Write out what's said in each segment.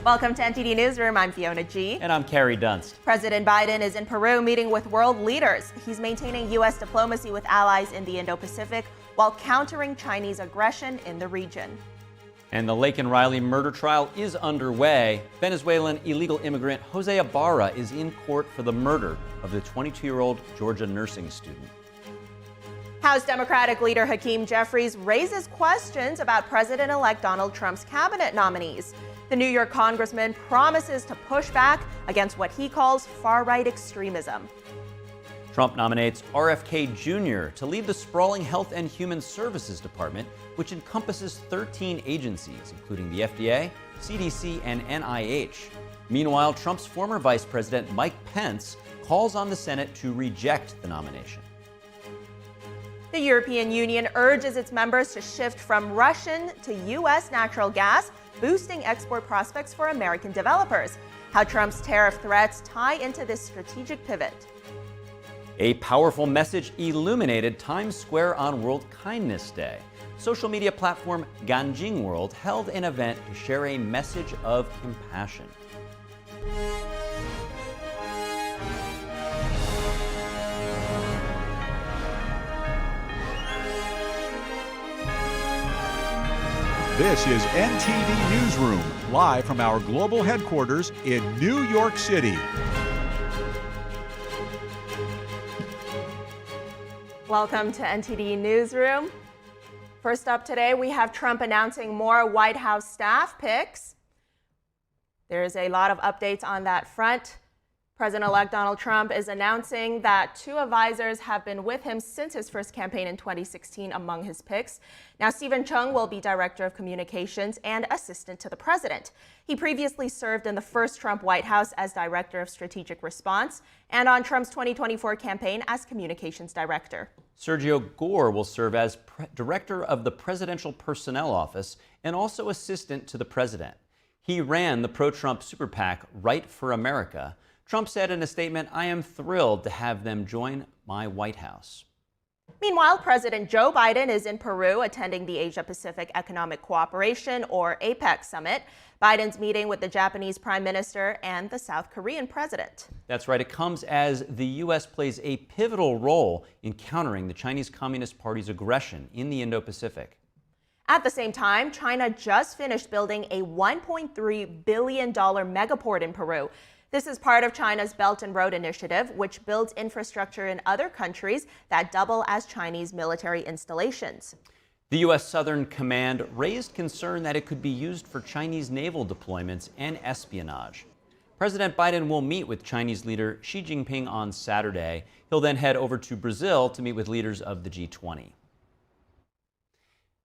Welcome to NTD Newsroom. I'm Fiona G. And I'm Carrie Dunst. President Biden is in Peru meeting with world leaders. He's maintaining U.S. diplomacy with allies in the Indo-Pacific while countering Chinese aggression in the region. And the Laken Riley murder trial is underway. Venezuelan illegal immigrant Jose Ibarra is in court for the murder of the 22-year-old Georgia nursing student. House Democratic leader Hakeem Jeffries raises questions about President-elect Donald Trump's cabinet nominees. The New York congressman promises to push back against what he calls far-right extremism. Trump nominates RFK Jr. to lead the sprawling Health and Human Services Department, which encompasses 13 agencies, including the FDA, CDC, and NIH. Meanwhile, Trump's former Vice President Mike Pence calls on the Senate to reject the nomination. The European Union urges its members to shift from Russian to U.S. natural gas, boosting export prospects for American developers. How Trump's tariff threats tie into this strategic pivot. A powerful message illuminated Times Square on World Kindness Day. Social media platform Ganjing World held an event to share a message of compassion. This is NTD Newsroom, live from our global headquarters in New York City. Welcome to NTD Newsroom. First up today, we have Trump announcing more White House staff picks. There's a lot of updates on that front. President-elect Donald Trump is announcing that 2 advisors have been with him since his first campaign in 2016 among his picks. Now, Stephen Chung will be Director of Communications and Assistant to the President. He previously served in the first Trump White House as Director of Strategic Response and on Trump's 2024 campaign as Communications Director. Sergio Gore will serve as Director of the Presidential Personnel Office and also Assistant to the President. He ran the pro-Trump super PAC Right for America. Trump said in a statement, "I am thrilled to have them join my White House." Meanwhile, President Joe Biden is in Peru attending the Asia-Pacific Economic Cooperation, or APEC summit. Biden's meeting with the Japanese Prime Minister and the South Korean President. That's right. It comes as the U.S. plays a pivotal role in countering the Chinese Communist Party's aggression in the Indo-Pacific. At the same time, China just finished building a $1.3 billion megaport in Peru. This is part of China's Belt and Road Initiative, which builds infrastructure in other countries that double as Chinese military installations. The U.S. Southern Command raised concern that it could be used for Chinese naval deployments and espionage. President Biden will meet with Chinese leader Xi Jinping on Saturday. He'll then head over to Brazil to meet with leaders of the G20.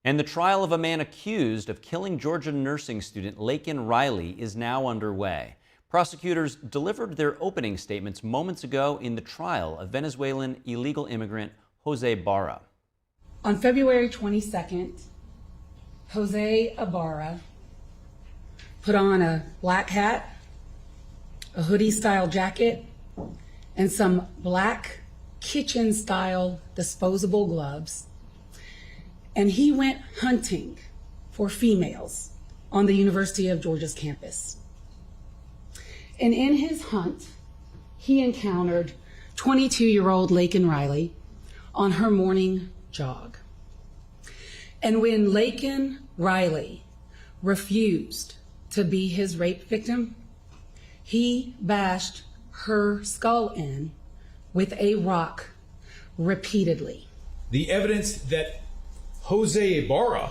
And the trial of a man accused of killing Georgia nursing student Laken Riley is now underway. Prosecutors delivered their opening statements moments ago in the trial of Venezuelan illegal immigrant Jose Ibarra. On February 22nd, Jose Ibarra put on a black hat, a hoodie-style jacket, and some black kitchen-style disposable gloves, and he went hunting for females on the University of Georgia's campus. And in his hunt, he encountered 22-year-old Laken Riley on her morning jog. And when Laken Riley refused to be his rape victim, he bashed her skull in with a rock repeatedly. The evidence that Jose Ibarra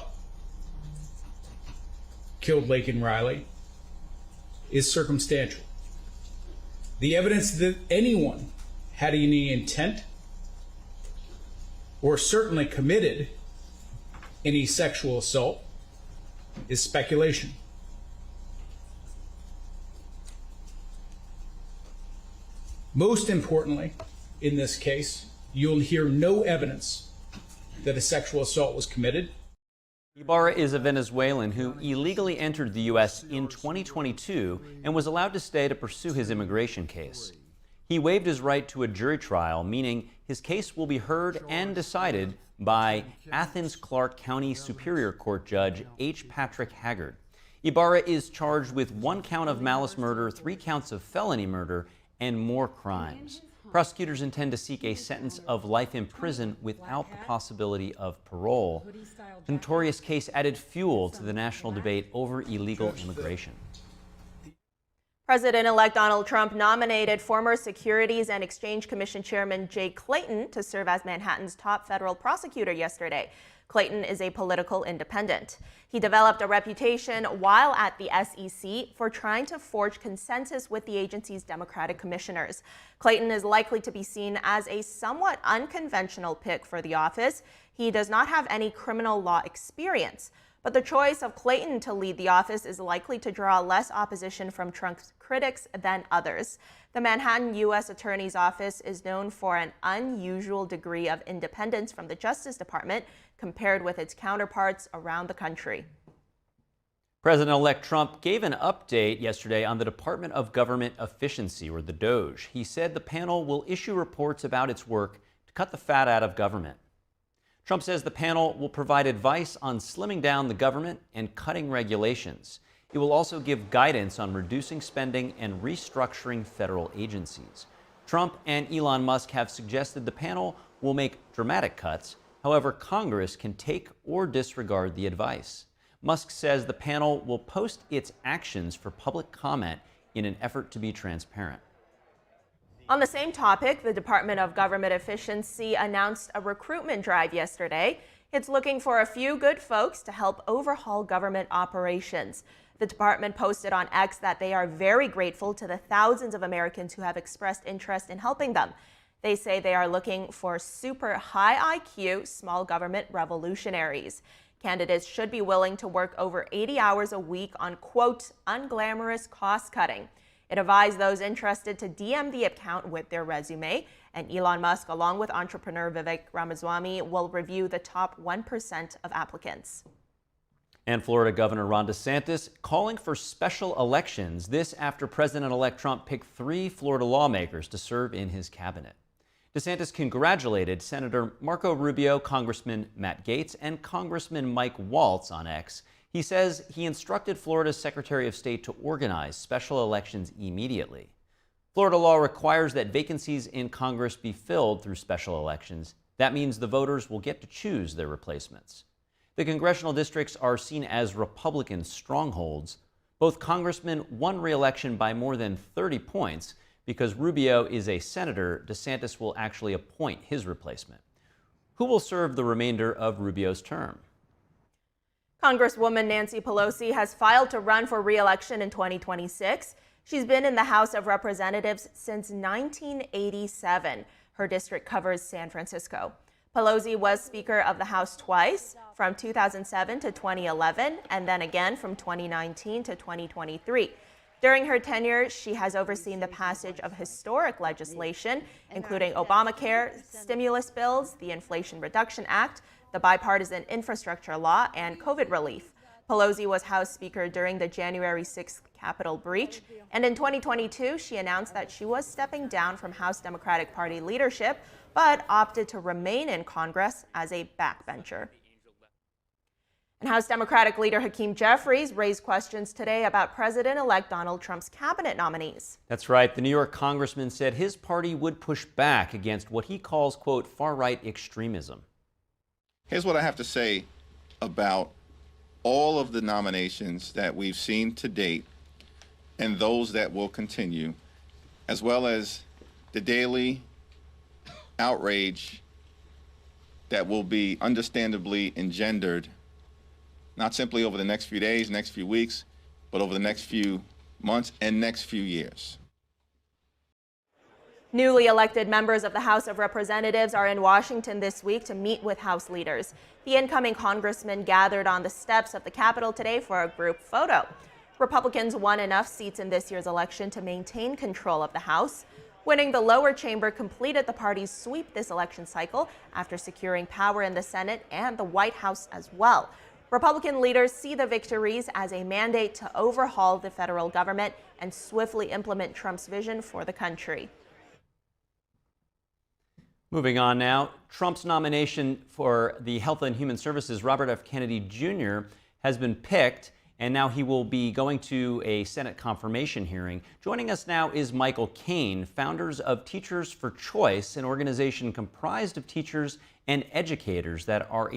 killed Laken Riley is circumstantial. The evidence that anyone had any intent or certainly committed any sexual assault is speculation. Most importantly, in this case, you'll hear no evidence that a sexual assault was committed. Ibarra is a Venezuelan who illegally entered the U.S. in 2022 and was allowed to stay to pursue his immigration case. He waived his right to a jury trial, meaning his case will be heard and decided by Athens-Clarke County Superior Court Judge H. Patrick Haggard. Ibarra is charged with 1 count of malice murder, 3 counts of felony murder, and more crimes. Prosecutors intend to seek a sentence of life in prison without the possibility of parole. The notorious case added fuel to the national debate over illegal immigration. President-elect Donald Trump nominated former Securities and Exchange Commission Chairman Jay Clayton to serve as Manhattan's top federal prosecutor yesterday. Clayton is a political independent. He developed a reputation while at the SEC for trying to forge consensus with the agency's Democratic commissioners. Clayton is likely to be seen as a somewhat unconventional pick for the office. He does not have any criminal law experience, but the choice of Clayton to lead the office is likely to draw less opposition from Trump's critics than others. The Manhattan U.S. Attorney's Office is known for an unusual degree of independence from the Justice Department compared with its counterparts around the country. President-elect Trump gave an update yesterday on the Department of Government Efficiency, or the DOGE. He said the panel will issue reports about its work to cut the fat out of government. Trump says the panel will provide advice on slimming down the government and cutting regulations. It will also give guidance on reducing spending and restructuring federal agencies. Trump and Elon Musk have suggested the panel will make dramatic cuts. However, Congress can take or disregard the advice. Musk says the panel will post its actions for public comment in an effort to be transparent. On the same topic, the Department of Government Efficiency announced a recruitment drive yesterday. It's looking for a few good folks to help overhaul government operations. The department posted on X that they are very grateful to the thousands of Americans who have expressed interest in helping them. They say they are looking for super high IQ small government revolutionaries. Candidates should be willing to work over 80 hours a week on, quote, unglamorous cost cutting. It advised those interested to DM the account with their resume, and Elon Musk, along with entrepreneur Vivek Ramaswamy, will review the top 1% of applicants. And Florida Governor Ron DeSantis calling for special elections. This after President-elect Trump picked 3 Florida lawmakers to serve in his cabinet. DeSantis congratulated Senator Marco Rubio, Congressman Matt Gaetz, and Congressman Mike Waltz on X. He says he instructed Florida's Secretary of State to organize special elections immediately. Florida law requires that vacancies in Congress be filled through special elections. That means the voters will get to choose their replacements. The congressional districts are seen as Republican strongholds. Both congressmen won re-election by more than 30 points. Because Rubio is a senator, DeSantis will actually appoint his replacement. Who will serve the remainder of Rubio's term? Congresswoman Nancy Pelosi has filed to run for re-election in 2026. She's been in the House of Representatives since 1987. Her district covers San Francisco. Pelosi was Speaker of the House twice, from 2007 to 2011, and then again from 2019 to 2023. During her tenure, she has overseen the passage of historic legislation, including Obamacare, stimulus bills, the Inflation Reduction Act, the bipartisan infrastructure law, and COVID relief. Pelosi was House Speaker during the January 6th Capitol breach, and in 2022, she announced that she was stepping down from House Democratic Party leadership, but opted to remain in Congress as a backbencher. And House Democratic leader Hakeem Jeffries raised questions today about President-elect Donald Trump's cabinet nominees. That's right. The New York congressman said his party would push back against what he calls, quote, far-right extremism. Here's what I have to say about all of the nominations that we've seen to date and those that will continue, as well as the daily outrage that will be understandably engendered not simply over the next few days, next few weeks, but over the next few months and next few years. Newly elected members of the House of Representatives are in Washington this week to meet with House leaders. The incoming congressmen gathered on the steps of the Capitol today for a group photo. Republicans won enough seats in this year's election to maintain control of the House. Winning the lower chamber completed the party's sweep this election cycle after securing power in the Senate and the White House as well. Republican leaders see the victories as a mandate to overhaul the federal government and swiftly implement Trump's vision for the country. Moving on now, Trump's nomination for the Health and Human Services, Robert F. Kennedy Jr., has been picked. and now he will be going to a Senate confirmation hearing. Joining us now is Michael Kane, founders of Teachers for Choice, an organization comprised of teachers and educators that are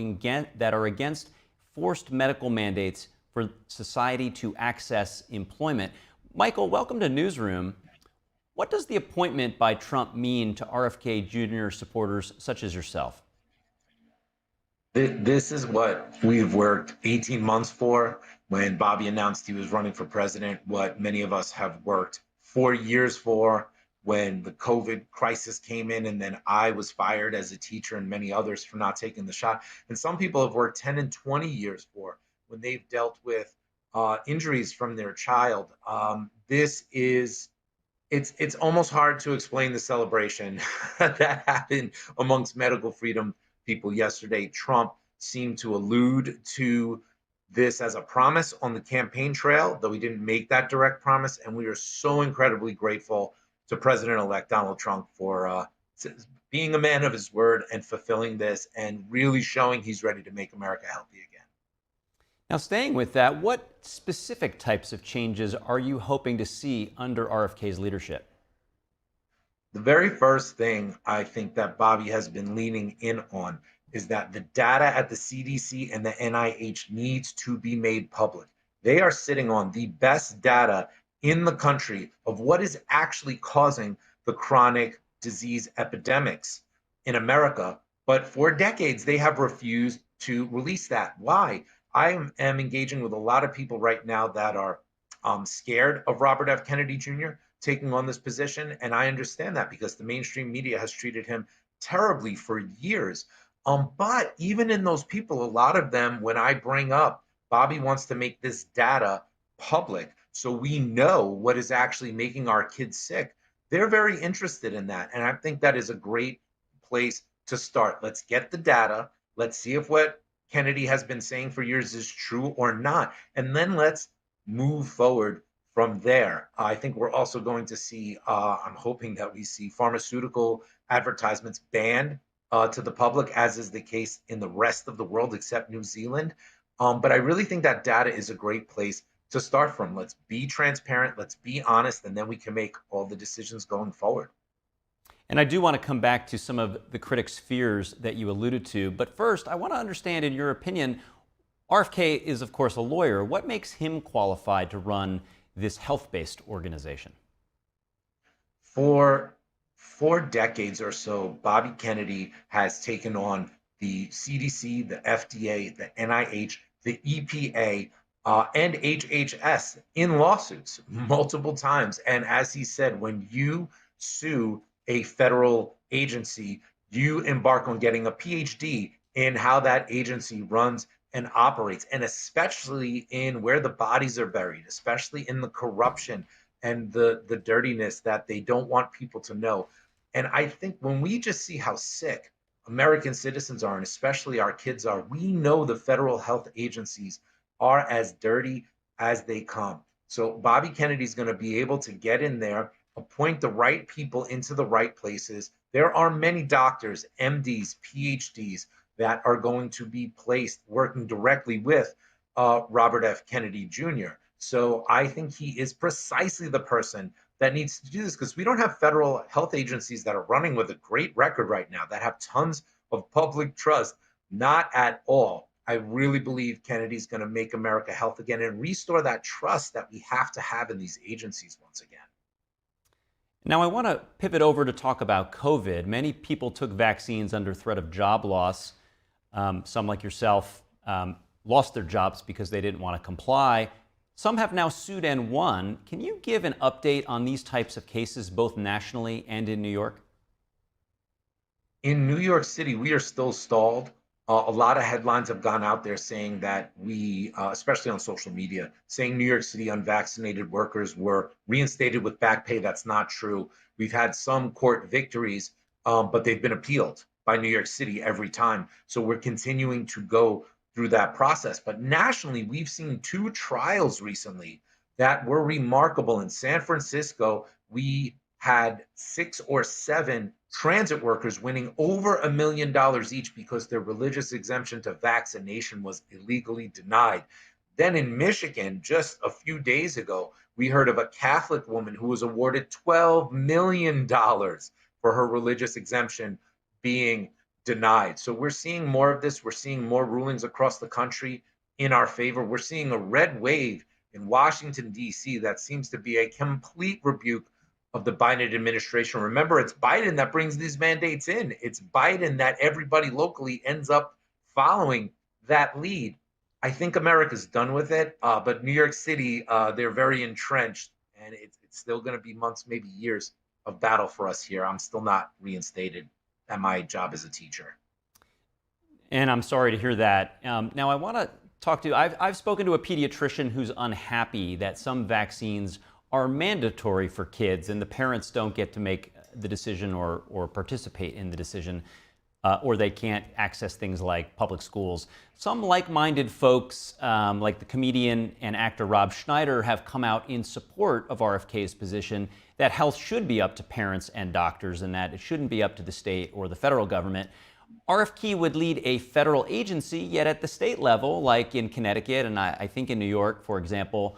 against forced medical mandates for society to access employment. Michael, welcome to Newsroom. What does the appointment by Trump mean to RFK Jr. supporters such as yourself? This is what we've worked 18 months for when Bobby announced he was running for president, what many of us have worked 4 years for when the COVID crisis came in, and then I was fired as a teacher and many others for not taking the shot. And some people have worked 10 and 20 years for when they've dealt with injuries from their child. It's almost hard to explain the celebration that happened amongst medical freedom people yesterday. Trump seemed to allude to this as a promise on the campaign trail, though he didn't make that direct promise. And we are so incredibly grateful to President-elect Donald Trump for being a man of his word and fulfilling this and really showing he's ready to make America healthy again. Now, staying with that, what specific types of changes are you hoping to see under RFK's leadership? The very first thing I think that Bobby has been leaning in on is that the data at the CDC and the NIH needs to be made public. They are sitting on the best data in the country of what is actually causing the chronic disease epidemics in America. But for decades, they have refused to release that. Why? I am engaging with a lot of people right now that are scared of Robert F. Kennedy Jr. taking on this position. And I understand that because the mainstream media has treated him terribly for years. But even in those people, a lot of them, when I bring up Bobby wants to make this data public so we know what is actually making our kids sick, they're very interested in that. And I think that is a great place to start. Let's get the data. Let's see if what Kennedy has been saying for years is true or not. And then let's move forward from there. I think we're also going to see, I'm hoping that we see pharmaceutical advertisements banned to the public, as is the case in the rest of the world except New Zealand. But I really think that data is a great place to start from. Let's be transparent, let's be honest, and then we can make all the decisions going forward. And I do want to come back to some of the critics' fears that you alluded to. But first, I want to understand, in your opinion, RFK is, of course, a lawyer. What makes him qualified to run this health-based organization? For 4 decades or so, Bobby Kennedy has taken on the CDC, the FDA, the NIH, the EPA, and HHS in lawsuits multiple times. And as he said, when you sue a federal agency, you embark on getting a PhD in how that agency runs and operates, and especially in where the bodies are buried, especially in the corruption and the dirtiness that they don't want people to know. And I think when we just see how sick American citizens are, and especially our kids are, we know the federal health agencies are as dirty as they come. So Bobby Kennedy's going to be able to get in there, appoint the right people into the right places. There are many doctors, MDs, PhDs that are going to be placed working directly with Robert F. Kennedy Jr. So I think he is precisely the person that needs to do this, because we don't have federal health agencies that are running with a great record right now, that have tons of public trust. Not at all. I really believe Kennedy's going to make America healthy again and restore that trust that we have to have in these agencies once again. Now, I want to pivot over to talk about COVID. Many people took vaccines under threat of job loss. Some, like yourself, lost their jobs because they didn't want to comply. Some have now sued and won. Can you give an update on these types of cases, both nationally and in New York? In New York City, we are still stalled. A lot of headlines have gone out there saying that we, especially on social media, saying New York City unvaccinated workers were reinstated with back pay. That's not true. We've had some court victories, but they've been appealed by New York City every time. So we're continuing to go through that process. But nationally, we've seen 2 trials recently that were remarkable. In San Francisco, we had 6 or 7 transit workers winning over $1 million each because their religious exemption to vaccination was illegally denied. Then in Michigan, just a few days ago, we heard of a Catholic woman who was awarded $12 million for her religious exemption being denied. So we're seeing more of this. We're seeing more rulings across the country in our favor. We're seeing a red wave in Washington, D.C. that seems to be a complete rebuke of the Biden administration. Remember, it's Biden that brings these mandates in. It's Biden that everybody locally ends up following that lead. I think America's done with it, but New York City, they're very entrenched, and it's still going to be months, maybe years of battle for us here. I'm still not reinstated at my job as a teacher. And I'm sorry to hear that. Now, I want to talk to you. I've spoken to a pediatrician who's unhappy that some vaccines are mandatory for kids and the parents don't get to make the decision or participate in the decision, or they can't access things like public schools. Some like-minded folks, like the comedian and actor Rob Schneider, have come out in support of RFK's position that health should be up to parents and doctors and that it shouldn't be up to the state or the federal government. RFK would lead a federal agency, yet at the state level, like in Connecticut and I think in New York, for example,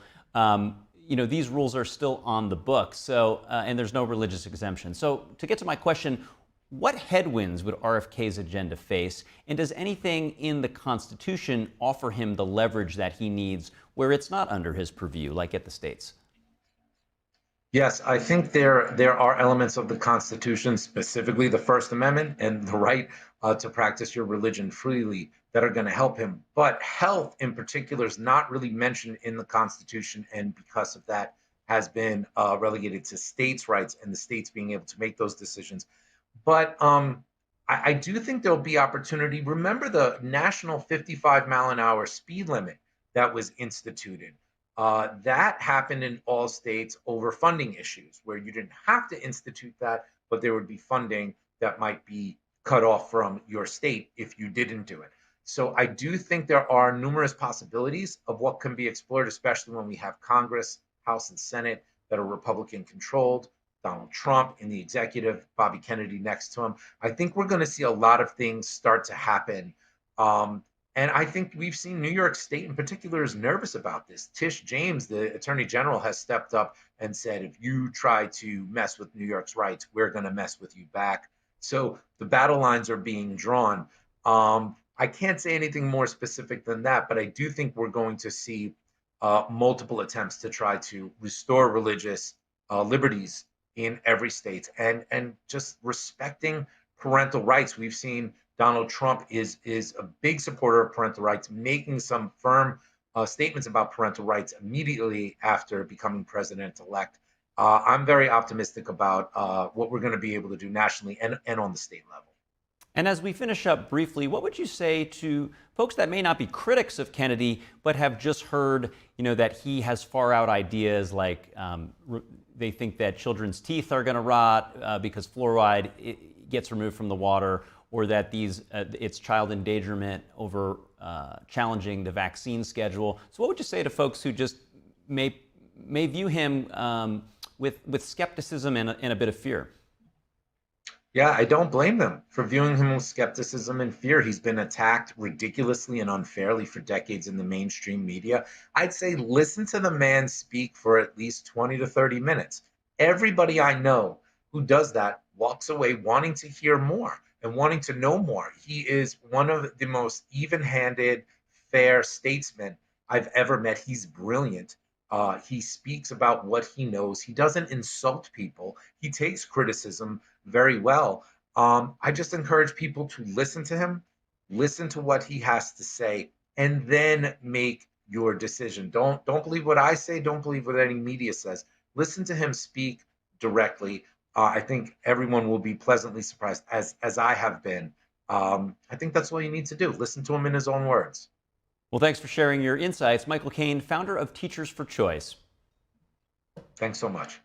these rules are still on the books. So, and there's no religious exemption. So, to get to my question, what headwinds would RFK's agenda face? And does anything in the Constitution offer him the leverage that he needs where it's not under his purview, like at the states? Yes, I think there are elements of the Constitution, specifically the First Amendment and the right to practice your religion freely, that are going to help him. But health in particular is not really mentioned in the Constitution, and because of that has been relegated to states' rights and the states being able to make those decisions. But I do think there'll be opportunity. Remember the national 55-mile-an-hour speed limit that was instituted. That happened in all states over funding issues, where you didn't have to institute that, but there would be funding that might be cut off from your state if you didn't do it. So I do think there are numerous possibilities of what can be explored, especially when we have Congress, House, and Senate that are Republican controlled, Donald Trump in the executive, Bobby Kennedy next to him. I think we're going to see a lot of things start to happen. And I think we've seen New York State in particular is nervous about this. Tish James, the Attorney General, has stepped up and said, if you try to mess with New York's rights, we're going to mess with you back. So the battle lines are being drawn. I can't say anything more specific than that, but I do think we're going to see multiple attempts to try to restore religious liberties in every state and just respecting parental rights. We've seen Donald Trump is a big supporter of parental rights, making some firm statements about parental rights immediately after becoming president-elect. I'm very optimistic about what we're going to be able to do nationally and on the state level. And as we finish up briefly, what would you say to folks that may not be critics of Kennedy, but have just heard, that he has far-out ideas like they think that children's teeth are going to rot because fluoride gets removed from the water, or that it's child endangerment over challenging the vaccine schedule. So what would you say to folks who just may view him with skepticism and a bit of fear? Yeah, I don't blame them for viewing him with skepticism and fear. He's been attacked ridiculously and unfairly for decades in the mainstream media. I'd say listen to the man speak for at least 20 to 30 minutes. Everybody I know who does that walks away wanting to hear more and wanting to know more. He is one of the most even-handed, fair statesmen I've ever met. He's brilliant. He speaks about what he knows. He doesn't insult people. He takes criticism very well. I just encourage people to listen to him, listen to what he has to say, and then make your decision. Don't believe what I say. Don't believe what any media says. Listen to him speak directly. I think everyone will be pleasantly surprised, as I have been. I think that's all you need to do. Listen to him in his own words. Well, thanks for sharing your insights. Michael Caine, founder of Teachers for Choice. Thanks so much.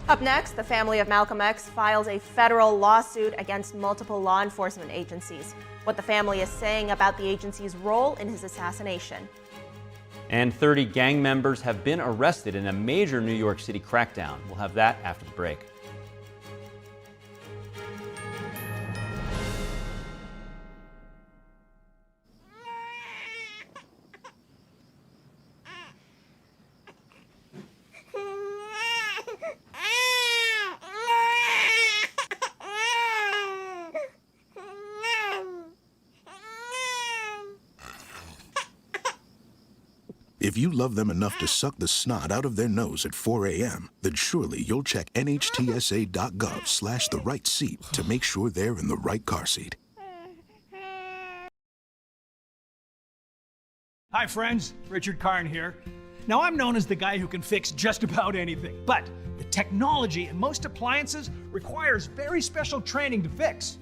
Up next, the family of Malcolm X files a federal lawsuit against multiple law enforcement agencies. What the family is saying about the agency's role in his assassination. And 30 gang members have been arrested in a major New York City crackdown. We'll have that after the break. If you love them enough to suck the snot out of their nose at 4 a.m., then surely you'll check NHTSA.gov/the right seat to make sure they're in the right car seat. Hi friends, Richard Karn here. Now I'm known as the guy who can fix just about anything, but the technology in most appliances requires very special training to fix.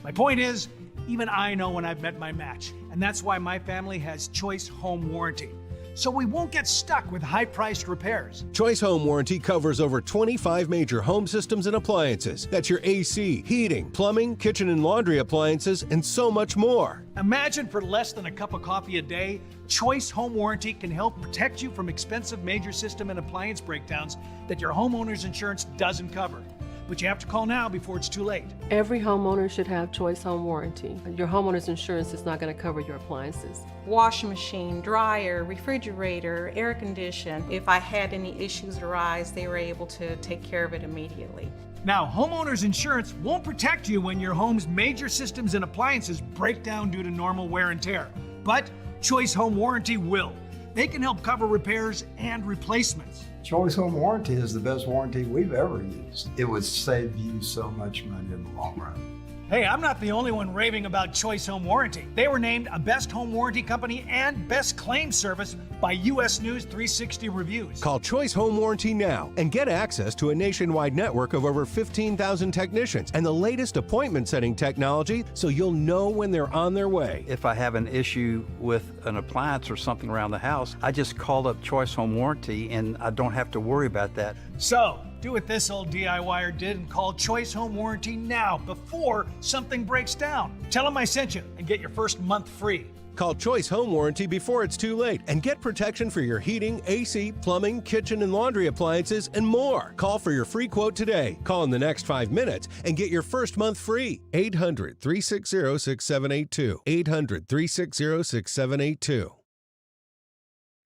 My point is, even I know when I've met my match, and that's why my family has Choice Home Warranty. So we won't get stuck with high-priced repairs. Choice Home Warranty covers over 25 major home systems and appliances. That's your AC, heating, plumbing, kitchen and laundry appliances, and so much more. Imagine for less than a cup of coffee a day, Choice Home Warranty can help protect you from expensive major system and appliance breakdowns that your homeowner's insurance doesn't cover. But you have to call now before it's too late. Every homeowner should have Choice Home Warranty. Your homeowner's insurance is not going to cover your appliances. Washing machine, dryer, refrigerator, air condition. If I had any issues arise, they were able to take care of it immediately. Now, homeowner's insurance won't protect you when your home's major systems and appliances break down due to normal wear and tear. But Choice Home Warranty will. They can help cover repairs and replacements. Choice Home Warranty is the best warranty we've ever used. It would save you so much money in the long run. Hey, I'm not the only one raving about Choice Home Warranty. They were named a Best Home Warranty Company and Best Claim Service by U.S. News 360 Reviews. Call Choice Home Warranty now and get access to a nationwide network of over 15,000 technicians and the latest appointment setting technology so you'll know when they're on their way. If I have an issue with an appliance or something around the house, I just call up Choice Home Warranty and I don't have to worry about that. So, do what this old DIYer did and call Choice Home Warranty now before something breaks down. Tell them I sent you and get your first month free. Call Choice Home Warranty before it's too late and get protection for your heating, AC, plumbing, kitchen and laundry appliances, and more. Call for your free quote today. Call in the next 5 minutes and get your first month free. 800-360-6782. 800-360-6782.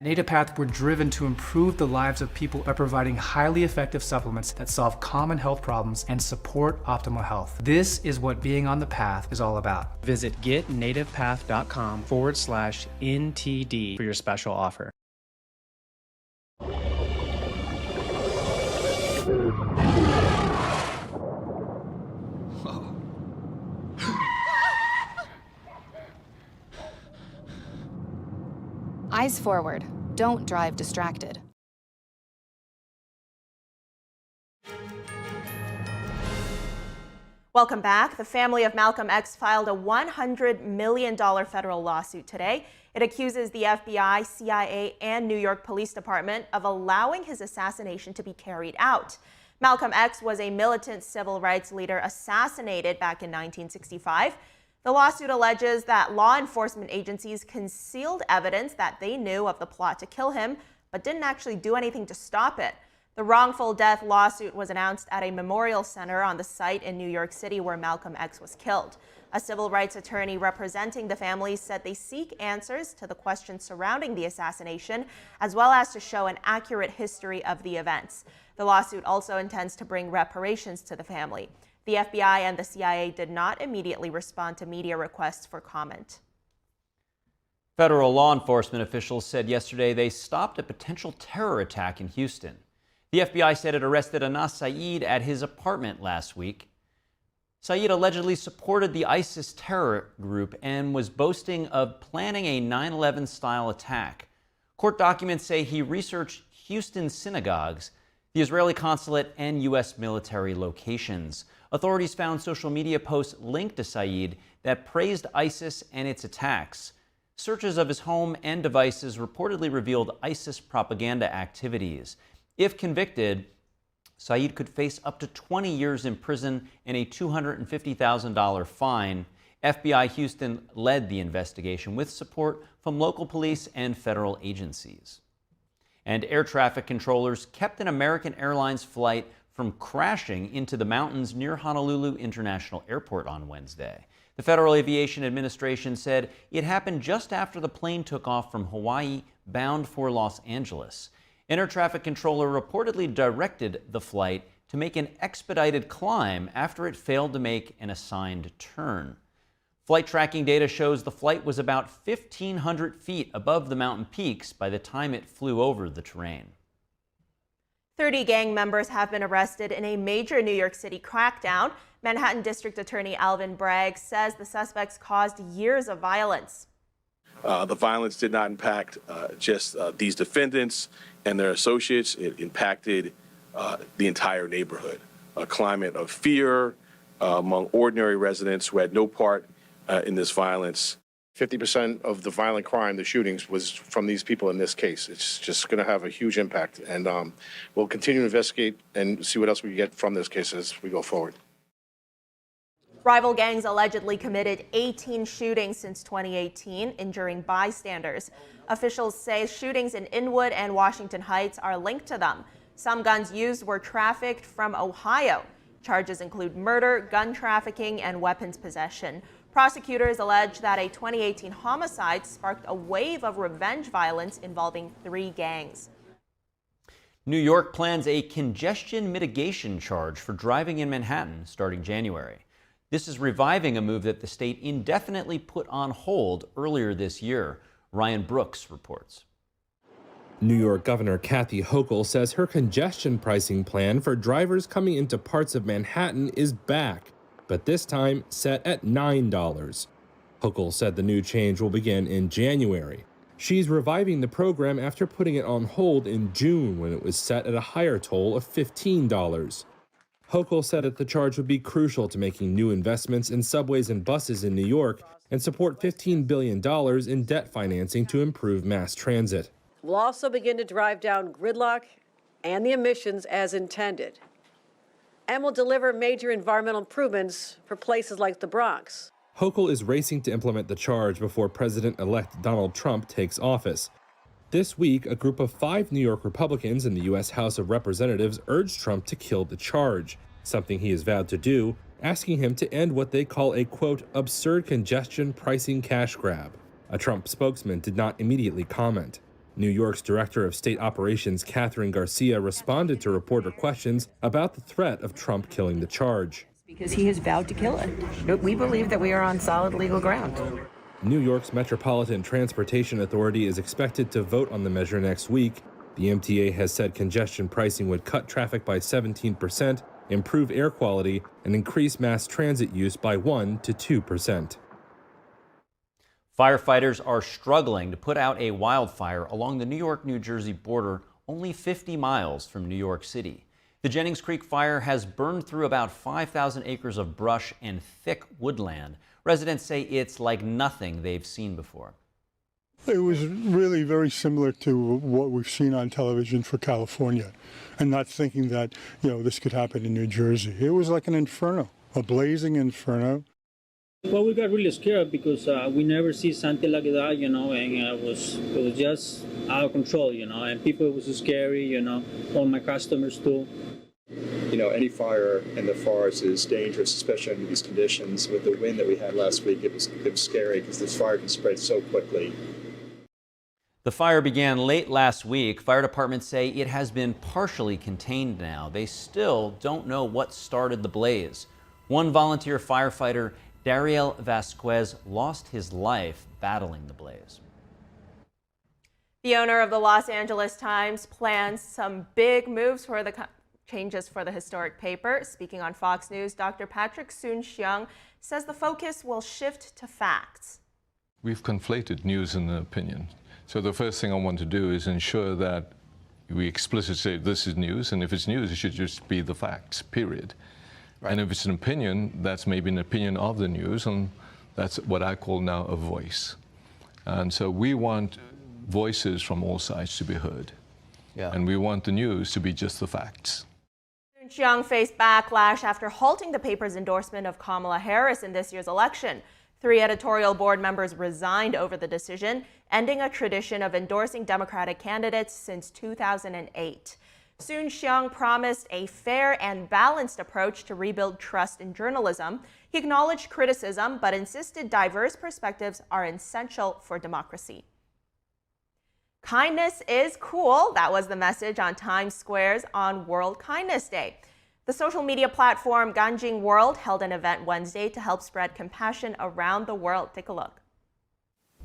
NativePath were driven to improve the lives of people by providing highly effective supplements that solve common health problems and support optimal health. This is what being on the path is all about. Visit getnativepath.com/NTD for your special offer. Eyes forward. Don't drive distracted. Welcome back. The family of Malcolm X filed a $100 million federal lawsuit today. It accuses the FBI, CIA, and New York Police Department of allowing his assassination to be carried out. Malcolm X was a militant civil rights leader assassinated back in 1965. The lawsuit alleges that law enforcement agencies concealed evidence that they knew of the plot to kill him, but didn't actually do anything to stop it. The wrongful death lawsuit was announced at a memorial center on the site in New York City where Malcolm X was killed. A civil rights attorney representing the family said they seek answers to the questions surrounding the assassination, as well as to show an accurate history of the events. The lawsuit also intends to bring reparations to the family. The FBI and the CIA did not immediately respond to media requests for comment. Federal law enforcement officials said yesterday they stopped a potential terror attack in Houston. The FBI said it arrested Anas Saeed at his apartment last week. Saeed allegedly supported the ISIS terror group and was boasting of planning a 9/11-style attack. Court documents say he researched Houston synagogues, the Israeli consulate, and U.S. military locations. Authorities found social media posts linked to Saeed that praised ISIS and its attacks. Searches of his home and devices reportedly revealed ISIS propaganda activities. If convicted, Saeed could face up to 20 years in prison and a $250,000 fine. FBI Houston led the investigation with support from local police and federal agencies. And air traffic controllers kept an American Airlines flight from crashing into the mountains near Honolulu International Airport on Wednesday. The Federal Aviation Administration said it happened just after the plane took off from Hawaii bound for Los Angeles. An air traffic controller reportedly directed the flight to make an expedited climb after it failed to make an assigned turn. Flight tracking data shows the flight was about 1,500 feet above the mountain peaks by the time it flew over the terrain. 30 gang members have been arrested in a major New York City crackdown. Manhattan District Attorney Alvin Bragg says the suspects caused years of violence. The violence did not impact just these defendants and their associates. It impacted the entire neighborhood. A climate of fear among ordinary residents who had no part in this violence. 50% of the violent crime, the shootings, was from these people in this case. It's just going to have a huge impact. And we'll continue to investigate and see what else we get from this case as we go forward. Rival gangs allegedly committed 18 shootings since 2018, injuring bystanders. Officials say shootings in Inwood and Washington Heights are linked to them. Some guns used were trafficked from Ohio. Charges include murder, gun trafficking, and weapons possession. Prosecutors allege that a 2018 homicide sparked a wave of revenge violence involving 3 gangs. New York plans a congestion mitigation charge for driving in Manhattan starting January. This is reviving a move that the state indefinitely put on hold earlier this year. Ryan Brooks reports. New York Governor Kathy Hochul says her congestion pricing plan for drivers coming into parts of Manhattan is back, but this time set at $9. Hochul said the new change will begin in January. She's reviving the program after putting it on hold in June when it was set at a higher toll of $15. Hochul said that the charge would be crucial to making new investments in subways and buses in New York and support $15 billion in debt financing to improve mass transit. We'll also begin to drive down gridlock and the emissions as intended. And we'll deliver major environmental improvements for places like the Bronx. Hochul is racing to implement the charge before President-elect Donald Trump takes office. This week, a group of 5 New York Republicans in the U.S. House of Representatives urged Trump to kill the charge, something he has vowed to do, asking him to end what they call a, quote, absurd congestion pricing cash grab. A Trump spokesman did not immediately comment. New York's Director of State Operations, Catherine Garcia, responded to reporter questions about the threat of Trump killing the charge. Because he has vowed to kill it. We believe that we are on solid legal ground. New York's Metropolitan Transportation Authority is expected to vote on the measure next week. The MTA has said congestion pricing would cut traffic by 17%, improve air quality, and increase mass transit use by 1% to 2%. Firefighters are struggling to put out a wildfire along the New York-New Jersey border, only 50 miles from New York City. The Jennings Creek fire has burned through about 5,000 acres of brush and thick woodland. Residents say it's like nothing they've seen before. It was really very similar to what we've seen on television for California, and not thinking that, this could happen in New Jersey. It was like an inferno, a blazing inferno. Well, we got really scared because we never see something like that, and it was just out of control, and people, it was scary, all my customers too. Any fire in the forest is dangerous, especially under these conditions. With the wind that we had last week, it was scary because this fire can spread so quickly. The fire began late last week. Fire departments say it has been partially contained now. They still don't know what started the blaze. One volunteer firefighter, Dariel Vasquez, lost his life battling the blaze. The owner of the Los Angeles Times plans some big moves for the changes for the historic paper. Speaking on Fox News, Dr. Patrick Soon-Shiong says the focus will shift to facts. We've conflated news and opinion. So the first thing I want to do is ensure that we explicitly say this is news, and if it's news, it should just be the facts, period. Right. And if it's an opinion, that's maybe an opinion of the news, and that's what I call now a voice. And so we want voices from all sides to be heard. Yeah. And we want the news to be just the facts. Soon-Shiong faced backlash after halting the paper's endorsement of Kamala Harris in this year's election. 3 editorial board members resigned over the decision, ending a tradition of endorsing Democratic candidates since 2008. Soon-Shiong promised a fair and balanced approach to rebuild trust in journalism. He acknowledged criticism, but insisted diverse perspectives are essential for democracy. Kindness is cool. That was the message on Times Square's on World Kindness Day. The social media platform Ganjing World held an event Wednesday to help spread compassion around the world. Take a look.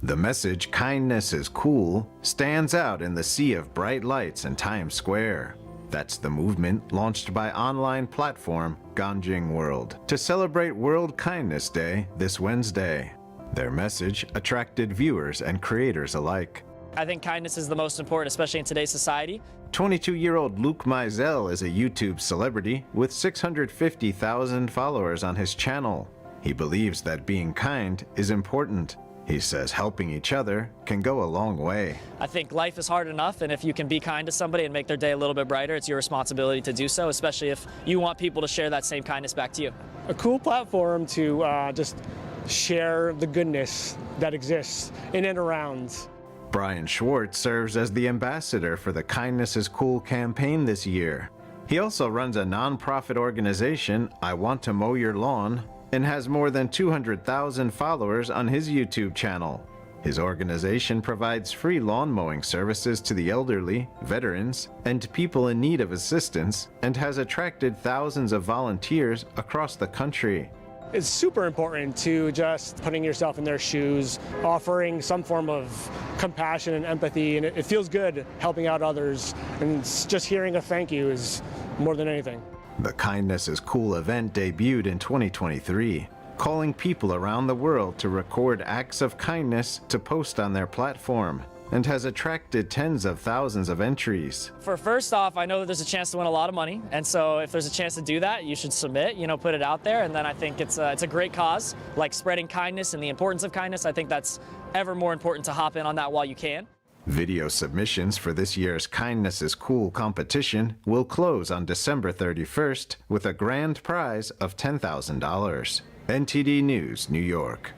The message, "Kindness is cool," stands out in the sea of bright lights in Times Square. That's the movement launched by online platform Ganjing World to celebrate World Kindness Day this Wednesday. Their message attracted viewers and creators alike. I think kindness is the most important, especially in today's society. 22-year-old Luke Mizell is a YouTube celebrity with 650,000 followers on his channel. He believes that being kind is important. He says helping each other can go a long way. I think life is hard enough, and if you can be kind to somebody and make their day a little bit brighter, it's your responsibility to do so, especially if you want people to share that same kindness back to you. A cool platform to just share the goodness that exists in and around. Brian Schwartz serves as the ambassador for the Kindness is Cool campaign this year. He also runs a nonprofit organization, I Want to Mow Your Lawn, and has more than 200,000 followers on his YouTube channel. His organization provides free lawn mowing services to the elderly, veterans, and people in need of assistance, and has attracted thousands of volunteers across the country. It's super important to just putting yourself in their shoes, offering some form of compassion and empathy, and it feels good helping out others, and just hearing a thank you is more than anything. The Kindness is Cool event debuted in 2023, calling people around the world to record acts of kindness to post on their platform, and has attracted tens of thousands of entries. For first off, I know that there's a chance to win a lot of money, and so if there's a chance to do that, you should submit, put it out there, and then I think it's a great cause, like spreading kindness and the importance of kindness. I think that's ever more important to hop in on that while you can. Video submissions for this year's Kindness is Cool competition will close on December 31st with a grand prize of $10,000. NTD News, New York.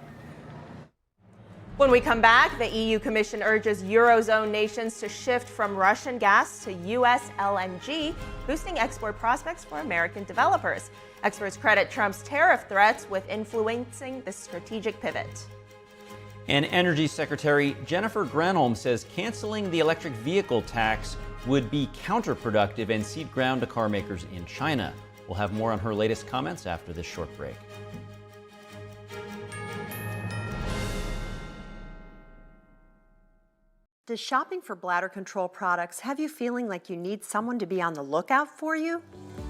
When we come back, the EU Commission urges Eurozone nations to shift from Russian gas to U.S. LNG, boosting export prospects for American developers. Experts credit Trump's tariff threats with influencing the strategic pivot. And Energy Secretary Jennifer Granholm says canceling the electric vehicle tax would be counterproductive and cede ground to car makers in China. We'll have more on her latest comments after this short break. Does shopping for bladder control products have you feeling like you need someone to be on the lookout for you?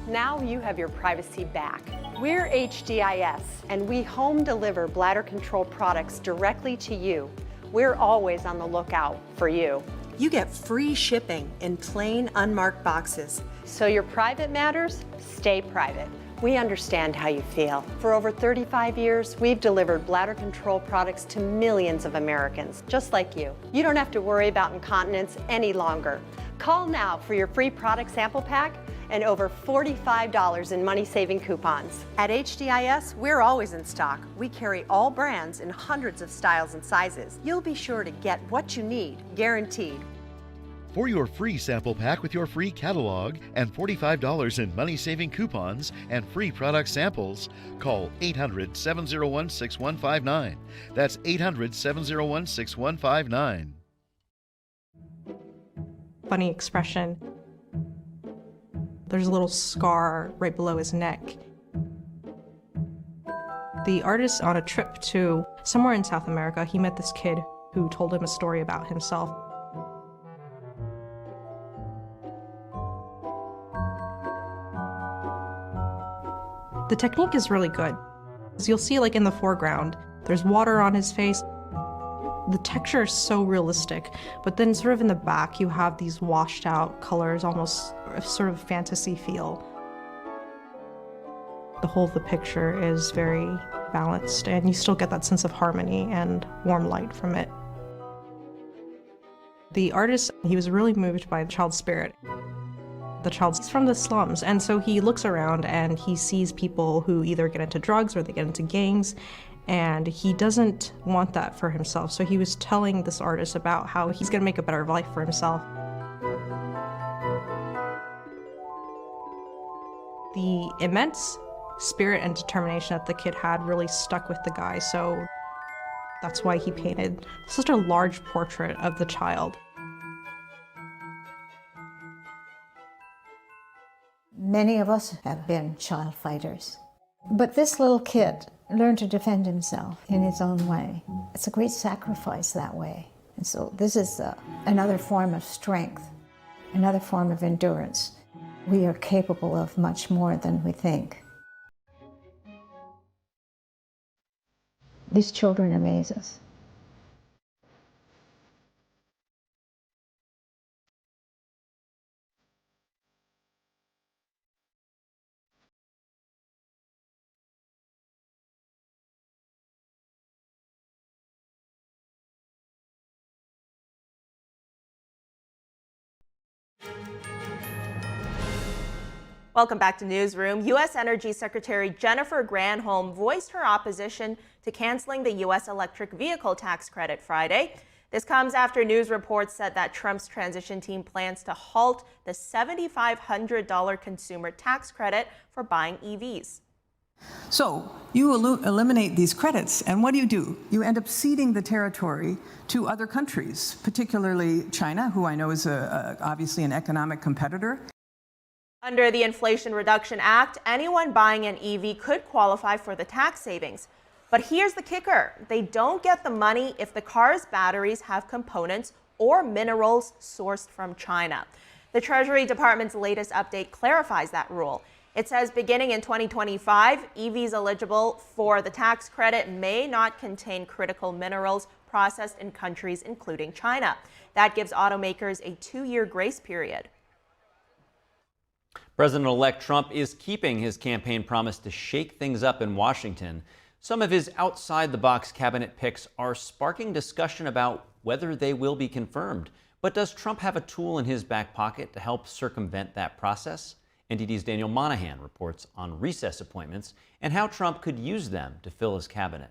Now you have your privacy back. We're HDIS, and we home deliver bladder control products directly to you. We're always on the lookout for you. You get free shipping in plain, unmarked boxes. So your private matters, stay private. We understand how you feel. For over 35 years, we've delivered bladder control products to millions of Americans, just like you. You don't have to worry about incontinence any longer. Call now for your free product sample pack and over $45 in money-saving coupons. At HDIS, we're always in stock. We carry all brands in hundreds of styles and sizes. You'll be sure to get what you need, guaranteed. For your free sample pack with your free catalog and $45 in money-saving coupons and free product samples, call 800-701-6159. That's 800-701-6159. Funny expression. There's a little scar right below his neck. The artist, on a trip to somewhere in South America, he met this kid who told him a story about himself. The technique is really good. As you'll see, like in the foreground, there's water on his face. The texture is so realistic, but then sort of in the back, you have these washed out colors, almost a sort of fantasy feel. The whole of the picture is very balanced, and you still get that sense of harmony and warm light from it. The artist, he was really moved by the child's spirit. The child's from the slums, and so he looks around and he sees people who either get into drugs or they get into gangs, and he doesn't want that for himself. So he was telling this artist about how he's gonna make a better life for himself. The immense spirit and determination that the kid had really stuck with the guy, so that's why he painted such a large portrait of the child. Many of us have been child fighters. But this little kid learned to defend himself in his own way. It's a great sacrifice that way. And so this is another form of strength, another form of endurance. We are capable of much more than we think. These children amaze us. Welcome back to Newsroom. U.S. Energy Secretary Jennifer Granholm voiced her opposition to canceling the U.S. electric vehicle tax credit Friday. This comes after news reports said that Trump's transition team plans to halt the $7,500 consumer tax credit for buying EVs. So you eliminate these credits, and what do? You end up ceding the territory to other countries, particularly China, who I know is obviously an economic competitor. Under the Inflation Reduction Act, anyone buying an EV could qualify for the tax savings. But here's the kicker. They don't get the money if the car's batteries have components or minerals sourced from China. The Treasury Department's latest update clarifies that rule. It says beginning in 2025, EVs eligible for the tax credit may not contain critical minerals processed in countries including China. That gives automakers a 2-year grace period. President-elect Trump is keeping his campaign promise to shake things up in Washington. Some of his outside-the-box cabinet picks are sparking discussion about whether they will be confirmed. But does Trump have a tool in his back pocket to help circumvent that process? NTD's Daniel Monahan reports on recess appointments and how Trump could use them to fill his cabinet.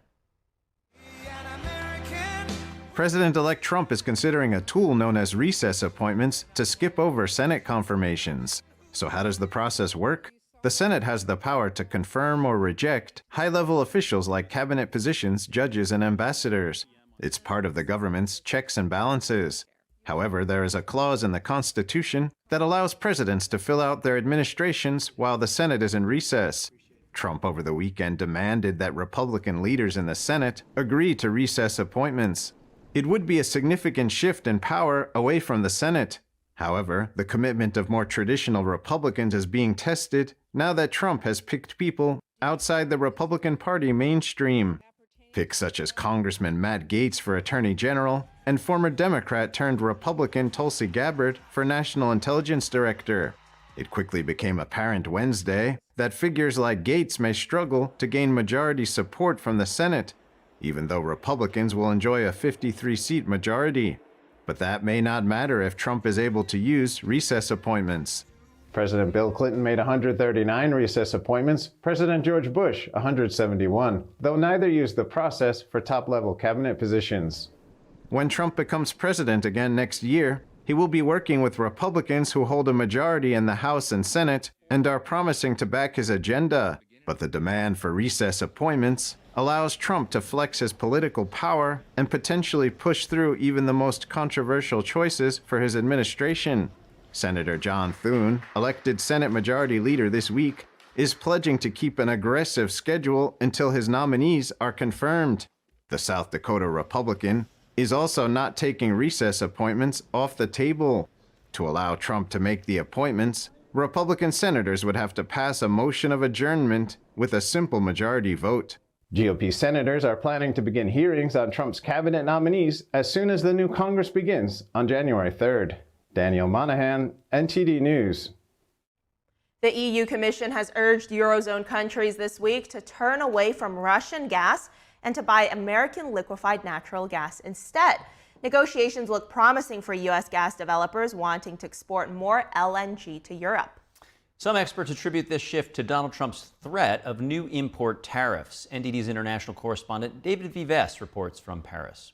President-elect Trump is considering a tool known as recess appointments to skip over Senate confirmations. So how does the process work? The Senate has the power to confirm or reject high-level officials like cabinet positions, judges, and ambassadors. It's part of the government's checks and balances. However, there is a clause in the Constitution that allows presidents to fill out their administrations while the Senate is in recess. Trump over the weekend demanded that Republican leaders in the Senate agree to recess appointments. It would be a significant shift in power away from the Senate. However, the commitment of more traditional Republicans is being tested now that Trump has picked people outside the Republican Party mainstream. Picks such as Congressman Matt Gaetz for Attorney General and former Democrat turned Republican Tulsi Gabbard for National Intelligence Director. It quickly became apparent Wednesday that figures like Gaetz may struggle to gain majority support from the Senate, even though Republicans will enjoy a 53-seat majority. But that may not matter if Trump is able to use recess appointments. President Bill Clinton made 139 recess appointments, President George Bush 171, though neither used the process for top-level cabinet positions. When Trump becomes president again next year, he will be working with Republicans who hold a majority in the House and Senate and are promising to back his agenda. But the demand for recess appointments allows Trump to flex his political power and potentially push through even the most controversial choices for his administration. Senator John Thune, elected Senate Majority Leader this week, is pledging to keep an aggressive schedule until his nominees are confirmed. The South Dakota Republican is also not taking recess appointments off the table. To allow Trump to make the appointments, Republican senators would have to pass a motion of adjournment with a simple majority vote. GOP senators are planning to begin hearings on Trump's cabinet nominees as soon as the new Congress begins on January 3rd. Daniel Monahan, NTD News. The EU Commission has urged Eurozone countries this week to turn away from Russian gas and to buy American liquefied natural gas instead. Negotiations look promising for U.S. gas developers wanting to export more LNG to Europe. Some experts attribute this shift to Donald Trump's threat of new import tariffs. NTD's international correspondent David Vives reports from Paris.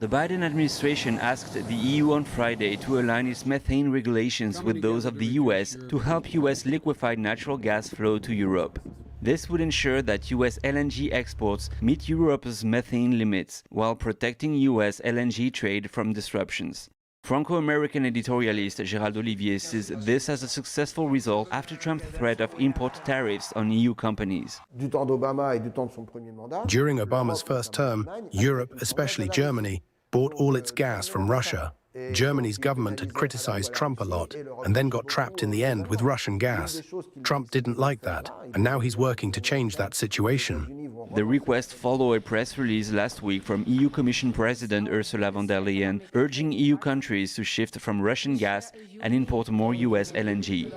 The Biden administration asked the EU on Friday to align its methane regulations with those of the U.S. to help U.S. liquefied natural gas flow to Europe. This would ensure that U.S. LNG exports meet Europe's methane limits while protecting U.S. LNG trade from disruptions. Franco-American editorialist Gérald Olivier sees this as a successful result after Trump's threat of import tariffs on EU companies. During Obama's first term, Europe, especially Germany, bought all its gas from Russia. Germany's government had criticized Trump a lot and then got trapped in the end with Russian gas. Trump didn't like that, and now he's working to change that situation. The request followed a press release last week from EU Commission President Ursula von der Leyen, urging EU countries to shift from Russian gas and import more US LNG.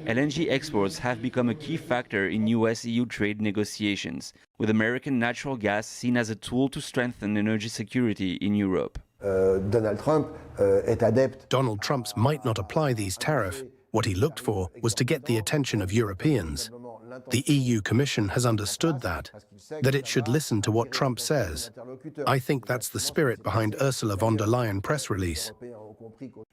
LNG exports have become a key factor in US-EU trade negotiations, with American natural gas seen as a tool to strengthen energy security in Europe. Donald Trump's might not apply these tariffs. What he looked for was to get the attention of Europeans. The EU Commission has understood that it should listen to what Trump says. I think that's the spirit behind Ursula von der Leyen press release.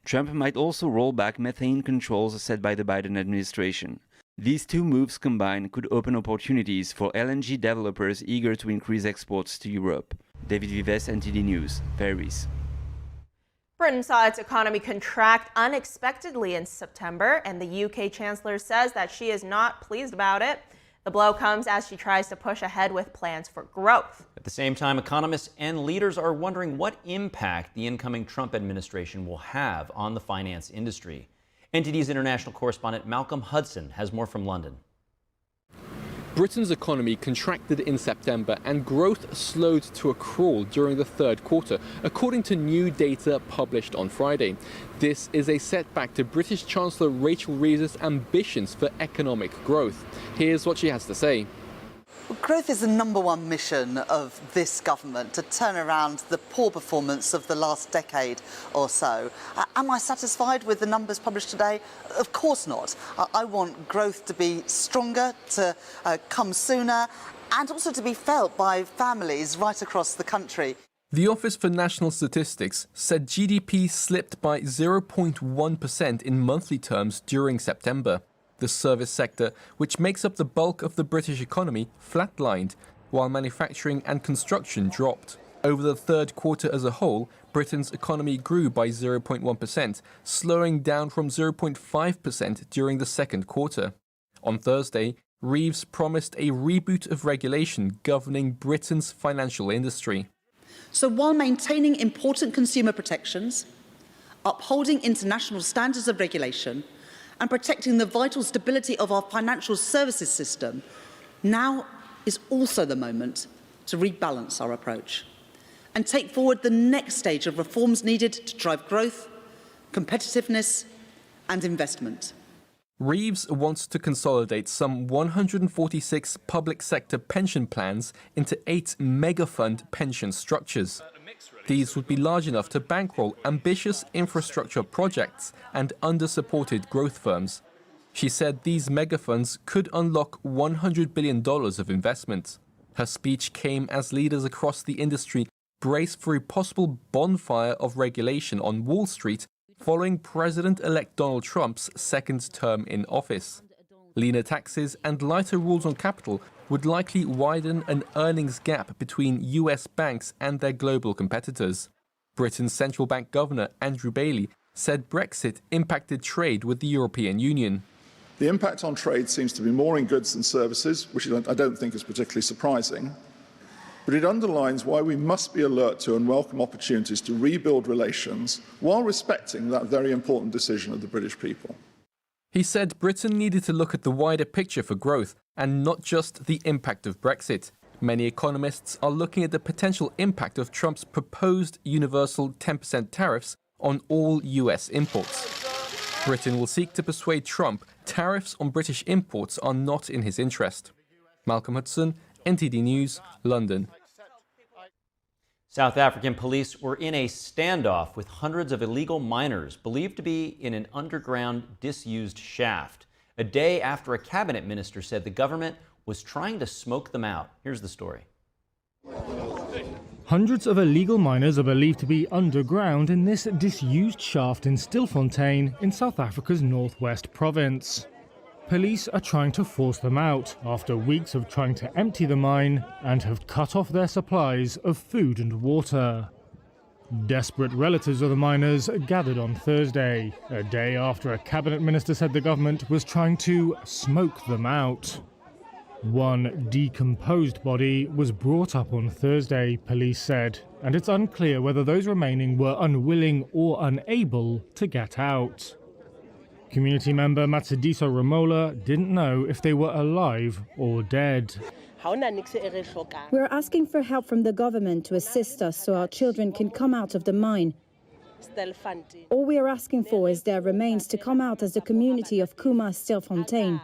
Trump might also roll back methane controls set by the Biden administration. These two moves combined could open opportunities for LNG developers eager to increase exports to Europe. David Vives, NTD News, Paris. Britain saw its economy contract unexpectedly in September, and the UK Chancellor says that she is not pleased about it. The blow comes as she tries to push ahead with plans for growth. At the same time, economists and leaders are wondering what impact the incoming Trump administration will have on the finance industry. NTD's international correspondent Malcolm Hudson has more from London. Britain's economy contracted in September and growth slowed to a crawl during the third quarter, according to new data published on Friday. This is a setback to British Chancellor Rachel Reeves's ambitions for economic growth. Here's what she has to say. Growth is the #1 mission of this government, to turn around the poor performance of the last decade or so. Am I satisfied with the numbers published today? Of course not. I want growth to be stronger, to come sooner, and also to be felt by families right across the country. The Office for National Statistics said GDP slipped by 0.1% in monthly terms during September. The service sector, which makes up the bulk of the British economy, flatlined, while manufacturing and construction dropped. Over the third quarter as a whole, Britain's economy grew by 0.1%, slowing down from 0.5% during the second quarter. On Thursday, Reeves promised a reboot of regulation governing Britain's financial industry. So while maintaining important consumer protections, upholding international standards of regulation, and protecting the vital stability of our financial services system, now is also the moment to rebalance our approach and take forward the next stage of reforms needed to drive growth, competitiveness, and investment. Reeves wants to consolidate some 146 public sector pension plans into 8 mega-fund pension structures. These would be large enough to bankroll ambitious infrastructure projects and under-supported growth firms. She said these megafunds could unlock $100 billion of investment. Her speech came as leaders across the industry braced for a possible bonfire of regulation on Wall Street following President-elect Donald Trump's second term in office. Leaner taxes and lighter rules on capital would likely widen an earnings gap between US banks and their global competitors. Britain's central bank governor, Andrew Bailey, said Brexit impacted trade with the European Union. The impact on trade seems to be more in goods than services, which I don't think is particularly surprising. But it underlines why we must be alert to and welcome opportunities to rebuild relations while respecting that very important decision of the British people. He said Britain needed to look at the wider picture for growth and not just the impact of Brexit. Many economists are looking at the potential impact of Trump's proposed universal 10% tariffs on all US imports. Britain will seek to persuade Trump tariffs on British imports are not in his interest. Malcolm Hudson, NTD News, London. South African police were in a standoff with hundreds of illegal miners believed to be in an underground disused shaft, a day after a cabinet minister said the government was trying to smoke them out. Here's the story. Hundreds of illegal miners are believed to be underground in this disused shaft in Stilfontein in South Africa's northwest province. Police are trying to force them out after weeks of trying to empty the mine and have cut off their supplies of food and water. Desperate relatives of the miners gathered on Thursday, a day after a cabinet minister said the government was trying to smoke them out. One decomposed body was brought up on Thursday, police said, and it's unclear whether those remaining were unwilling or unable to get out. Community member Matsediso Ramola didn't know if they were alive or dead. We're asking for help from the government to assist us so our children can come out of the mine. All we are asking for is their remains to come out as the community of Kuma Stilfontein.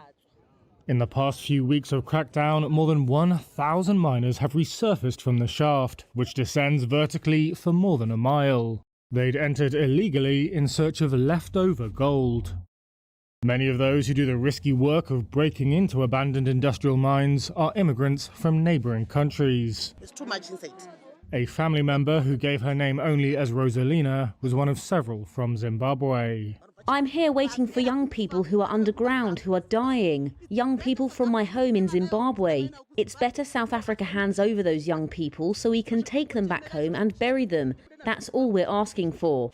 In the past few weeks of crackdown, more than 1,000 miners have resurfaced from the shaft, which descends vertically for more than a mile. They'd entered illegally in search of leftover gold. Many of those who do the risky work of breaking into abandoned industrial mines are immigrants from neighbouring countries. There's too much inside. A family member who gave her name only as Rosalina was one of several from Zimbabwe. I'm here waiting for young people who are underground, who are dying. Young people from my home in Zimbabwe. It's better South Africa hands over those young people so we can take them back home and bury them. That's all we're asking for.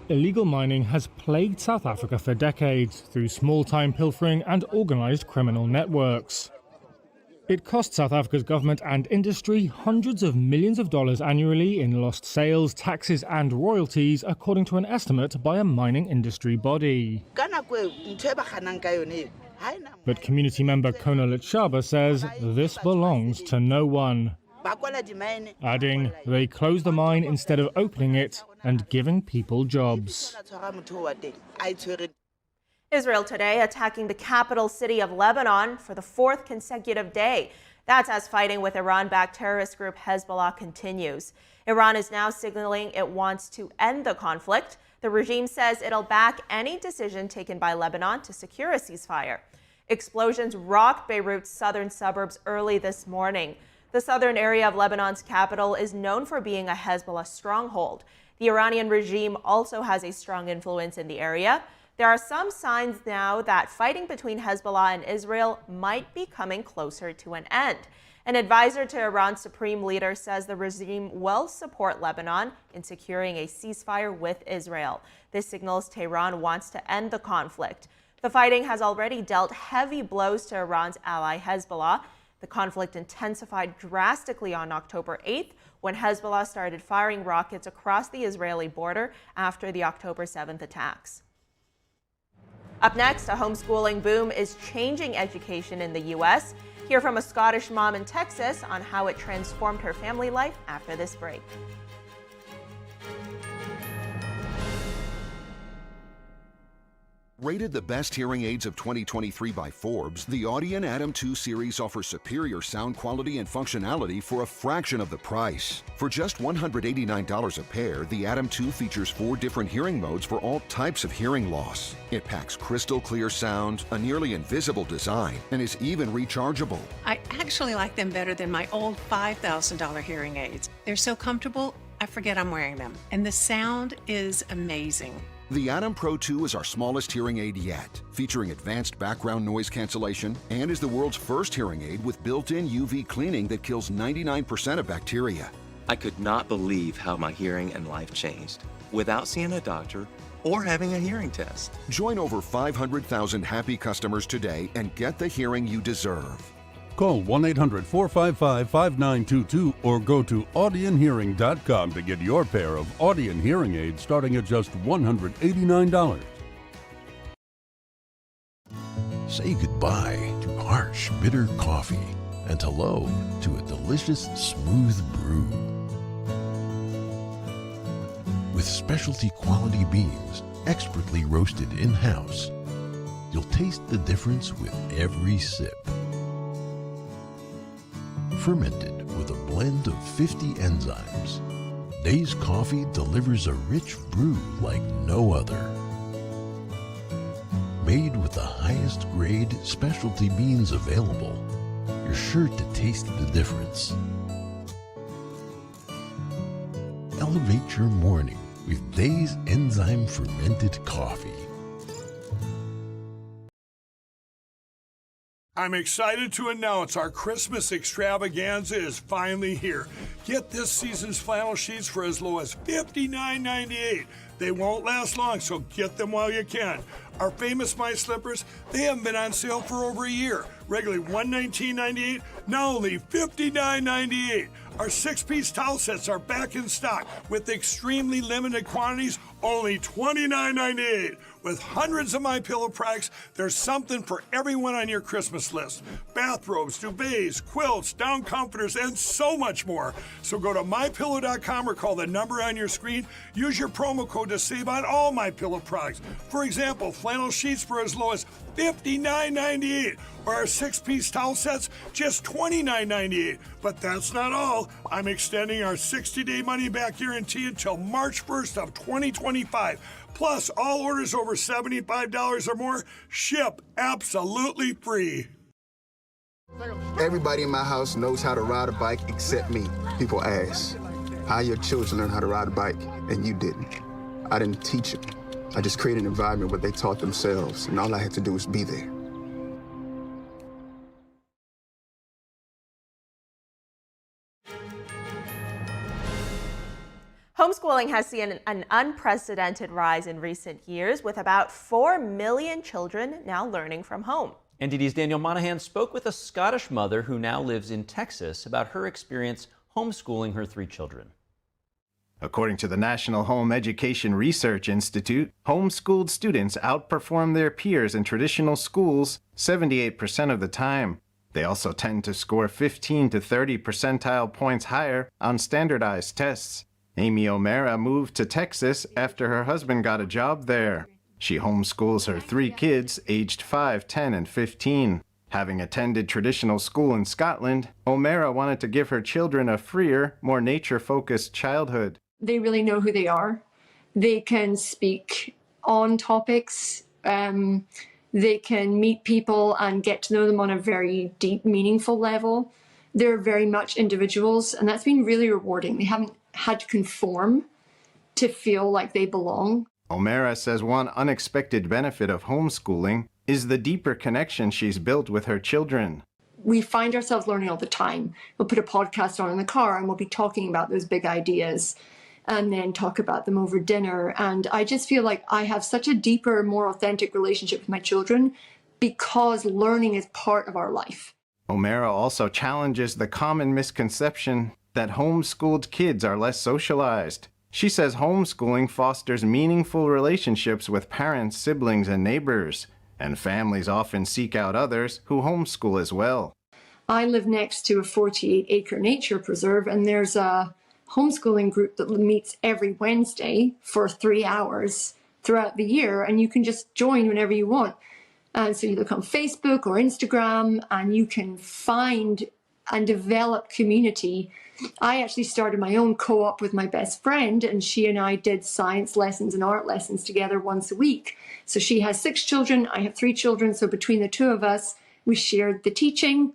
Illegal mining has plagued South Africa for decades through small-time pilfering and organised criminal networks. It costs South Africa's government and industry hundreds of millions of dollars annually in lost sales, taxes and royalties, according to an estimate by a mining industry body. But community member Kona Lechaba says this belongs to no one, adding they closed the mine instead of opening it and giving people jobs. Israel today attacking the capital city of Lebanon for the fourth consecutive day. That's as fighting with Iran-backed terrorist group Hezbollah continues. Iran is now signaling it wants to end the conflict. The regime says it'll back any decision taken by Lebanon to secure a ceasefire. Explosions rocked Beirut's southern suburbs early this morning. The southern area of Lebanon's capital is known for being a Hezbollah stronghold. The Iranian regime also has a strong influence in the area. There are some signs now that fighting between Hezbollah and Israel might be coming closer to an end. An advisor to Iran's supreme leader says the regime will support Lebanon in securing a ceasefire with Israel. This signals Tehran wants to end the conflict. The fighting has already dealt heavy blows to Iran's ally Hezbollah. The conflict intensified drastically on October 8th when Hezbollah started firing rockets across the Israeli border after the October 7th attacks. Up next, a homeschooling boom is changing education in the U.S. Hear from a Scottish mom in Texas on how it transformed her family life after this break. Rated the best hearing aids of 2023 by Forbes, the Audion Atom 2 series offers superior sound quality and functionality for a fraction of the price. For just $189 a pair, the Atom 2 features 4 different hearing modes for all types of hearing loss. It packs crystal clear sound, a nearly invisible design, and is even rechargeable. I actually like them better than my old $5,000 hearing aids. They're so comfortable, I forget I'm wearing them. And the sound is amazing. The Atom Pro 2 is our smallest hearing aid yet, featuring advanced background noise cancellation, and is the world's first hearing aid with built-in UV cleaning that kills 99% of bacteria. I could not believe how my hearing and life changed without seeing a doctor or having a hearing test. Join over 500,000 happy customers today and get the hearing you deserve. Call 1-800-455-5922 or go to audionhearing.com to get your pair of Audion hearing aids starting at just $189. Say goodbye to harsh, bitter coffee and hello to a delicious, smooth brew. With specialty quality beans, expertly roasted in-house, you'll taste the difference with every sip. Fermented with a blend of 50 enzymes, Days Coffee delivers a rich brew like no other. Made with the highest grade specialty beans available, you're sure to taste the difference. Elevate your morning with Days Enzyme Fermented Coffee. I'm excited to announce our Christmas extravaganza is finally here. Get this season's flannel sheets for as low as $59.98. They won't last long, so get them while you can. Our famous My Slippers, they haven't been on sale for over a year. Regularly $119.98, now only $59.98. Our 6-piece towel sets are back in stock with extremely limited quantities, only $29.98. With hundreds of MyPillow products, there's something for everyone on your Christmas list. Bathrobes, duvets, quilts, down comforters, and so much more. So go to MyPillow.com or call the number on your screen. Use your promo code to save on all MyPillow products. For example, flannel sheets for as low as $59.98, or our 6-piece towel sets, just $29.98. But that's not all. I'm extending our 60-day money-back guarantee until March 1st of 2025. Plus, all orders over $75 or more ship absolutely free. Everybody in my house knows how to ride a bike except me. People ask, how your children learn how to ride a bike, and you didn't. I didn't teach them. I just created an environment where they taught themselves, and all I had to do was be there. Homeschooling has seen an unprecedented rise in recent years, with about 4 million children now learning from home. NTD's Daniel Monahan spoke with a Scottish mother who now lives in Texas about her experience homeschooling her 3 children. According to the National Home Education Research Institute, homeschooled students outperform their peers in traditional schools 78% of the time. They also tend to score 15 to 30 percentile points higher on standardized tests. Amy O'Mara moved to Texas after her husband got a job there. She homeschools her 3 kids aged 5, 10, and 15. Having attended traditional school in Scotland, O'Mara wanted to give her children a freer, more nature-focused childhood. They really know who they are. They can speak on topics. They can meet people and get to know them on a very deep, meaningful level. They're very much individuals, and that's been really rewarding. They haven't had to conform to feel like they belong. O'Mara says one unexpected benefit of homeschooling is the deeper connection she's built with her children. We find ourselves learning all the time. We'll put a podcast on in the car and we'll be talking about those big ideas and then talk about them over dinner. And I just feel like I have such a deeper, more authentic relationship with my children because learning is part of our life. O'Mara also challenges the common misconception that homeschooled kids are less socialized. She says homeschooling fosters meaningful relationships with parents, siblings, and neighbors, and families often seek out others who homeschool as well. I live next to a 48-acre nature preserve, and there's a homeschooling group that meets every Wednesday for 3 hours throughout the year, and you can just join whenever you want. And so you look on Facebook or Instagram, and you can find and develop community. I actually started my own co-op with my best friend, and she and I did science lessons and art lessons together once a week. So she has 6 children, I have 3 children, so between the 2 of us, we shared the teaching.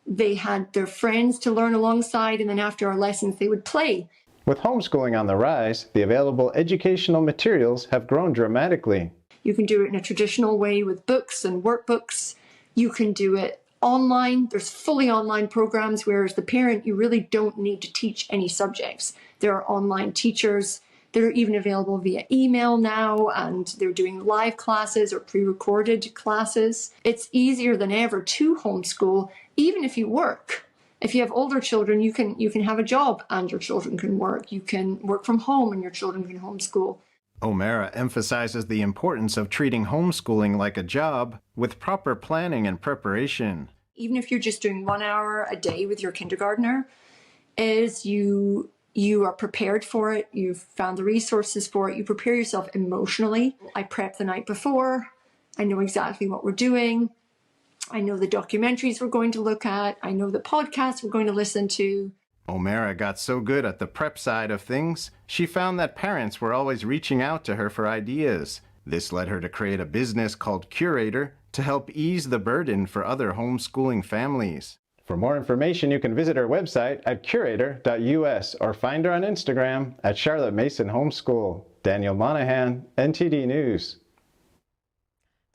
They had their friends to learn alongside, and then after our lessons, they would play. With homeschooling on the rise, the available educational materials have grown dramatically. You can do it in a traditional way with books and workbooks. You can do it online. There's fully online programs, whereas the parent, you really don't need to teach any subjects. There are online teachers that are even available via email now, and they're doing live classes or pre-recorded classes. It's easier than ever to homeschool, even if you work. If you have older children, you can have a job and your children can work. You can work from home and your children can homeschool. O'Mara emphasizes the importance of treating homeschooling like a job with proper planning and preparation. Even if you're just doing 1 hour a day with your kindergartner, is you are prepared for it, you've found the resources for it, you prepare yourself emotionally. I prep the night before, I know exactly what we're doing, I know the documentaries we're going to look at, I know the podcasts we're going to listen to. O'Mara got so good at the prep side of things, she found that parents were always reaching out to her for ideas. This led her to create a business called Curator to help ease the burden for other homeschooling families. For more information, you can visit her website at curator.us or find her on Instagram at Charlotte Mason Homeschool. Daniel Monahan, NTD News.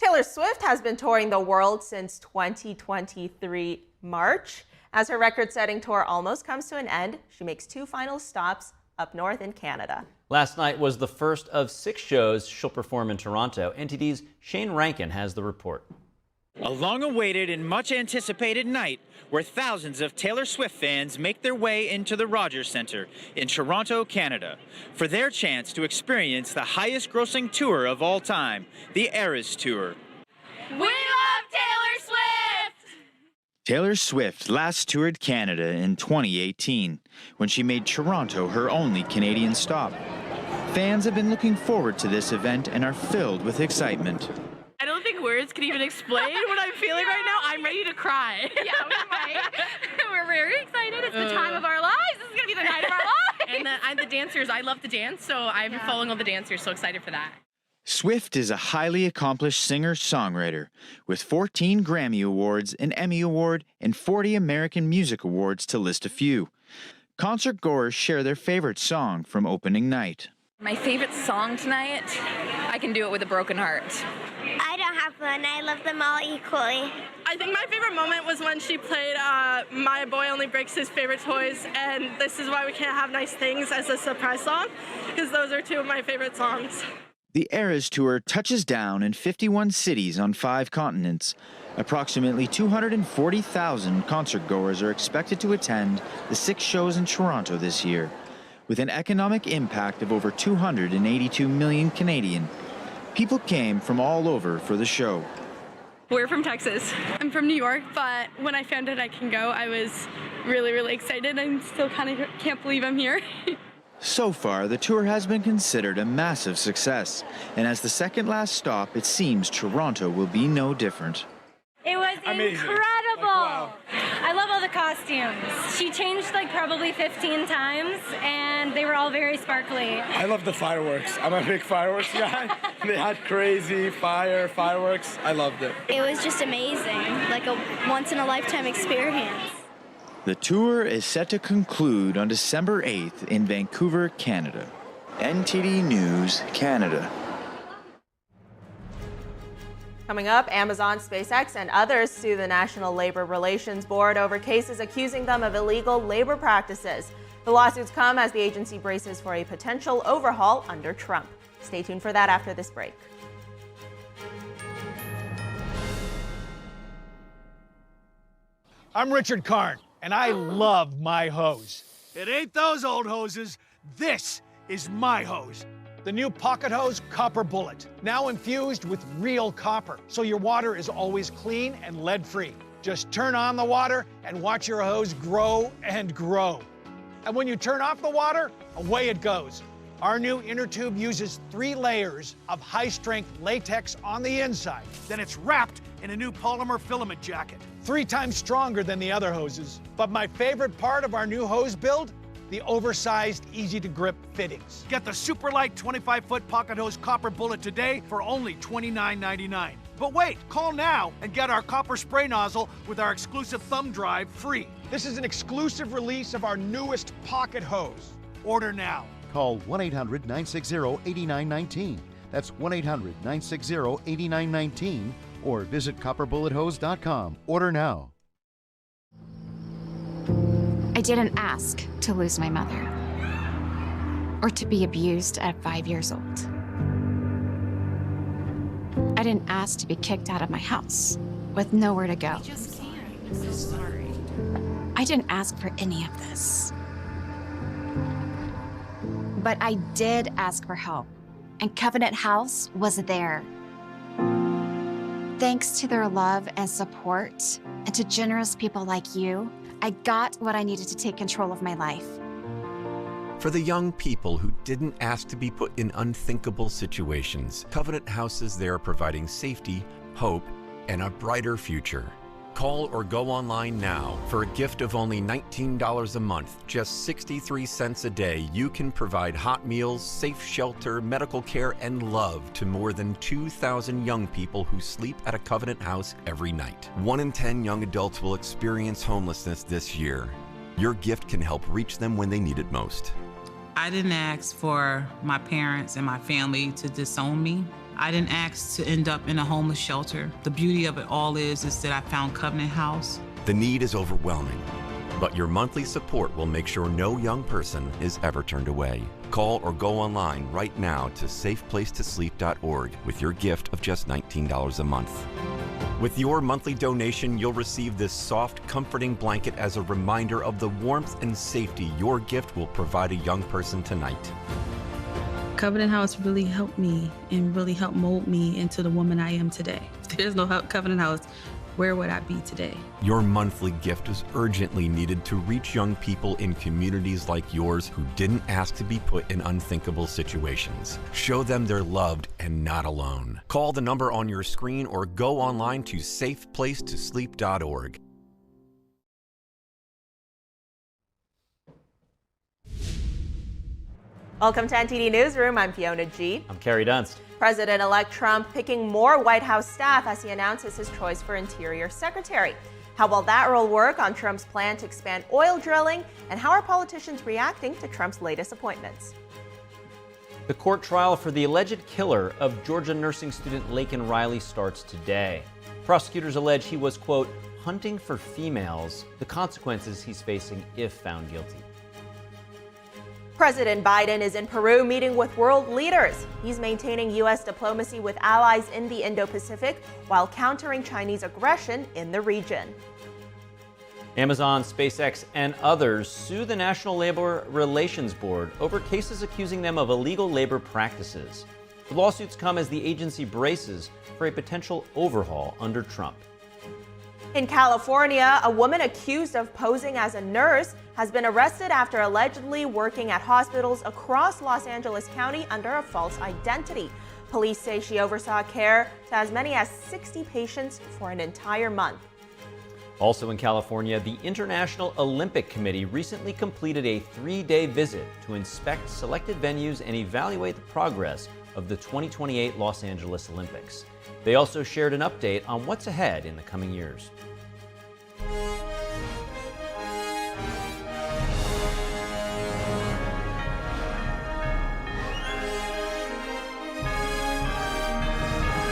Taylor Swift has been touring the world since 2023 March. As her record-setting tour almost comes to an end, she makes 2 final stops up north in Canada. Last night was the first of 6 shows she'll perform in Toronto. NTD's Shane Rankin has the report. A long-awaited and much-anticipated night where thousands of Taylor Swift fans make their way into the Rogers Centre in Toronto, Canada, for their chance to experience the highest-grossing tour of all time, the Eras Tour. We love Taylor Swift! Taylor Swift last toured Canada in 2018, when she made Toronto her only Canadian stop. Fans have been looking forward to this event and are filled with excitement. I don't think words can even explain what I'm feeling right now. I'm ready to cry. Yeah, we might. We're very excited. It's the time of our lives. This is going to be the night of our lives. And the dancers, I love to dance, so I've been following all the dancers, so excited for that. Swift is a highly accomplished singer-songwriter with 14 Grammy Awards, an Emmy Award, and 40 American Music Awards to list a few. Concert goers share their favorite song from opening night. My favorite song tonight, I Can Do It With a Broken Heart. I don't have one. I love them all equally. I think my favorite moment was when she played My Boy Only Breaks His Favorite Toys and This Is Why We Can't Have Nice Things as a surprise song, because those are 2 of my favorite songs. The Eras Tour touches down in 51 cities on 5 continents. Approximately 240,000 concertgoers are expected to attend the 6 shows in Toronto this year, with an economic impact of over 282 million Canadian. People came from all over for the show. We're from Texas. I'm from New York, but when I found out I can go, I was really, really excited. I still kind of can't believe I'm here. So far, the tour has been considered a massive success, and as the second last stop, it seems Toronto will be no different. It was incredible. Wow. I love all the costumes. She changed probably 15 times, and they were all very sparkly. I love the fireworks. I'm a big fireworks guy. They had crazy fireworks. I loved it. It was just amazing, like a once-in-a-lifetime experience. The tour is set to conclude on December 8th in Vancouver, Canada. NTD News, Canada. Coming up, Amazon, SpaceX, and others sue the National Labor Relations Board over cases accusing them of illegal labor practices. The lawsuits come as the agency braces for a potential overhaul under Trump. Stay tuned for that after this break. I'm Richard Karn, and I love my hose. It ain't those old hoses. This is my hose. The new Pocket Hose Copper Bullet, now infused with real copper, so your water is always clean and lead-free. Just turn on the water and watch your hose grow and grow. And when you turn off the water, away it goes. Our new inner tube uses 3 layers of high-strength latex on the inside. Then it's wrapped in a new polymer filament jacket, 3 times stronger than the other hoses. But my favorite part of our new hose build? The oversized, easy-to-grip fittings. Get the super light 25-foot Pocket Hose Copper Bullet today for only $29.99. But wait, call now and get our copper spray nozzle with our exclusive thumb drive free. This is an exclusive release of our newest Pocket Hose. Order now. Call 1-800-960-8919. That's 1-800-960-8919 or visit copperbullethose.com. Order now. I didn't ask to lose my mother or to be abused at 5 years old. I didn't ask to be kicked out of my house with nowhere to go. I just can't. I'm so sorry. I didn't ask for any of this. But I did ask for help, and Covenant House was there. Thanks to their love and support, and to generous people like you, I got what I needed to take control of my life. For the young people who didn't ask to be put in unthinkable situations, Covenant House is there providing safety, hope, and a brighter future. Call or go online now. For a gift of only $19 a month, just 63 cents a day, you can provide hot meals, safe shelter, medical care, and love to more than 2,000 young people who sleep at a Covenant House every night. 1 in 10 young adults will experience homelessness this year. Your gift can help reach them when they need it most. I didn't ask for my parents and my family to disown me. I didn't ask to end up in a homeless shelter. The beauty of it all is that I found Covenant House. The need is overwhelming, but your monthly support will make sure no young person is ever turned away. Call or go online right now to safeplacetosleep.org with your gift of just $19 a month. With your monthly donation, you'll receive this soft, comforting blanket as a reminder of the warmth and safety your gift will provide a young person tonight. Covenant House really helped me and really helped mold me into the woman I am today. If there's no Covenant House, where would I be today? Your monthly gift is urgently needed to reach young people in communities like yours who didn't ask to be put in unthinkable situations. Show them they're loved and not alone. Call the number on your screen or go online to safeplacetosleep.org. Welcome to NTD Newsroom. I'm Fiona G. I'm Carrie Dunst. President-elect Trump picking more White House staff as he announces his choice for Interior Secretary. How will that role work on Trump's plan to expand oil drilling, and how are politicians reacting to Trump's latest appointments? The court trial for the alleged killer of Georgia nursing student Laken Riley starts today. Prosecutors allege he was, quote, hunting for females, the consequences he's facing if found guilty. President Biden is in Peru meeting with world leaders. He's maintaining U.S. diplomacy with allies in the Indo-Pacific while countering Chinese aggression in the region. Amazon, SpaceX, and others sue the National Labor Relations Board over cases accusing them of illegal labor practices. The lawsuits come as the agency braces for a potential overhaul under Trump. In California, a woman accused of posing as a nurse has been arrested after allegedly working at hospitals across Los Angeles County under a false identity. Police say she oversaw care to as many as 60 patients for an entire month. Also in California, the International Olympic Committee recently completed a 3-day visit to inspect selected venues and evaluate the progress of the 2028 Los Angeles Olympics. They also shared an update on what's ahead in the coming years.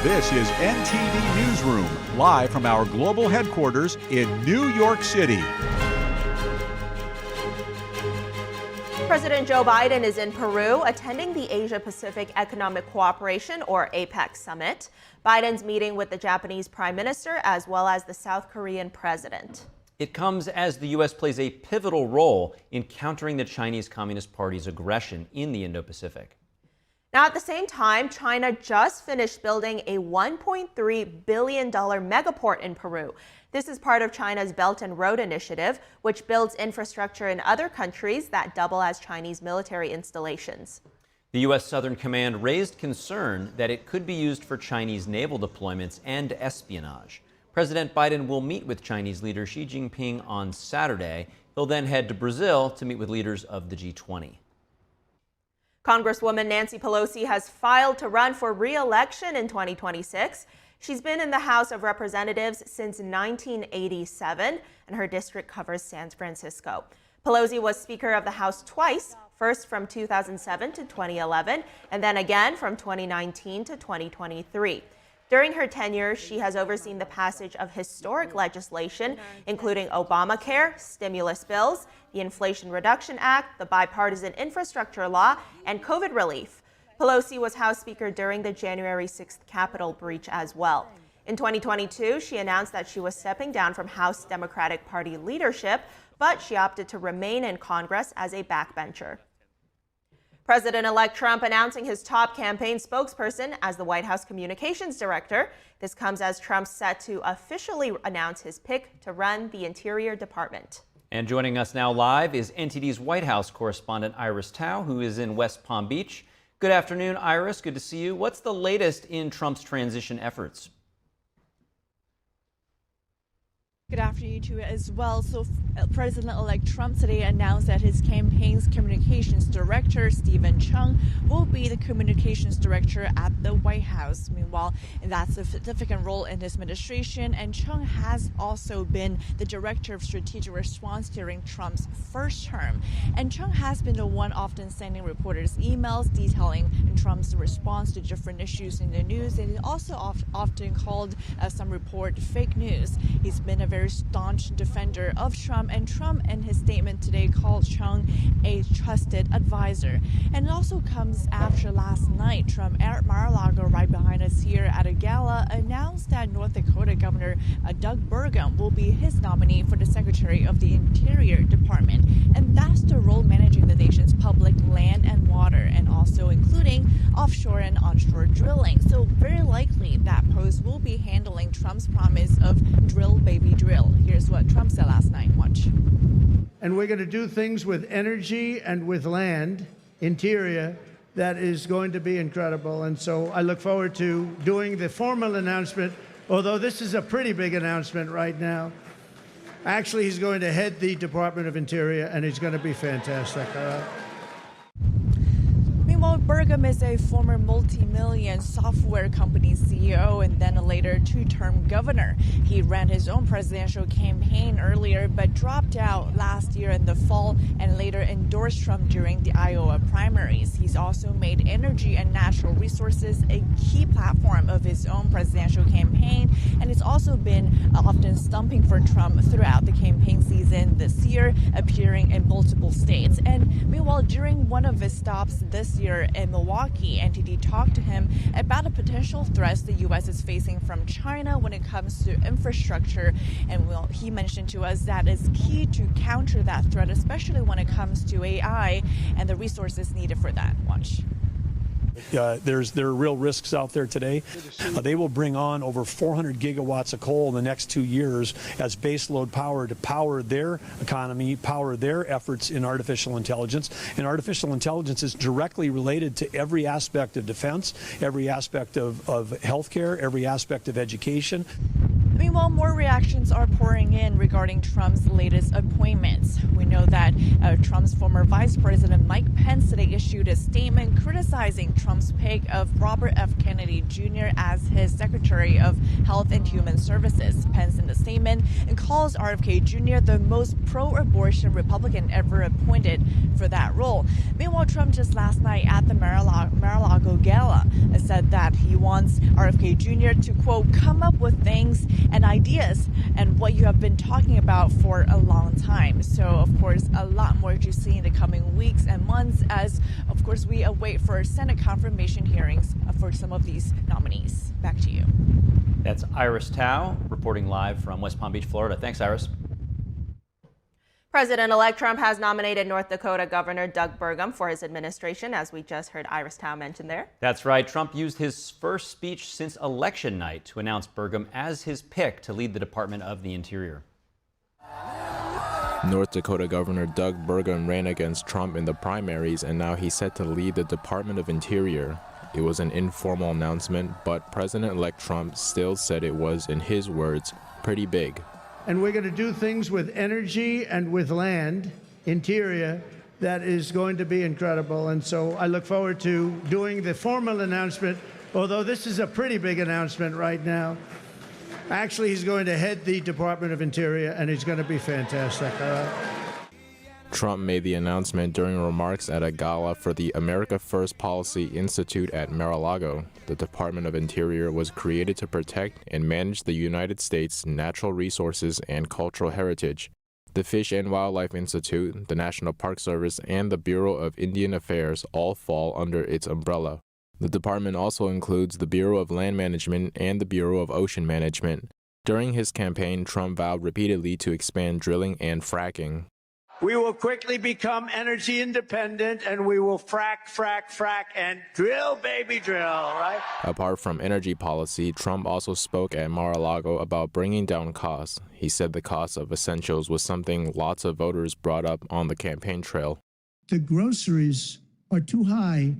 This is NTD Newsroom, live from our global headquarters in New York City. President Joe Biden is in Peru attending the Asia-Pacific Economic Cooperation, or APEC Summit. Biden's meeting with the Japanese Prime Minister as well as the South Korean President. It comes as the U.S. plays a pivotal role in countering the Chinese Communist Party's aggression in the Indo-Pacific. Now, at the same time, China just finished building a $1.3 billion megaport in Peru. This is part of China's Belt and Road Initiative, which builds infrastructure in other countries that double as Chinese military installations. The U.S. Southern Command raised concern that it could be used for Chinese naval deployments and espionage. President Biden will meet with Chinese leader Xi Jinping on Saturday. He'll then head to Brazil to meet with leaders of the G20. Congresswoman Nancy Pelosi has filed to run for re-election in 2026. She's been in the House of Representatives since 1987, and her district covers San Francisco. Pelosi was Speaker of the House twice, first from 2007 to 2011, and then again from 2019 to 2023. During her tenure, she has overseen the passage of historic legislation, including Obamacare, stimulus bills, the Inflation Reduction Act, the Bipartisan Infrastructure Law, and COVID relief. Pelosi was House Speaker during the January 6th Capitol breach as well. In 2022, she announced that she was stepping down from House Democratic Party leadership, but she opted to remain in Congress as a backbencher. President-elect Trump announcing his top campaign spokesperson as the White House Communications Director. This comes as Trump's set to officially announce his pick to run the Interior Department. And joining us now live is NTD's White House correspondent Iris Tao, who is in West Palm Beach. Good afternoon, Iris. Good to see you. What's the latest in Trump's transition efforts? Good afternoon to you as well. So President-elect Trump today announced that his campaign's communications director, Stephen Chung, will be the communications director at the White House. Meanwhile, that's a significant role in his administration, and Chung has also been the director of strategic response during Trump's first term. And Chung has been the one often sending reporters emails detailing Trump's response to different issues in the news, and he also often called some report fake news. He's been a very staunch defender of Trump, and Trump in his statement today called Chung a trusted advisor. And it also comes after last night, Trump at Mar-a-Lago, right behind us here at a gala, announced that North Dakota Governor Doug Burgum will be his nominee for the Secretary of the Interior Department. And that's the role managing the nation's public land and water, and also including offshore and onshore drilling. So very likely that post will be handling Trump's promise of drill, baby, drill. Here's what Trump said last night. Watch. And we're going to do things with energy and with land, interior, that is going to be incredible. And so I look forward to doing the formal announcement, although this is a pretty big announcement right now. Actually, he's going to head the Department of Interior, and he's going to be fantastic. Meanwhile, Burgum is a former multi-million software company CEO and then a later two-term governor. He ran his own presidential campaign earlier but dropped out last year in the fall and later endorsed Trump during the Iowa primaries. He's also made energy and natural resources a key platform of his own presidential campaign, and he's also been often stumping for Trump throughout the campaign season this year, appearing in multiple states. And meanwhile, during one of his stops this year in Milwaukee, NTD talked to him about the potential threats the U.S. is facing from China when it comes to infrastructure. And he mentioned to us that it's key to counter that threat, especially when it comes to AI and the resources needed for that. Watch. There are real risks out there today. They will bring on over 400 gigawatts of coal in the next 2 years as baseload power to power their economy, power their efforts in artificial intelligence. And artificial intelligence is directly related to every aspect of defense, every aspect of healthcare, every aspect of education. Meanwhile, more reactions are pouring in regarding Trump's latest appointments. We know that Trump's former Vice President Mike Pence today issued a statement criticizing Trump's pick of Robert F. Kennedy Jr. as his Secretary of Health and Human Services. Pence in the statement calls RFK Jr. the most pro-abortion Republican ever appointed for that role. Meanwhile, Trump just last night at the Mar-a-Lago Gala said that he wants RFK Jr. to, quote, come up with things and ideas and what you have been talking about for a long time. So, of course, a lot more to see in the coming weeks and months as, of course, we await for Senate confirmation hearings for some of these nominees. Back to you. That's Iris Tao reporting live from West Palm Beach, Florida. Thanks, Iris. President-elect Trump has nominated North Dakota Governor Doug Burgum for his administration, as we just heard Iris Tao mention there. That's right. Trump used his first speech since election night to announce Burgum as his pick to lead the Department of the Interior. North Dakota Governor Doug Burgum ran against Trump in the primaries, and now he's set to lead the Department of Interior. It was an informal announcement, but President-elect Trump still said it was, in his words, pretty big. And we're going to do things with energy and with land, interior, that is going to be incredible. And so I look forward to doing the formal announcement, although this is a pretty big announcement right now. Actually, he's going to head the Department of Interior, and he's going to be fantastic. Trump made the announcement during remarks at a gala for the America First Policy Institute at Mar-a-Lago. The Department of Interior was created to protect and manage the United States' natural resources and cultural heritage. The Fish and Wildlife Institute, the National Park Service, and the Bureau of Indian Affairs all fall under its umbrella. The department also includes the Bureau of Land Management and the Bureau of Ocean Management. During his campaign, Trump vowed repeatedly to expand drilling and fracking. We will quickly become energy independent, and we will frack, and drill, baby, drill, right? Apart from energy policy, Trump also spoke at Mar-a-Lago about bringing down costs. He said the cost of essentials was something lots of voters brought up on the campaign trail. The groceries are too high,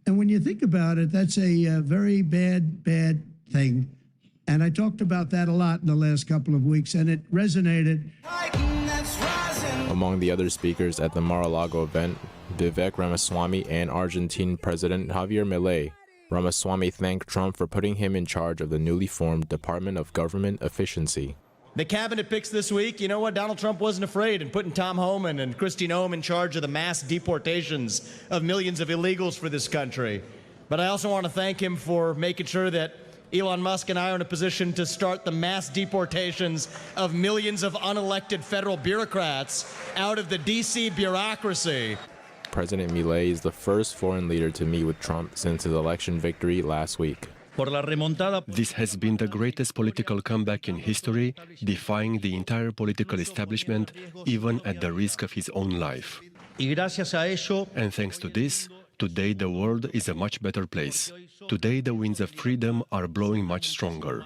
and when you think about it, that's a very bad thing. And I talked about that a lot in the last couple of weeks, and it resonated. Among the other speakers at the Mar-a-Lago event, Vivek Ramaswamy and Argentine President Javier Milei. Ramaswamy thanked Trump for putting him in charge of the newly formed Department of Government Efficiency. The cabinet picks this week, you know what? Donald Trump wasn't afraid in putting Tom Homan and Kristi Noem in charge of the mass deportations of millions of illegals for this country. But I also want to thank him for making sure that Elon Musk and I are in a position to start the mass deportations of millions of unelected federal bureaucrats out of the D.C. bureaucracy. President Milei is the first foreign leader to meet with Trump since his election victory last week. This has been the greatest political comeback in history, defying the entire political establishment, even at the risk of his own life. And thanks to this, today the world is a much better place. Today the winds of freedom are blowing much stronger.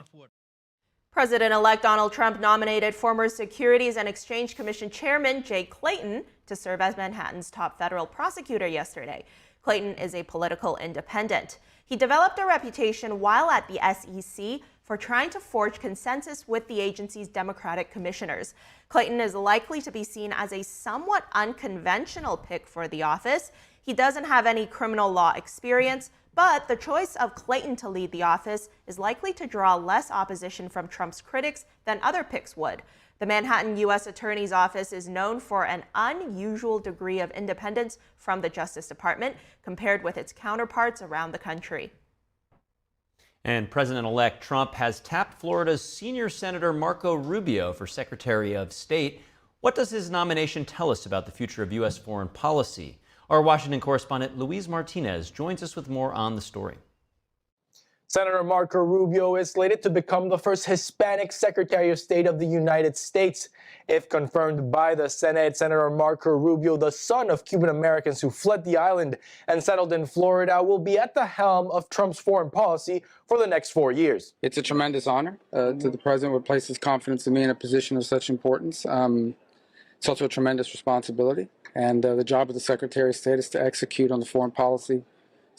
President-elect Donald Trump nominated former Securities and Exchange Commission Chairman Jay Clayton to serve as Manhattan's top federal prosecutor yesterday. Clayton is a political independent. He developed a reputation while at the SEC for trying to forge consensus with the agency's Democratic commissioners. Clayton is likely to be seen as a somewhat unconventional pick for the office. He doesn't have any criminal law experience, but the choice of Clayton to lead the office is likely to draw less opposition from Trump's critics than other picks would. The Manhattan U.S. Attorney's Office is known for an unusual degree of independence from the Justice Department compared with its counterparts around the country. And President-elect Trump has tapped Florida's senior Senator Marco Rubio for Secretary of State. What does his nomination tell us about the future of U.S. foreign policy? Our Washington correspondent Luis Martinez joins us with more on the story. Senator Marco Rubio is slated to become the first Hispanic Secretary of State of the United States. If confirmed by the Senate, Senator Marco Rubio, the son of Cuban Americans who fled the island and settled in Florida, will be at the helm of Trump's foreign policy for the next 4 years. It's a tremendous honor to the president would place his confidence in me in a position of such importance. It's also a tremendous responsibility. And the job of the Secretary of State is to execute on the foreign policy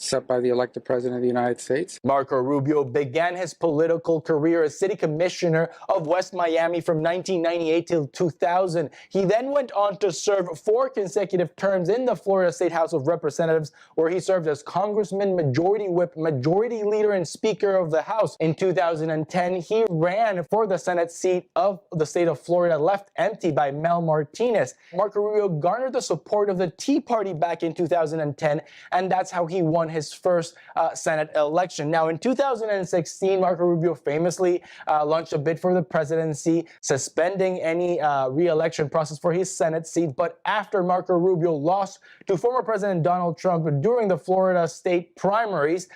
set by the elected President of the United States. Marco Rubio began his political career as city commissioner of West Miami from 1998 till 2000. He then went on to serve 4 consecutive terms in the Florida State House of Representatives, where he served as Congressman, Majority Whip, Majority Leader, and Speaker of the House. In 2010, he ran for the Senate seat of the state of Florida, left empty by Mel Martinez. Marco Rubio garnered the support of the Tea Party back in 2010, and that's how he won his first Senate election. Now, in 2016, Marco Rubio famously launched a bid for the presidency, suspending any re-election process for his Senate seat. But after Marco Rubio lost to former President Donald Trump during the Florida state primaries,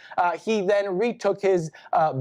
he then retook his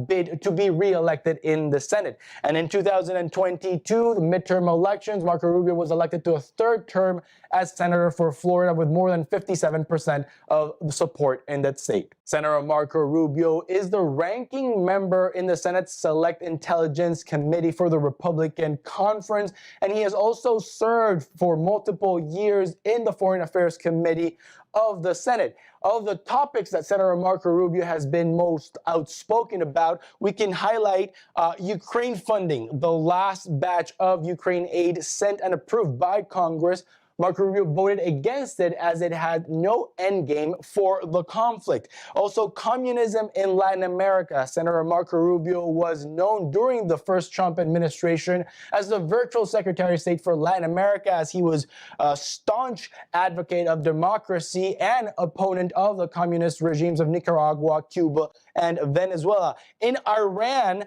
bid to be re-elected in the Senate. And in 2022, the midterm elections, Marco Rubio was elected to a 3rd term as senator for Florida with more than 57% of the support in that state. Senator Marco Rubio is the ranking member in the Senate's Select Intelligence Committee for the Republican Conference, and he has also served for multiple years in the Foreign Affairs Committee of the Senate. Of the topics that Senator Marco Rubio has been most outspoken about, we can highlight Ukraine funding. The last batch of Ukraine aid sent and approved by Congress, Marco Rubio voted against it as it had no endgame for the conflict. Also, communism in Latin America. Senator Marco Rubio was known during the first Trump administration as the virtual Secretary of State for Latin America, as he was a staunch advocate of democracy and opponent of the communist regimes of Nicaragua, Cuba, and Venezuela. In Iran,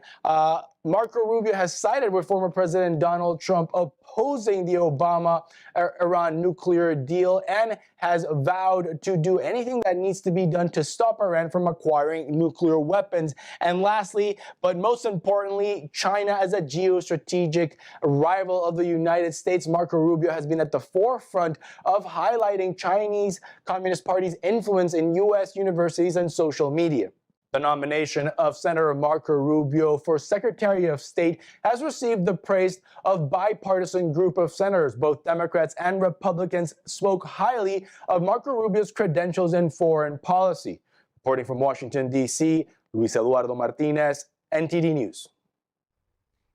Marco Rubio has sided with former President Donald Trump, opposing the Obama-Iran nuclear deal, and has vowed to do anything that needs to be done to stop Iran from acquiring nuclear weapons. And lastly, but most importantly, China as a geostrategic rival of the United States. Marco Rubio has been at the forefront of highlighting Chinese Communist Party's influence in U.S. universities and social media. The nomination of Senator Marco Rubio for Secretary of State has received the praise of a bipartisan group of senators. Both Democrats and Republicans spoke highly of Marco Rubio's credentials in foreign policy. Reporting from Washington, D.C., Luis Eduardo Martinez, NTD News.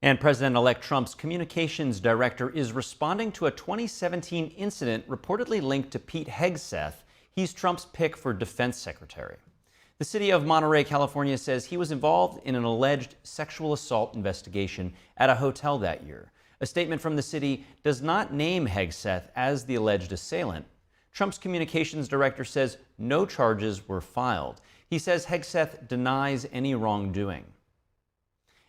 And President-elect Trump's communications director is responding to a 2017 incident reportedly linked to Pete Hegseth. He's Trump's pick for defense secretary. The city of Monterey, California says he was involved in an alleged sexual assault investigation at a hotel that year. A statement from the city does not name Hegseth as the alleged assailant. Trump's communications director says no charges were filed. He says Hegseth denies any wrongdoing.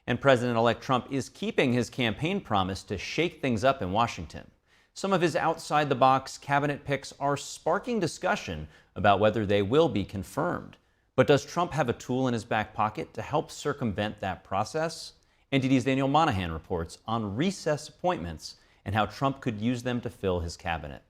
And President-elect Trump is keeping his campaign promise to shake things up in Washington. Some of his outside-the-box cabinet picks are sparking discussion about whether they will be confirmed. But does Trump have a tool in his back pocket to help circumvent that process? NTD's Daniel Monahan reports on recess appointments and how Trump could use them to fill his cabinet.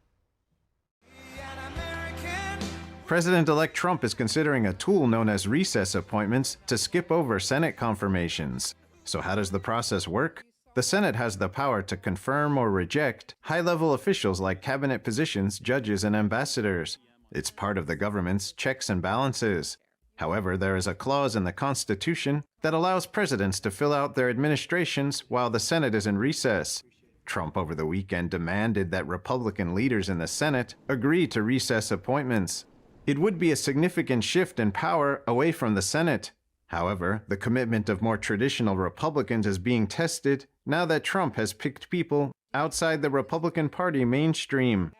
President-elect Trump is considering a tool known as recess appointments to skip over Senate confirmations. So how does the process work? The Senate has the power to confirm or reject high-level officials like cabinet positions, judges, and ambassadors. It's part of the government's checks and balances. However, there is a clause in the Constitution that allows presidents to fill out their administrations while the Senate is in recess. Trump over the weekend demanded that Republican leaders in the Senate agree to recess appointments. It would be a significant shift in power away from the Senate. However, the commitment of more traditional Republicans is being tested now that Trump has picked people outside the Republican Party mainstream.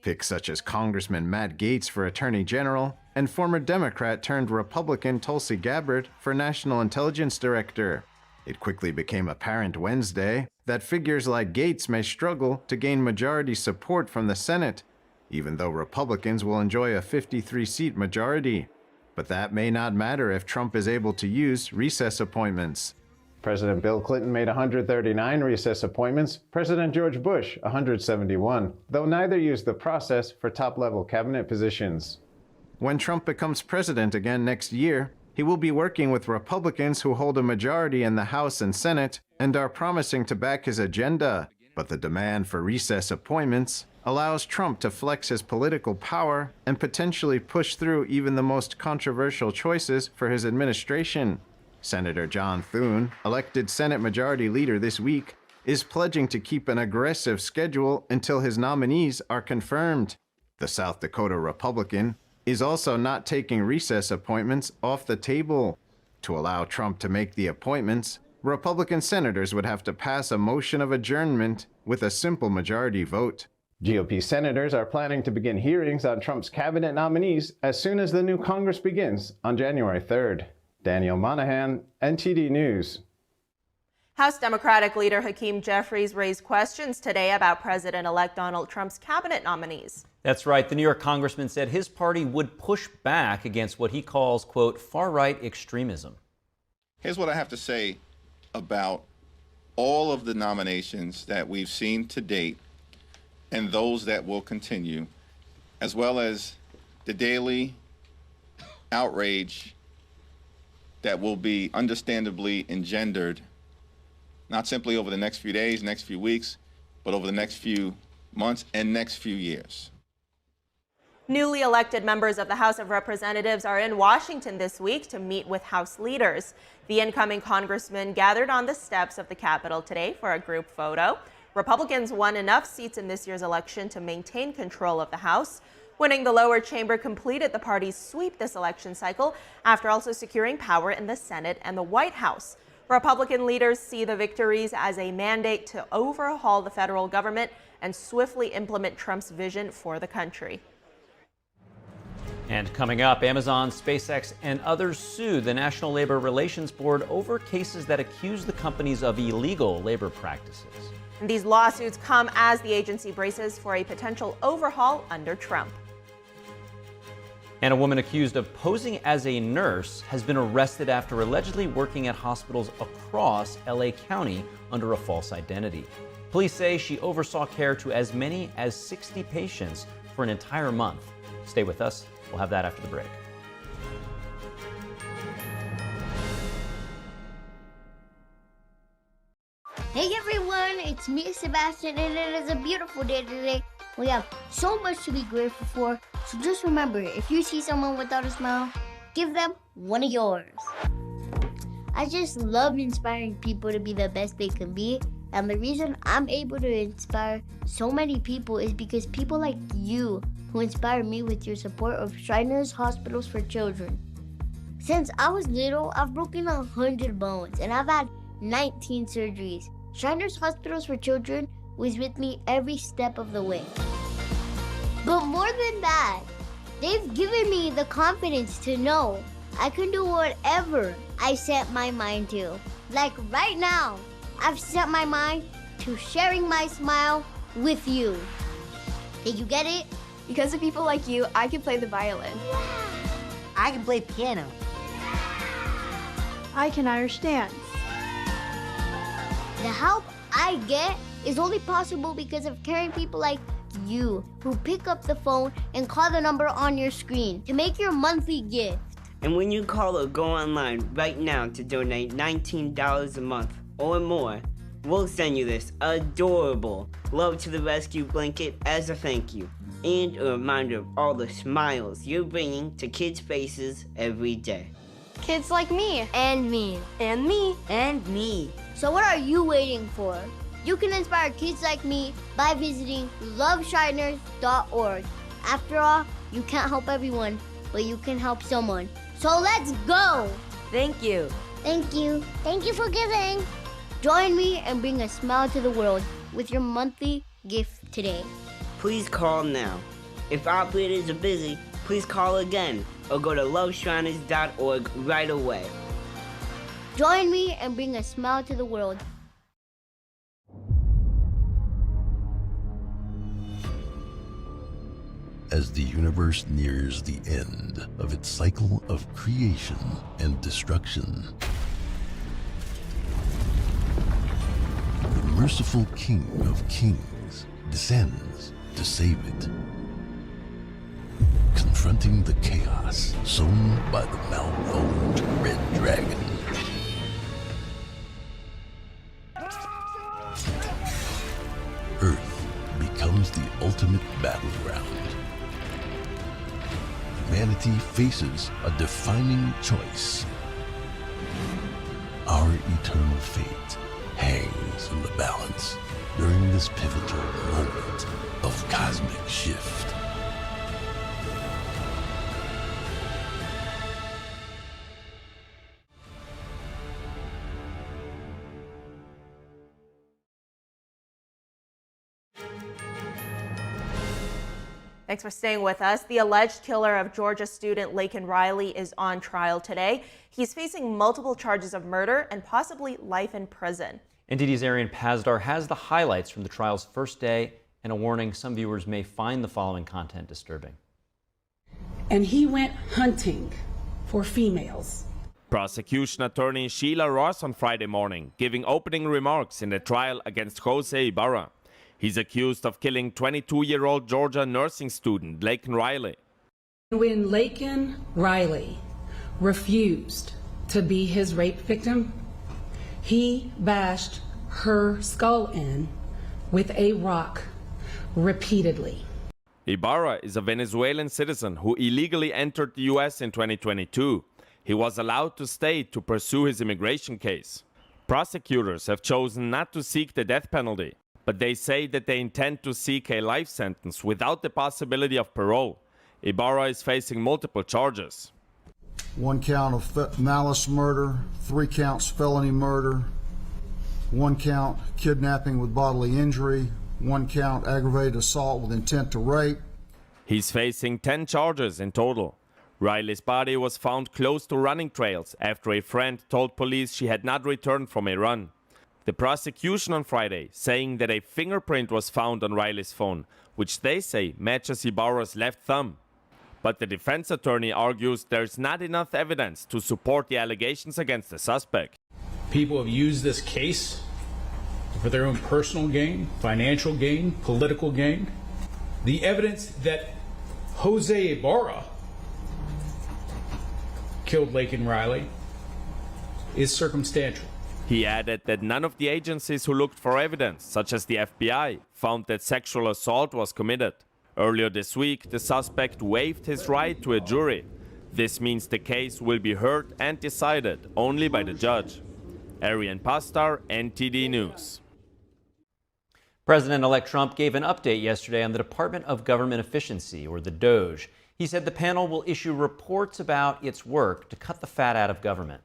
Picks such as Congressman Matt Gaetz for Attorney General and former Democrat turned Republican Tulsi Gabbard for National Intelligence Director. It quickly became apparent Wednesday that figures like Gaetz may struggle to gain majority support from the Senate, even though Republicans will enjoy a 53-seat majority. But that may not matter if Trump is able to use recess appointments. President Bill Clinton made 139 recess appointments, President George Bush 171, though neither used the process for top-level cabinet positions. When Trump becomes president again next year, he will be working with Republicans who hold a majority in the House and Senate and are promising to back his agenda. But the demand for recess appointments allows Trump to flex his political power and potentially push through even the most controversial choices for his administration. Senator John Thune, elected Senate Majority Leader this week, is pledging to keep an aggressive schedule until his nominees are confirmed. The South Dakota Republican is also not taking recess appointments off the table. To allow Trump to make the appointments, Republican senators would have to pass a motion of adjournment with a simple majority vote. GOP senators are planning to begin hearings on Trump's cabinet nominees as soon as the new Congress begins on January 3rd. Daniel Monahan, NTD News. House Democratic leader Hakeem Jeffries raised questions today about President-elect Donald Trump's cabinet nominees. That's right. The New York congressman said his party would push back against what he calls, quote, far-right extremism. Here's what I have to say about all of the nominations that we've seen to date and those that will continue, as well as the daily outrage that will be understandably engendered, not simply over the next few days, next few weeks, but over the next few months and next few years. Newly elected members of the House of Representatives are in Washington this week to meet with House leaders. The incoming congressmen gathered on the steps of the Capitol today for a group photo. Republicans won enough seats in this year's election to maintain control of the House. Winning the lower chamber completed the party's sweep this election cycle after also securing power in the Senate and the White House. Republican leaders see the victories as a mandate to overhaul the federal government and swiftly implement Trump's vision for the country. And coming up, Amazon, SpaceX, and others sued the National Labor Relations Board over cases that accuse the companies of illegal labor practices. And these lawsuits come as the agency braces for a potential overhaul under Trump. And a woman accused of posing as a nurse has been arrested after allegedly working at hospitals across LA County under a false identity. Police say she oversaw care to as many as 60 patients for an entire month. Stay with us. We'll have that after the break. Hey everyone, it's me, Sebastian, and it is a beautiful day today. We have so much to be grateful for, so just remember, if you see someone without a smile, give them one of yours. I just love inspiring people to be the best they can be. And the reason I'm able to inspire so many people is because people like you who inspire me with your support of Shriners Hospitals for Children. Since I was little, I've broken 100 bones and I've had 19 surgeries. Shriners Hospitals for Children was with me every step of the way. But more than that, they've given me the confidence to know I can do whatever I set my mind to. Like right now, I've set my mind to sharing my smile with you. Did you get it? Because of people like you, I can play the violin. I can play piano. I can understand. The help I get is only possible because of caring people like you who pick up the phone and call the number on your screen to make your monthly gift. And when you call or go online right now to donate $19 a month or more, we'll send you this adorable Love to the Rescue blanket as a thank you and a reminder of all the smiles you're bringing to kids' faces every day. Kids like me. And me. And me. And me. So what are you waiting for? You can inspire kids like me by visiting loveshriners.org. After all, you can't help everyone, but you can help someone. So let's go! Thank you. Thank you. Thank you for giving. Join me and bring a smile to the world with your monthly gift today. Please call now. If operators are busy, please call again or go to loveshriners.org right away. Join me and bring a smile to the world. As the universe nears the end of its cycle of creation and destruction, the merciful King of Kings descends to save it, confronting the chaos sown by the malformed Red Dragon. Earth becomes the ultimate battleground. Humanity faces a defining choice. Our eternal fate hangs in the balance during this pivotal moment of cosmic shift. Thanks for staying with us. The alleged killer of Georgia student Laken Riley is on trial today. He's facing multiple charges of murder and possibly life in prison. NTD's Arian Pazdar has the highlights from the trial's first day and a warning some viewers may find the following content disturbing. And he went hunting for females. Prosecution attorney Sheila Ross on Friday morning giving opening remarks in the trial against Jose Ibarra. He's accused of killing 22-year-old Georgia nursing student Laken Riley. When Laken Riley refused to be his rape victim, he bashed her skull in with a rock repeatedly. Ibarra is a Venezuelan citizen who illegally entered the U.S. in 2022. He was allowed to stay to pursue his immigration case. Prosecutors have chosen not to seek the death penalty, but they say that they intend to seek a life sentence without the possibility of parole. Ibarra is facing multiple charges. 1 count of malice murder, 3 counts felony murder, 1 count kidnapping with bodily injury, 1 count aggravated assault with intent to rape. He's facing 10 charges in total. Riley's body was found close to running trails after a friend told police she had not returned from a run. The prosecution on Friday saying that a fingerprint was found on Riley's phone, which they say matches Ibarra's left thumb. But the defense attorney argues there's not enough evidence to support the allegations against the suspect. People have used this case for their own personal gain, financial gain, political gain. The evidence that Jose Ibarra killed Laken Riley is circumstantial. He added that none of the agencies who looked for evidence, such as the FBI, found that sexual assault was committed. Earlier this week, the suspect waived his right to a jury. This means the case will be heard and decided only by the judge. Arian Pastar, NTD News. President-elect Trump gave an update yesterday on the Department of Government Efficiency, or the DOGE. He said the panel will issue reports about its work to cut the fat out of government.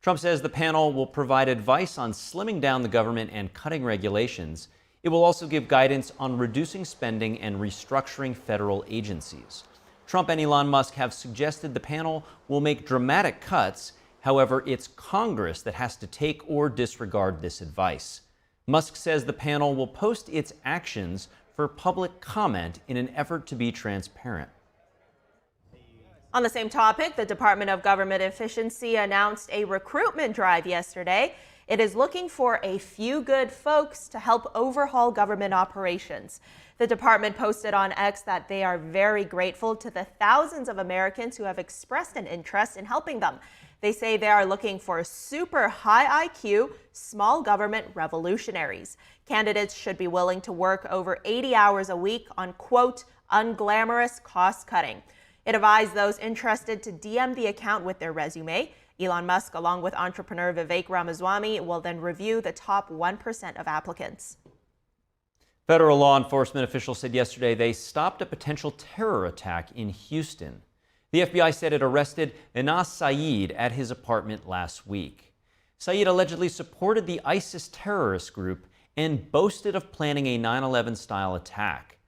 Trump says the panel will provide advice on slimming down the government and cutting regulations. It will also give guidance on reducing spending and restructuring federal agencies. Trump and Elon Musk have suggested the panel will make dramatic cuts. However, it's Congress that has to take or disregard this advice. Musk says the panel will post its actions for public comment in an effort to be transparent. On the same topic, the Department of Government Efficiency announced a recruitment drive yesterday. It is looking for a few good folks to help overhaul government operations. The department posted on X that they are very grateful to the thousands of Americans who have expressed an interest in helping them. They say they are looking for super high IQ, small government revolutionaries. Candidates should be willing to work over 80 hours a week on, quote, unglamorous cost cutting. It advised those interested to DM the account with their resume. Elon Musk, along with entrepreneur Vivek Ramaswamy, will then review the top 1% of applicants. Federal law enforcement officials said yesterday they stopped a potential terror attack in Houston. The FBI said it arrested Anas Saeed at his apartment last week. Saeed allegedly supported the ISIS terrorist group and boasted of planning a 9/11-style attack.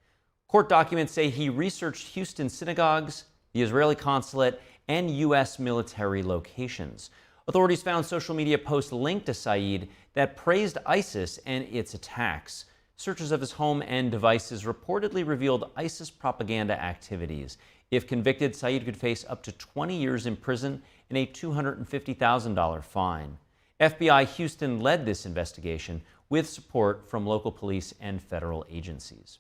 Court documents say he researched Houston synagogues, the Israeli consulate, and U.S. military locations. Authorities found social media posts linked to Saeed that praised ISIS and its attacks. Searches of his home and devices reportedly revealed ISIS propaganda activities. If convicted, Saeed could face up to 20 years in prison and a $250,000 fine. FBI Houston led this investigation with support from local police and federal agencies.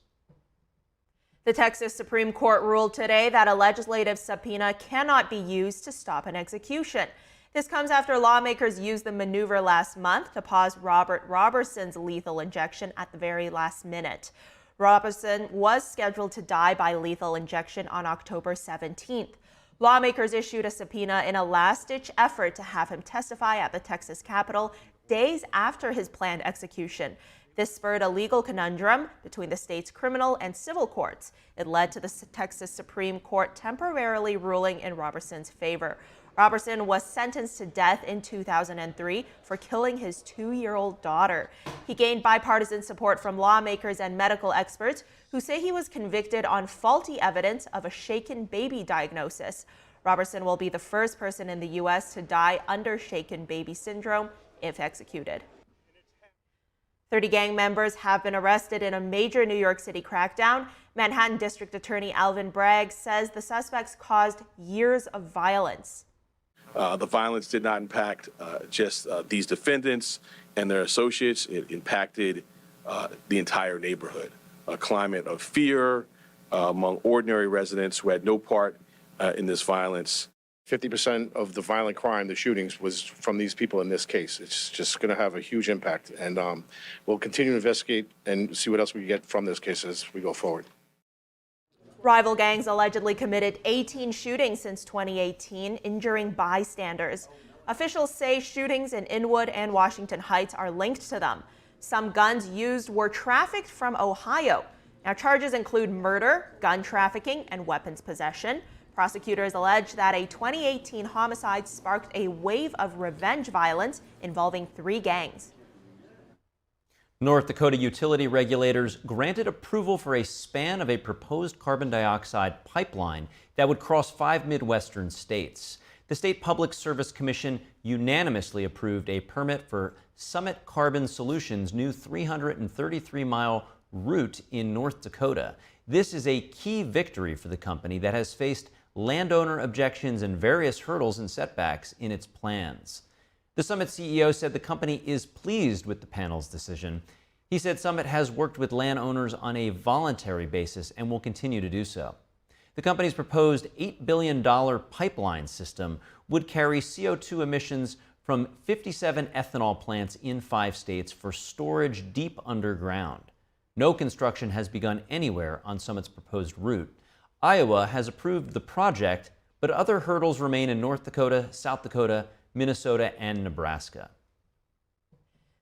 The Texas Supreme Court ruled today that a legislative subpoena cannot be used to stop an execution. This comes after lawmakers used the maneuver last month to pause Robert Roberson's lethal injection at the very last minute. Roberson was scheduled to die by lethal injection on October 17th. Lawmakers issued a subpoena in a last-ditch effort to have him testify at the Texas Capitol days after his planned execution. This spurred a legal conundrum between the state's criminal and civil courts. It led to the Texas Supreme Court temporarily ruling in Roberson's favor. Roberson was sentenced to death in 2003 for killing his 2-year-old daughter. He gained bipartisan support from lawmakers and medical experts who say he was convicted on faulty evidence of a shaken baby diagnosis. Roberson will be the first person in the U.S. to die under shaken baby syndrome if executed. 30 gang members have been arrested in a major New York City crackdown. Manhattan District Attorney Alvin Bragg says the suspects caused years of violence. The violence did not impact just these defendants and their associates. It impacted the entire neighborhood. A climate of fear among ordinary residents who had no part in this violence. 50% of the violent crime, the shootings, was from these people in this case. It's just going to have a huge impact. And we'll continue to investigate and see what else we get from this case as we go forward. Rival gangs allegedly committed 18 shootings since 2018, injuring bystanders. Officials say shootings in Inwood and Washington Heights are linked to them. Some guns used were trafficked from Ohio. Now, charges include murder, gun trafficking, and weapons possession. Prosecutors allege that a 2018 homicide sparked a wave of revenge violence involving 3 gangs. North Dakota utility regulators granted approval for a span of a proposed carbon dioxide pipeline that would cross 5 Midwestern states. The State Public Service Commission unanimously approved a permit for Summit Carbon Solutions' new 333-mile route in North Dakota. This is a key victory for the company that has faced landowner objections and various hurdles and setbacks in its plans. The Summit CEO said the company is pleased with the panel's decision. He said Summit has worked with landowners on a voluntary basis and will continue to do so. The company's proposed $8 billion pipeline system would carry CO2 emissions from 57 ethanol plants in 5 states for storage deep underground. No construction has begun anywhere on Summit's proposed route. Iowa has approved the project, but other hurdles remain in North Dakota, South Dakota, Minnesota, and Nebraska.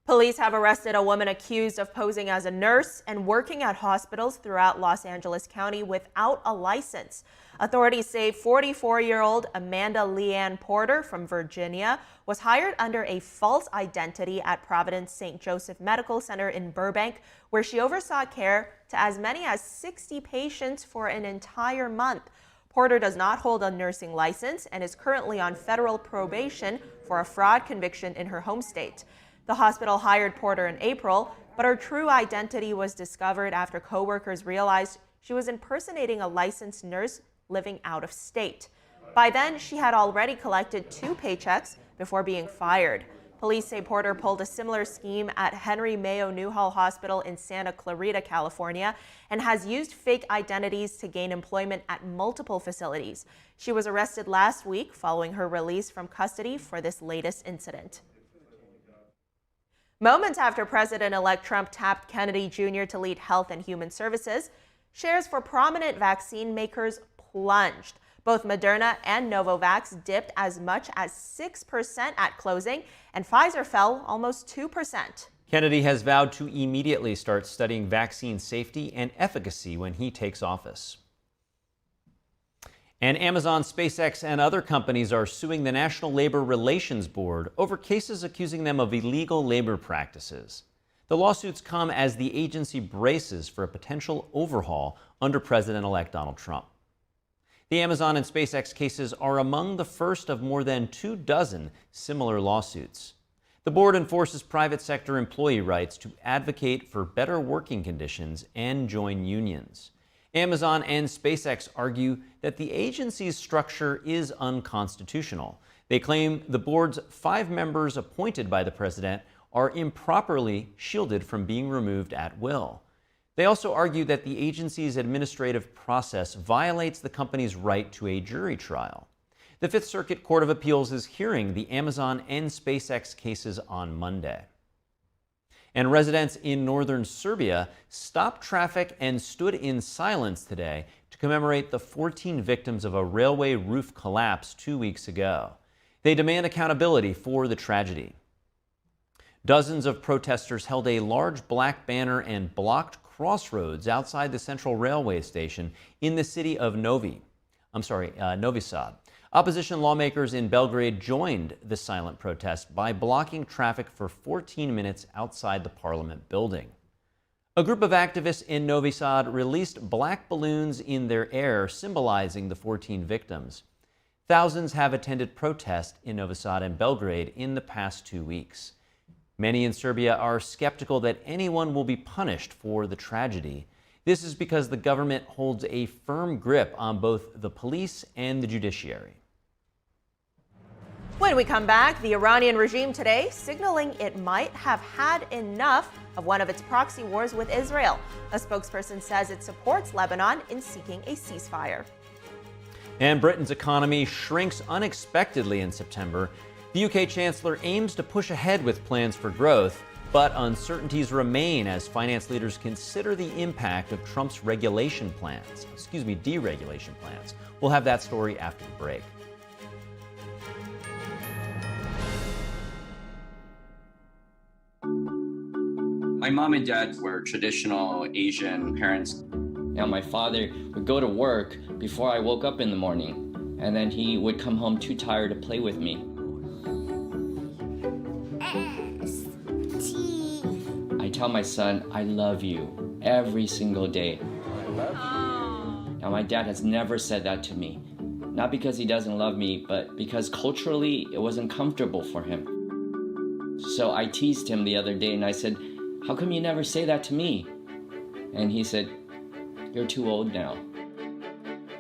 Police have arrested a woman accused of posing as a nurse and working at hospitals throughout Los Angeles County without a license. Authorities say 44-year-old Amanda Leanne Porter from Virginia was hired under a false identity at Providence St. Joseph Medical Center in Burbank, where she oversaw care to as many as 60 patients for an entire month. Porter does not hold a nursing license and is currently on federal probation for a fraud conviction in her home state. The hospital hired Porter in April, but her true identity was discovered after coworkers realized she was impersonating a licensed nurse living out of state. By then, she had already collected 2 paychecks before being fired. Police say Porter pulled a similar scheme at Henry Mayo Newhall Hospital in Santa Clarita, California, and has used fake identities to gain employment at multiple facilities. She was arrested last week following her release from custody for this latest incident. Moments after President-elect Trump tapped Kennedy Jr. to lead Health and Human Services, shares for prominent vaccine makers plunged. Both Moderna and Novavax dipped as much as 6% at closing, and Pfizer fell almost 2%. Kennedy has vowed to immediately start studying vaccine safety and efficacy when he takes office. And Amazon, SpaceX, and other companies are suing the National Labor Relations Board over cases accusing them of illegal labor practices. The lawsuits come as the agency braces for a potential overhaul under President-elect Donald Trump. The Amazon and SpaceX cases are among the first of more than 24 similar lawsuits. The board enforces private sector employee rights to advocate for better working conditions and join unions. Amazon and SpaceX argue that the agency's structure is unconstitutional. They claim the board's 5 members appointed by the president are improperly shielded from being removed at will. They also argue that the agency's administrative process violates the company's right to a jury trial. The Fifth Circuit Court of Appeals is hearing the Amazon and SpaceX cases on Monday. And residents in northern Serbia stopped traffic and stood in silence today to commemorate the 14 victims of a railway roof collapse 2 weeks ago. They demand accountability for the tragedy. Dozens of protesters held a large black banner and blocked crossroads outside the central railway station in the city of Novi Sad. Opposition lawmakers in Belgrade joined the silent protest by blocking traffic for 14 minutes outside the parliament building. A group of activists in Novi Sad released black balloons in their air symbolizing the 14 victims. Thousands have attended protests in Novi Sad and Belgrade in the past 2 weeks. Many in Serbia are skeptical that anyone will be punished for the tragedy. This is because the government holds a firm grip on both the police and the judiciary. When we come back, the Iranian regime today signaling it might have had enough of one of its proxy wars with Israel. A spokesperson says it supports Lebanon in seeking a ceasefire. And Britain's economy shrinks unexpectedly in September. The UK Chancellor aims to push ahead with plans for growth, but uncertainties remain as finance leaders consider the impact of Trump's deregulation plans. We'll have that story after the break. My mom and dad were traditional Asian parents. Now, my father would go to work before I woke up in the morning, and then he would come home too tired to play with me. I tell my son, I love you every single day. I love you. Now, my dad has never said that to me. Not because he doesn't love me, but because culturally it wasn't comfortable for him. So I teased him the other day and I said, how come you never say that to me? And he said, you're too old now.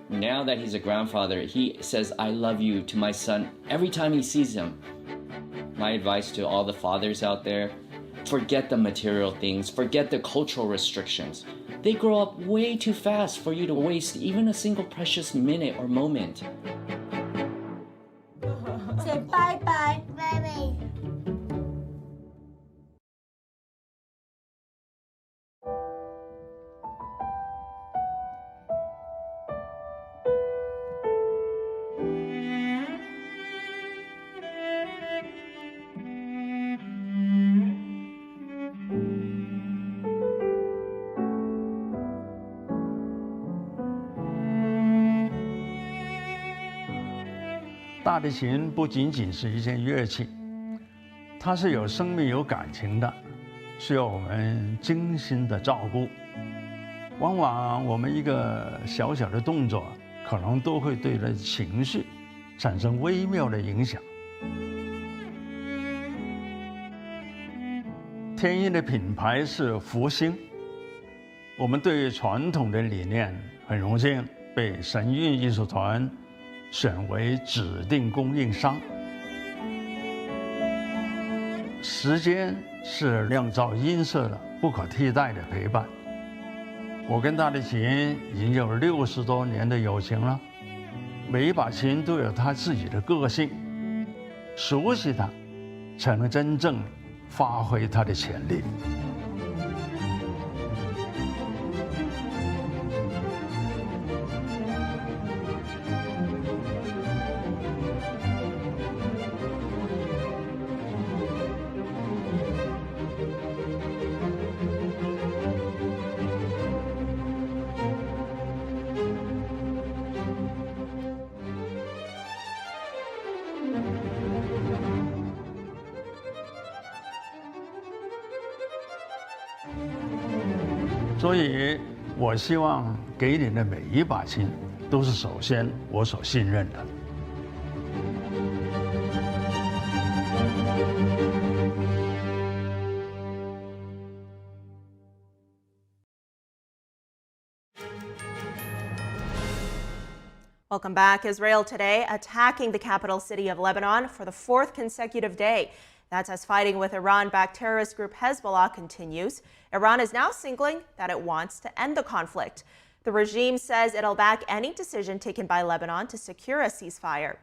Now that he's a grandfather, he says, I love you to my son every time he sees him. My advice to all the fathers out there, forget the material things, forget the cultural restrictions. They grow up way too fast for you to waste even a single precious minute or moment. Say bye-bye. Bye-bye. 大提琴不仅仅是一件乐器，它是有生命、有感情的，需要我们精心的照顾。往往我们一个小小的动作，可能都会对人情绪产生微妙的影响。天音的品牌是福星，我们对于传统的理念很荣幸被神韵艺术团选为指定供应商。时间是酿造音色的不可替代的陪伴。我跟大提琴已经有60多年的友情了，每一把琴都有它自己的个性，熟悉它，才能真正发挥它的潜力。所以，我希望给你的每一把琴，都是首先我所信任的。Welcome back. Israel today attacking the capital city of Lebanon for the 4th consecutive day. That's as fighting with Iran-backed terrorist group Hezbollah continues. Iran is now signaling that it wants to end the conflict. The regime says it'll back any decision taken by Lebanon to secure a ceasefire.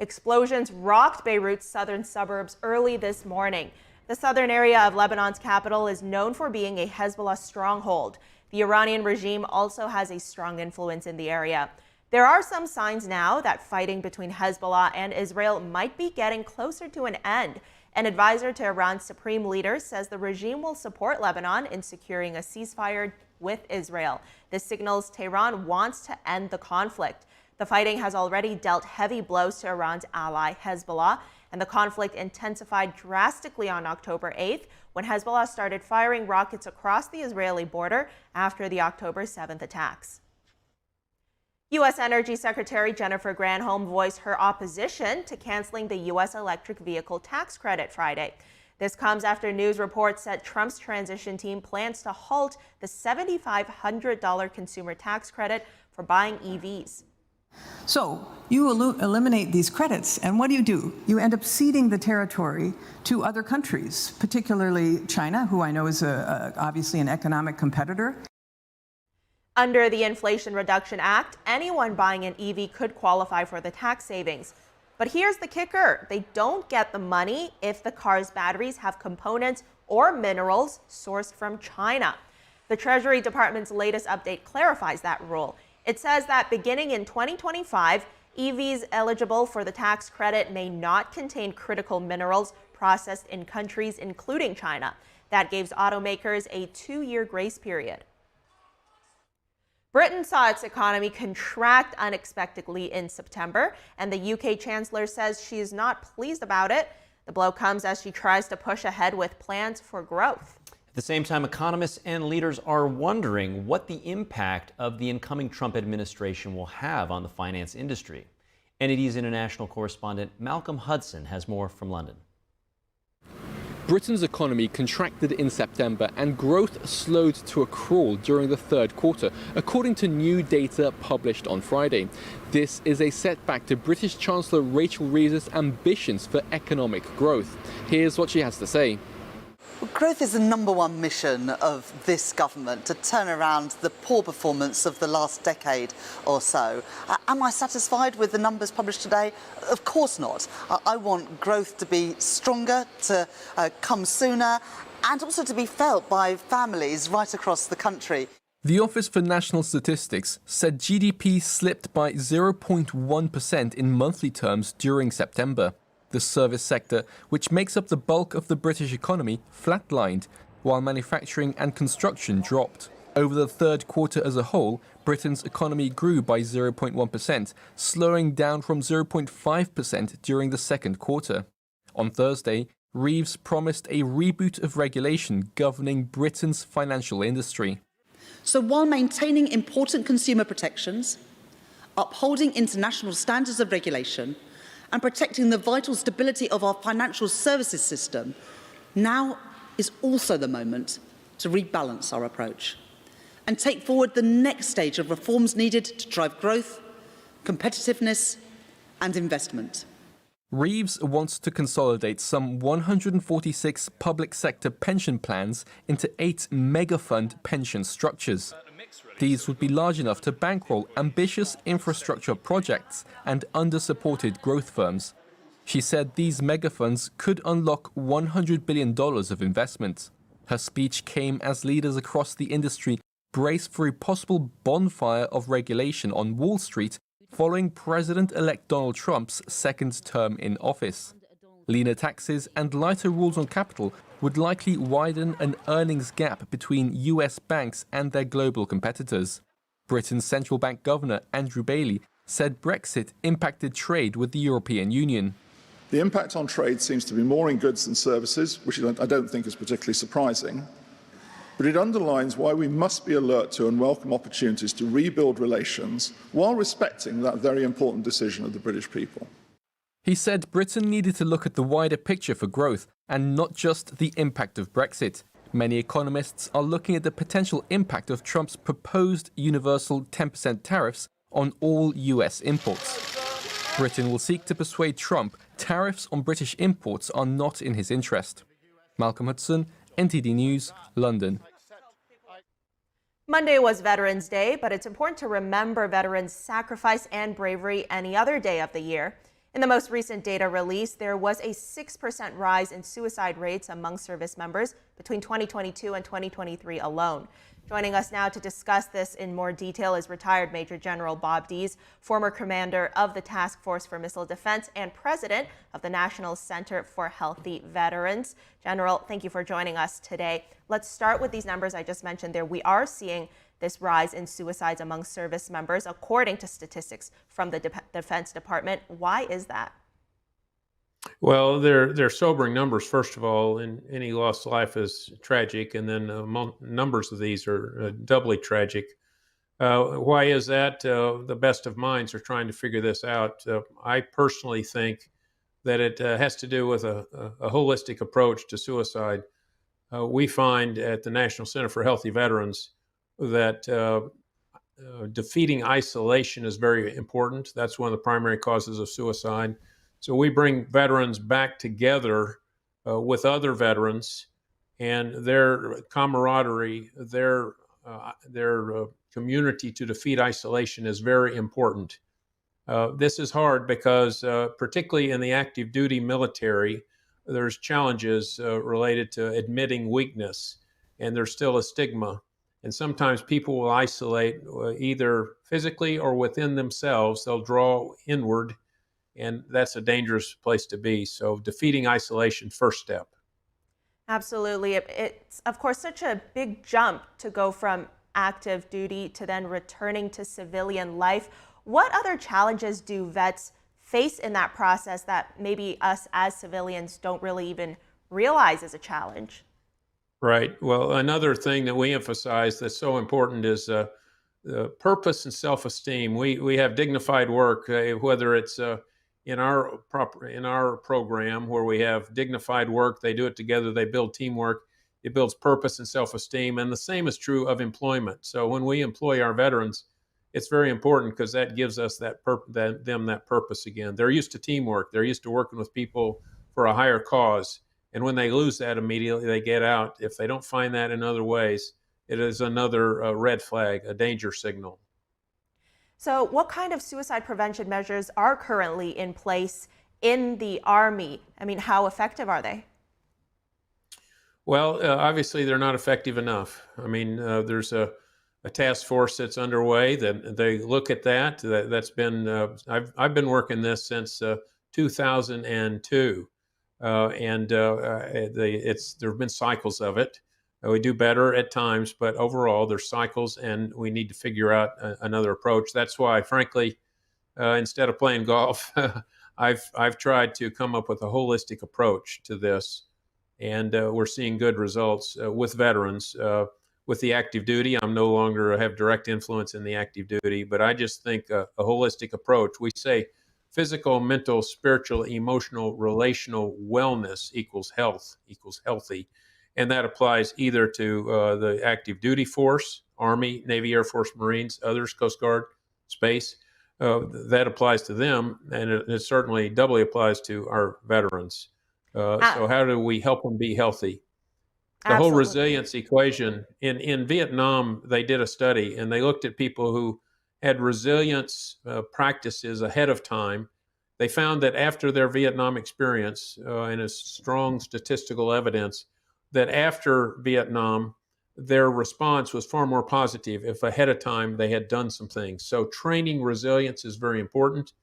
Explosions rocked Beirut's southern suburbs early this morning. The southern area of Lebanon's capital is known for being a Hezbollah stronghold. The Iranian regime also has a strong influence in the area. There are some signs now that fighting between Hezbollah and Israel might be getting closer to an end. An advisor to Iran's supreme leader says the regime will support Lebanon in securing a ceasefire with Israel. This signals Tehran wants to end the conflict. The fighting has already dealt heavy blows to Iran's ally Hezbollah, and the conflict intensified drastically on October 8th when Hezbollah started firing rockets across the Israeli border after the October 7th attacks. U.S. Energy Secretary Jennifer Granholm voiced her opposition to canceling the U.S. electric vehicle tax credit Friday. This comes after news reports said Trump's transition team plans to halt the $7,500 consumer tax credit for buying EVs. So you eliminate these credits, and what do? You end up ceding the territory to other countries, particularly China, who I know is obviously an economic competitor. Under the Inflation Reduction Act, anyone buying an EV could qualify for the tax savings. But here's the kicker. They don't get the money if the car's batteries have components or minerals sourced from China. The Treasury Department's latest update clarifies that rule. It says that beginning in 2025, EVs eligible for the tax credit may not contain critical minerals processed in countries including China. That gives automakers a 2-year grace period. Britain saw its economy contract unexpectedly in September, and the UK Chancellor says she is not pleased about it. The blow comes as she tries to push ahead with plans for growth. At the same time, economists and leaders are wondering what the impact of the incoming Trump administration will have on the finance industry. NTD's international correspondent Malcolm Hudson has more from London. Britain's economy contracted in September and growth slowed to a crawl during the third quarter, according to new data published on Friday. This is a setback to British Chancellor Rachel Reeves's ambitions for economic growth. Here's what she has to say. Growth is the #1 mission of this government, to turn around the poor performance of the last decade or so. Am I satisfied with the numbers published today? Of course not. I want growth to be stronger, to come sooner, and also to be felt by families right across the country. The Office for National Statistics said GDP slipped by 0.1% in monthly terms during September. The service sector, which makes up the bulk of the British economy, flatlined, while manufacturing and construction dropped. Over the third quarter as a whole, Britain's economy grew by 0.1%, slowing down from 0.5% during the second quarter. On Thursday, Reeves promised a reboot of regulation governing Britain's financial industry. So while maintaining important consumer protections, upholding international standards of regulation, and protecting the vital stability of our financial services system, now is also the moment to rebalance our approach and take forward the next stage of reforms needed to drive growth, competitiveness, and investment. Reeves wants to consolidate some 146 public sector pension plans into 8 mega-fund pension structures. These would be large enough to bankroll ambitious infrastructure projects and under-supported growth firms. She said these megafunds could unlock $100 billion of investment. Her speech came as leaders across the industry braced for a possible bonfire of regulation on Wall Street following President-elect Donald Trump's second term in office. Leaner taxes and lighter rules on capital would likely widen an earnings gap between US banks and their global competitors. Britain's central bank governor, Andrew Bailey, said Brexit impacted trade with the European Union. The impact on trade seems to be more in goods than services, which I don't think is particularly surprising. But it underlines why we must be alert to and welcome opportunities to rebuild relations while respecting that very important decision of the British people. He said Britain needed to look at the wider picture for growth and not just the impact of Brexit. Many economists are looking at the potential impact of Trump's proposed universal 10% tariffs on all US imports. Britain will seek to persuade Trump tariffs on British imports are not in his interest. Malcolm Hudson, NTD News, London. Monday was Veterans Day, but it's important to remember veterans' sacrifice and bravery any other day of the year. In the most recent data released, there was a 6% rise in suicide rates among service members between 2022 and 2023 alone. Joining us now to discuss this in more detail is retired Major General Bob Dees, former commander of the Task Force for Missile Defense and president of the National Center for Healthy Veterans. General, thank you for joining us today. Let's start with these numbers I just mentioned there. We are seeing this rise in suicides among service members, according to statistics from the Defense Department. Why is that? Well, they're sobering numbers, first of all, and any lost life is tragic, and then numbers of these are doubly tragic. Why is that? The best of minds are trying to figure this out. I personally think that it has to do with a holistic approach to suicide. We find at the National Center for Healthy Veterans that defeating isolation is very important. That's one of the primary causes of suicide. So we bring veterans back together with other veterans, and their camaraderie, their community to defeat isolation is very important. This is hard because, particularly in the active duty military, there's challenges related to admitting weakness, and there's still a stigma. And sometimes people will isolate either physically or within themselves. They'll draw inward, and that's a dangerous place to be. So defeating isolation, first step. Absolutely. It's, of course, such a big jump to go from active duty to then returning to civilian life. What other challenges do vets face in that process that maybe us as civilians don't really even realize is a challenge? Right. Well, another thing that we emphasize that's so important is purpose and self-esteem. We have dignified work, whether it's in our program where we have dignified work, they do it together, they build teamwork, it builds purpose and self-esteem, and the same is true of employment. So when we employ our veterans, it's very important because that gives us that purpose again. They're used to teamwork, they're used to working with people for a higher cause, and when they lose that immediately, they get out. If they don't find that in other ways, it is another red flag, a danger signal. So what kind of suicide prevention measures are currently in place in the Army? I mean, how effective are they? Well, obviously, they're not effective enough. I mean, there's a task force that's underway that they look at that. That's been, I've been working this since 2002. There have been cycles of it. We do better at times, but overall there's cycles, and we need to figure out another approach. That's why, frankly, instead of playing golf, I've tried to come up with a holistic approach to this, and we're seeing good results with veterans. With the active duty, I'm no longer have direct influence in the active duty, but I just think a holistic approach. We say physical, mental, spiritual, emotional, relational wellness equals health, equals healthy. And that applies either to the active duty force, Army, Navy, Air Force, Marines, others, Coast Guard, Space. That applies to them, and it certainly doubly applies to our veterans. So how do we help them be healthy? The whole resilience equation, in Vietnam, they did a study, and they looked at people who had resilience practices ahead of time. They found that after their Vietnam experience, and a strong statistical evidence, that after Vietnam, their response was far more positive if ahead of time they had done some things. So training resilience is very important.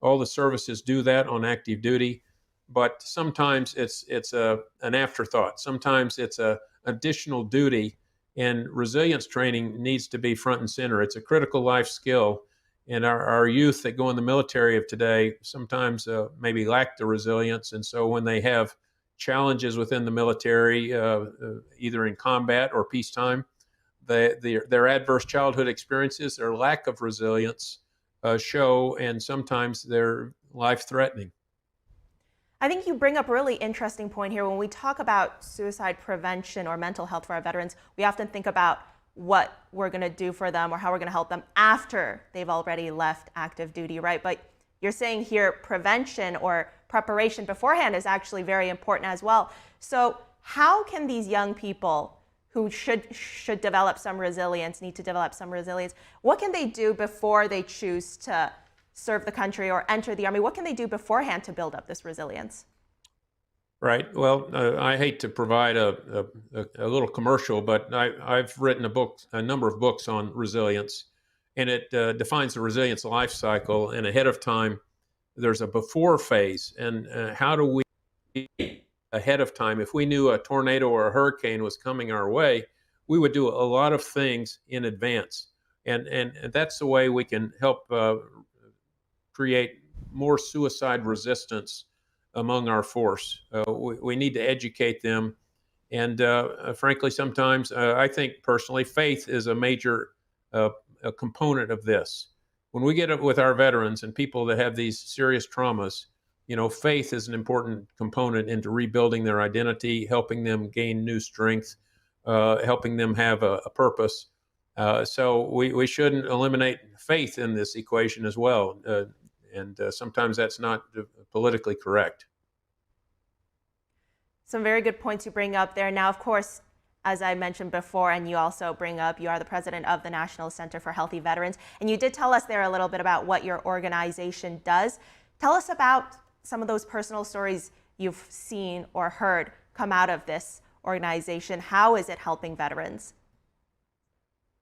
All the services do that on active duty, but sometimes it's an afterthought. Sometimes it's a additional duty, and resilience training needs to be front and center. It's a critical life skill, and our youth that go in the military of today sometimes maybe lack the resilience, and so when they have challenges within the military, either in combat or peacetime, their adverse childhood experiences, their lack of resilience show, and sometimes they're life-threatening. I think you bring up a really interesting point here. When we talk about suicide prevention or mental health for our veterans, we often think about what we're going to do for them or how we're going to help them after they've already left active duty, right? But you're saying here prevention or preparation beforehand is actually very important as well. So how can these young people who should develop some resilience, need to develop some resilience, what can they do before they choose to serve the country or enter the Army? What can they do beforehand to build up this resilience? Right. Well, I hate to provide a little commercial, but I've written a number of books on resilience, and it defines the resilience life cycle. And ahead of time, there's a before phase. And how do we, ahead of time, if we knew a tornado or a hurricane was coming our way, we would do a lot of things in advance. And that's the way we can help create more suicide resistance among our force. We need to educate them. And frankly, sometimes I think personally, faith is a major a component of this. When we get up with our veterans and people that have these serious traumas, faith is an important component into rebuilding their identity, helping them gain new strength, helping them have a purpose. So we shouldn't eliminate faith in this equation as well. And sometimes that's not politically correct. Some very good points you bring up there. Now, of course, as I mentioned before, and you also bring up, you are the president of the National Center for Healthy Veterans. And you did tell us there a little bit about what your organization does. Tell us about some of those personal stories you've seen or heard come out of this organization. How is it helping veterans?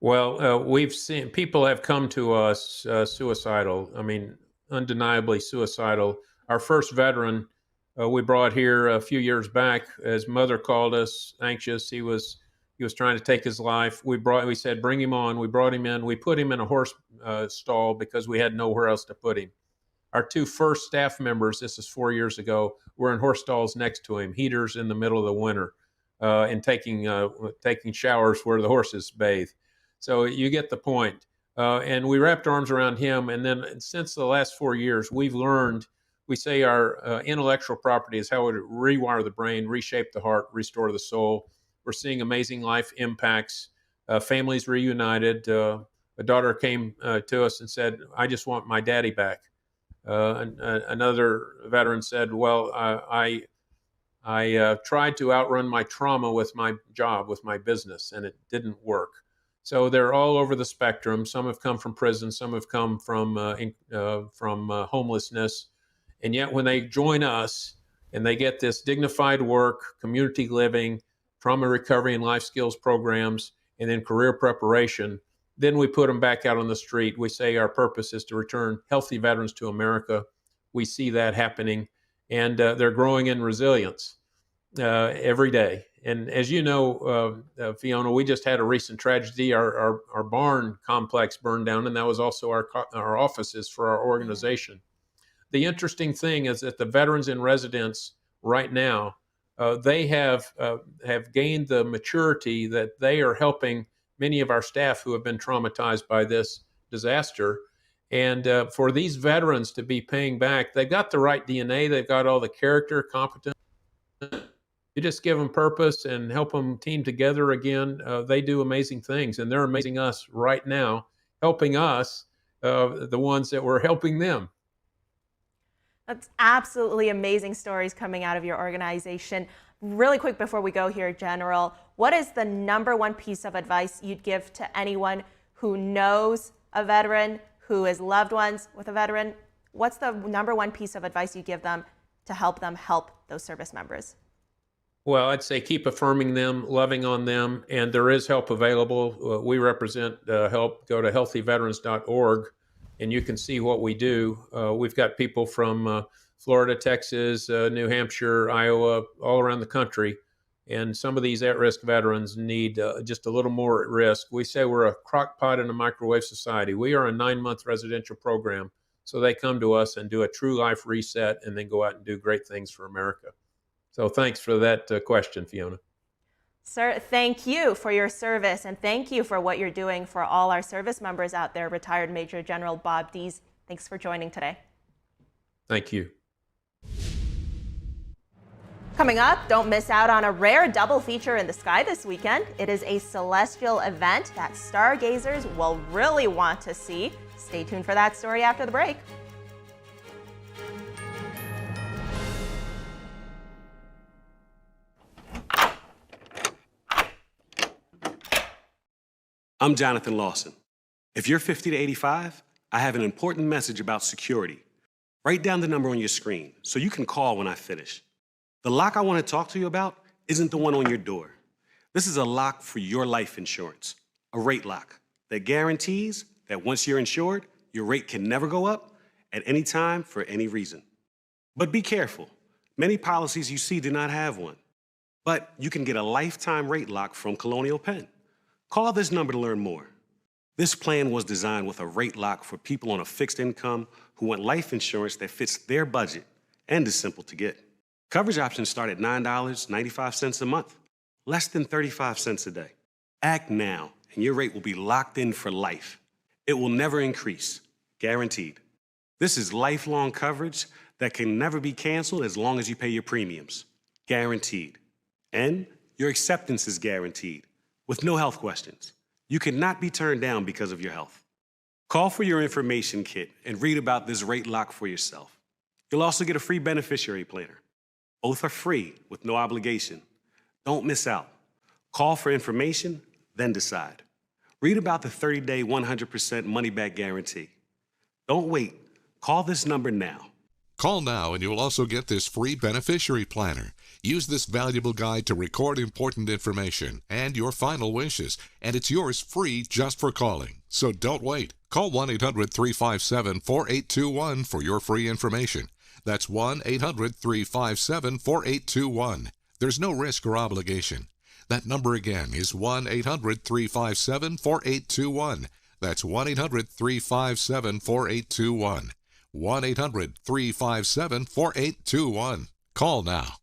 Well, we've seen people have come to us suicidal. I mean, undeniably suicidal. Our first veteran we brought here a few years back. His mother called us anxious. He was trying to take his life. We said, bring him on. We brought him in. We put him in a horse stall because we had nowhere else to put him. Our two first staff members, this is 4 years ago, were in horse stalls next to him, heaters in the middle of the winter, and taking showers where the horses bathe. So you get the point. And we wrapped arms around him. And then since the last 4 years, we've learned, we say our intellectual property is how it rewire the brain, reshape the heart, restore the soul. We're seeing amazing life impacts. Families reunited. A daughter came to us and said, I just want my daddy back. Another veteran said, well, I tried to outrun my trauma with my job, with my business, and it didn't work. So they're all over the spectrum. Some have come from prison. Some have come from homelessness. And yet when they join us and they get this dignified work, community living, trauma recovery and life skills programs, and then career preparation, then we put them back out on the street. We say our purpose is to return healthy veterans to America. We see that happening, and they're growing in resilience every day. And as you know, Fiona, we just had a recent tragedy. Our barn complex burned down, and that was also our offices for our organization. The interesting thing is that the veterans in residence right now, they have gained the maturity that they are helping many of our staff who have been traumatized by this disaster. And for these veterans to be paying back, they've got the right DNA, they've got all the character, competence. You just give them purpose and help them team together again. They do amazing things, and they're amazing us right now, helping us, the ones that were helping them. That's absolutely amazing stories coming out of your organization. Really quick before we go here, General, what is the #1 piece of advice you'd give to anyone who knows a veteran, who is loved ones with a veteran? What's the #1 piece of advice you give them to help those service members? Well, I'd say keep affirming them, loving on them, and there is help available. We represent help. Go to healthyveterans.org, and you can see what we do. We've got people from Florida, Texas, New Hampshire, Iowa, all around the country, and some of these at-risk veterans need just a little more at risk. We say we're a crock pot in a microwave society. We are a 9-month residential program, so they come to us and do a true life reset and then go out and do great things for America. So thanks for that question, Fiona. Sir, thank you for your service, and thank you for what you're doing for all our service members out there. Retired Major General Bob Dees, thanks for joining today. Thank you. Coming up, don't miss out on a rare double feature in the sky this weekend. It is a celestial event that stargazers will really want to see. Stay tuned for that story after the break. I'm Jonathan Lawson. If you're 50 to 85, I have an important message about security. Write down the number on your screen so you can call when I finish. The lock I want to talk to you about isn't the one on your door. This is a lock for your life insurance, a rate lock that guarantees that once you're insured, your rate can never go up at any time for any reason. But be careful. Many policies you see do not have one. But you can get a lifetime rate lock from Colonial Penn. Call this number to learn more. This plan was designed with a rate lock for people on a fixed income who want life insurance that fits their budget and is simple to get. Coverage options start at $9.95 a month, less than 35 cents a day. Act now, and your rate will be locked in for life. It will never increase, guaranteed. This is lifelong coverage that can never be canceled as long as you pay your premiums, guaranteed. And your acceptance is guaranteed, with no health questions. You cannot be turned down because of your health. Call for your information kit and read about this rate lock for yourself. You'll also get a free beneficiary planner. Both are free with no obligation. Don't miss out. Call for information, then decide. Read about the 30-day 100% money-back guarantee. Don't wait. Call this number now. Call now and you'll also get this free beneficiary planner. Use this valuable guide to record important information and your final wishes, and it's yours free just for calling. So don't wait. Call 1-800-357-4821 for your free information. That's 1-800-357-4821. There's no risk or obligation. That number again is 1-800-357-4821. That's 1-800-357-4821. 1-800-357-4821. Call now.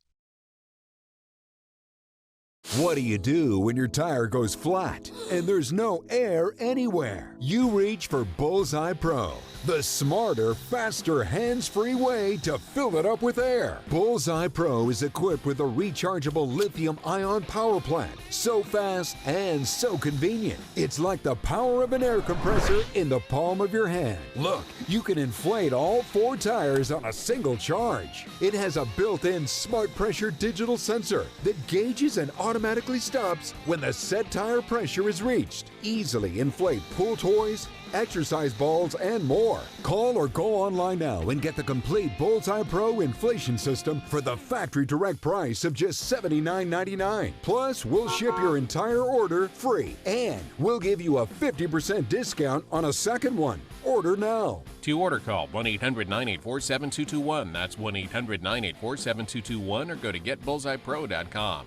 What do you do when your tire goes flat and there's no air anywhere? You reach for Bullseye Pro, the smarter, faster, hands-free way to fill it up with air. Bullseye Pro is equipped with a rechargeable lithium-ion power plant. So fast and so convenient. It's like the power of an air compressor in the palm of your hand. Look, you can inflate all 4 tires on a single charge. It has a built-in smart pressure digital sensor that gauges and automatically stops when the set tire pressure is reached. Easily inflate pool toys, exercise balls, and more. Call or go online now and get the complete Bullseye Pro inflation system for the factory direct price of just $79.99. Plus, we'll ship your entire order free, and we'll give you a 50% discount on a second one. Order now. To order, call 1-800-984-7221. That's 1-800-984-7221, or go to getbullseyepro.com.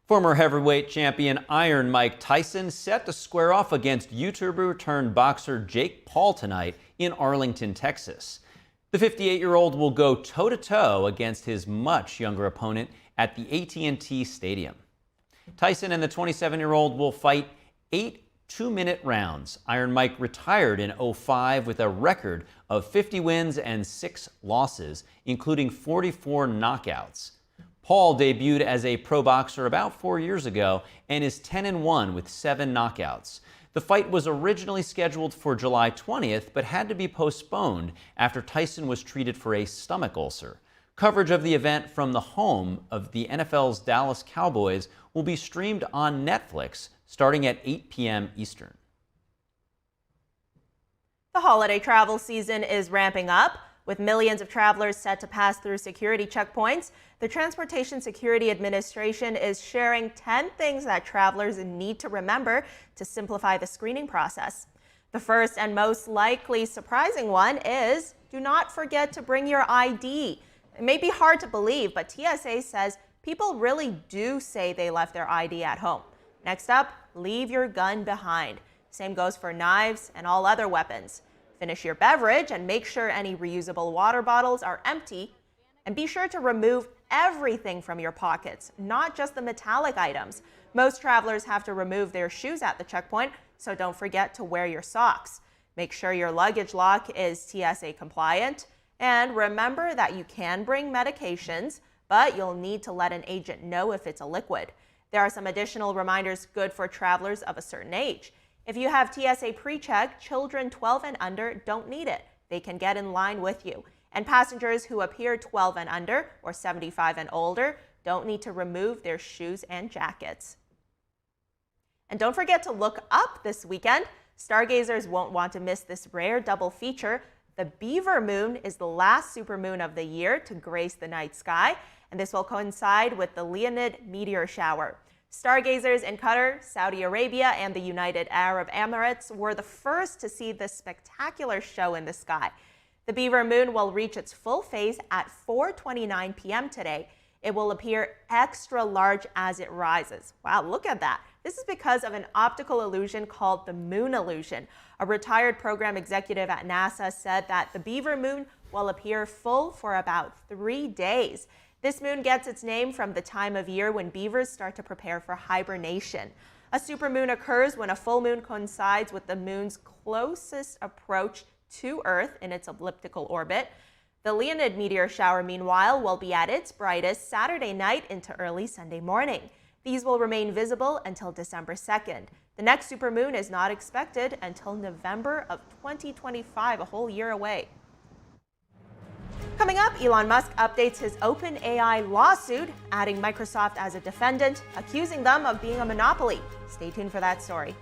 Former heavyweight champion Iron Mike Tyson set to square off against YouTuber turned boxer Jake Paul tonight in Arlington, Texas. The 58-year-old will go toe-to-toe against his much younger opponent at the AT&T Stadium. Tyson and the 27-year-old will fight 8 two-minute rounds. Iron Mike retired in 2005 with a record of 50 wins and 6 losses, including 44 knockouts. Paul debuted as a pro boxer about 4 years ago and is 10-1 with 7 knockouts. The fight was originally scheduled for July 20th, but had to be postponed after Tyson was treated for a stomach ulcer. Coverage of the event from the home of the NFL's Dallas Cowboys will be streamed on Netflix starting at 8 p.m. Eastern. The holiday travel season is ramping up. With millions of travelers set to pass through security checkpoints, the Transportation Security Administration is sharing 10 things that travelers need to remember to simplify the screening process. The first and most likely surprising one is do not forget to bring your ID. It may be hard to believe, but TSA says people really do say they left their ID at home. Next up, leave your gun behind. Same goes for knives and all other weapons. Finish your beverage and make sure any reusable water bottles are empty. And be sure to remove everything from your pockets, not just the metallic items. Most travelers have to remove their shoes at the checkpoint, so don't forget to wear your socks. Make sure your luggage lock is TSA compliant. And remember that you can bring medications, but you'll need to let an agent know if it's a liquid. There are some additional reminders good for travelers of a certain age. If you have TSA pre-check, children 12 and under don't need it. They can get in line with you. And passengers who appear 12 and under or 75 and older don't need to remove their shoes and jackets. And don't forget to look up this weekend. Stargazers won't want to miss this rare double feature. The Beaver Moon is the last supermoon of the year to grace the night sky, and this will coincide with the Leonid meteor shower. Stargazers in Qatar, Saudi Arabia, and the United Arab Emirates were the first to see this spectacular show in the sky. The Beaver Moon will reach its full phase at 4:29 p.m. today. It will appear extra large as it rises. Wow, look at that. This is because of an optical illusion called the moon illusion. A retired program executive at NASA said that the Beaver Moon will appear full for about 3 days. This moon gets its name from the time of year when beavers start to prepare for hibernation. A supermoon occurs when a full moon coincides with the moon's closest approach to Earth in its elliptical orbit. The Leonid meteor shower, meanwhile, will be at its brightest Saturday night into early Sunday morning. These will remain visible until December 2nd. The next supermoon is not expected until November of 2025, a whole year away. Coming up, Elon Musk updates his OpenAI lawsuit, adding Microsoft as a defendant, accusing them of being a monopoly. Stay tuned for that story.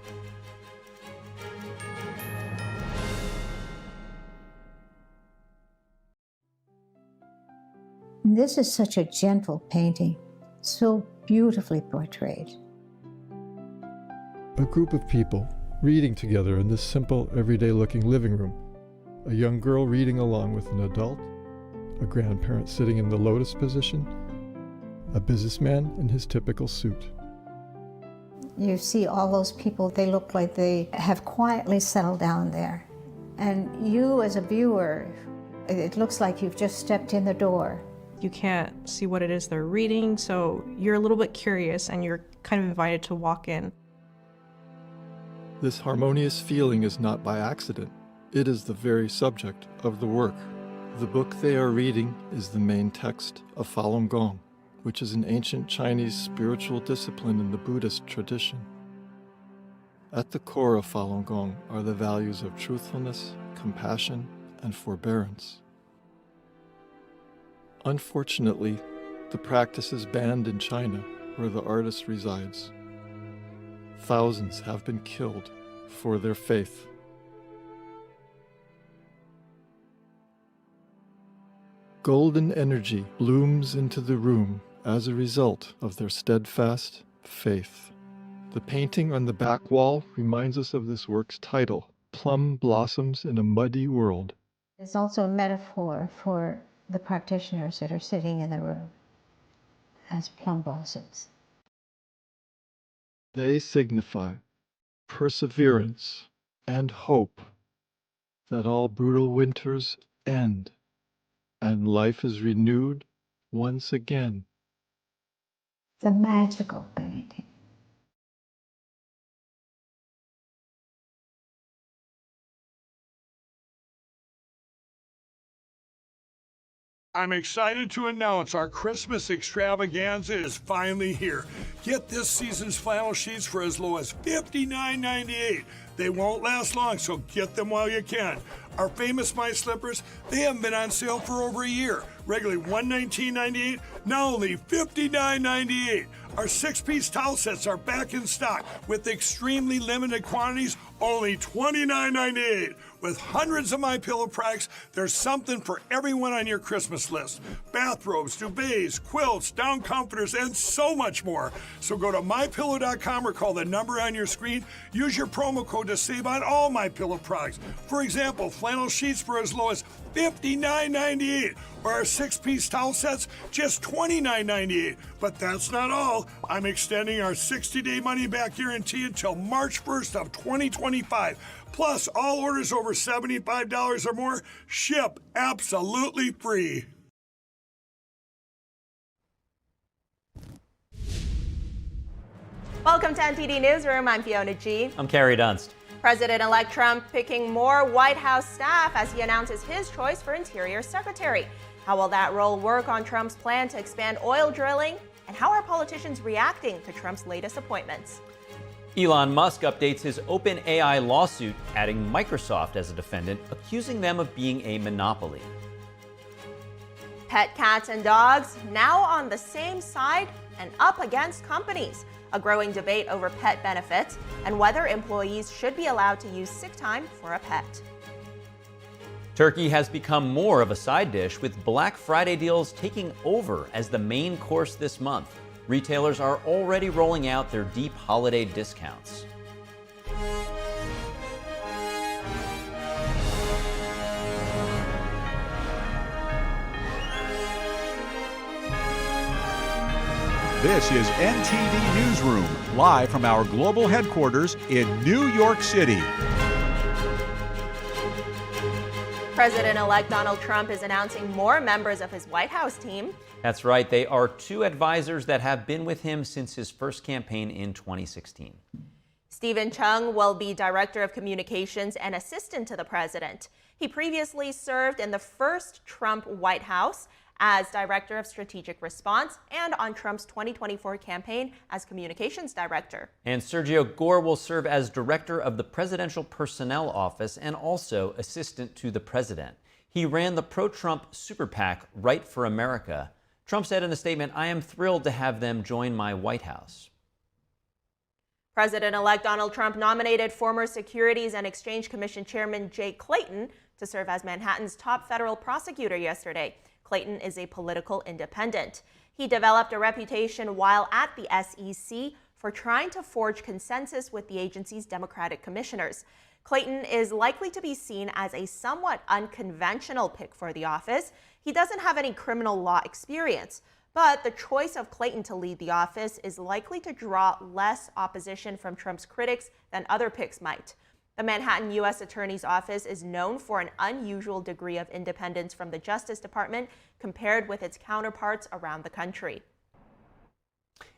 This is such a gentle painting, so beautifully portrayed. A group of people reading together in this simple, everyday-looking living room. A young girl reading along with an adult, a grandparent sitting in the lotus position, a businessman in his typical suit. You see all those people, they look like they have quietly settled down there. And you as a viewer, it looks like you've just stepped in the door. You can't see what it is they're reading, so you're a little bit curious and you're kind of invited to walk in. This harmonious feeling is not by accident. It is the very subject of the work. The book they are reading is the main text of Falun Gong, which is an ancient Chinese spiritual discipline in the Buddhist tradition. At the core of Falun Gong are the values of truthfulness, compassion, and forbearance. Unfortunately, the practice is banned in China, where the artist resides. Thousands have been killed for their faith. Golden energy blooms into the room as a result of their steadfast faith. The painting on the back wall reminds us of this work's title, Plum Blossoms in a Muddy World. It's also a metaphor for the practitioners that are sitting in the room as plum blossoms. They signify perseverance and hope that all brutal winters end and life is renewed once again. The magical painting. I'm excited to announce our Christmas extravaganza is finally here. Get this season's flannel sheets for as low as $59.98. They won't last long, so get them while you can. Our famous My Slippers, they haven't been on sale for over a year. Regularly $119.98, now only $59.98. Our 6-piece towel sets are back in stock with extremely limited quantities, only $29.98. With hundreds of MyPillow products, there's something for everyone on your Christmas list. Bathrobes, duvets, quilts, down comforters, and so much more. So go to MyPillow.com or call the number on your screen. Use your promo code to save on all MyPillow products. For example, flannel sheets for as low as $59.98, or our 6-piece towel sets, just $29.98. But that's not all. I'm extending our 60-day money-back guarantee until March 1st of 2025. Plus, all orders over $75 or more ship absolutely free. Welcome to NTD Newsroom. I'm Fiona G. I'm Carrie Dunst. President-elect Trump picking more White House staff as he announces his choice for Interior Secretary. How will that role work on Trump's plan to expand oil drilling? And how are politicians reacting to Trump's latest appointments? Elon Musk updates his OpenAI lawsuit, adding Microsoft as a defendant, accusing them of being a monopoly. Pet cats and dogs now on the same side and up against companies. A growing debate over pet benefits and whether employees should be allowed to use sick time for a pet. Turkey has become more of a side dish, with Black Friday deals taking over as the main course this month. Retailers are already rolling out their deep holiday discounts. This is NTD Newsroom, live from our global headquarters in New York City. President-elect Donald Trump is announcing more members of his White House team. That's right, they are 2 advisors that have been with him since his first campaign in 2016. Stephen Chung will be Director of Communications and Assistant to the President. He previously served in the first Trump White House as Director of Strategic Response and on Trump's 2024 campaign as Communications Director. And Sergio Gore will serve as Director of the Presidential Personnel Office and also Assistant to the President. He ran the pro-Trump super PAC Right for America. Trump said in a statement, "I am thrilled to have them join my White House." President-elect Donald Trump nominated former Securities and Exchange Commission Chairman Jay Clayton to serve as Manhattan's top federal prosecutor yesterday. Clayton is a political independent. He developed a reputation while at the SEC for trying to forge consensus with the agency's Democratic commissioners. Clayton is likely to be seen as a somewhat unconventional pick for the office. He doesn't have any criminal law experience, but the choice of Clayton to lead the office is likely to draw less opposition from Trump's critics than other picks might. The Manhattan U.S. Attorney's Office is known for an unusual degree of independence from the Justice Department compared with its counterparts around the country.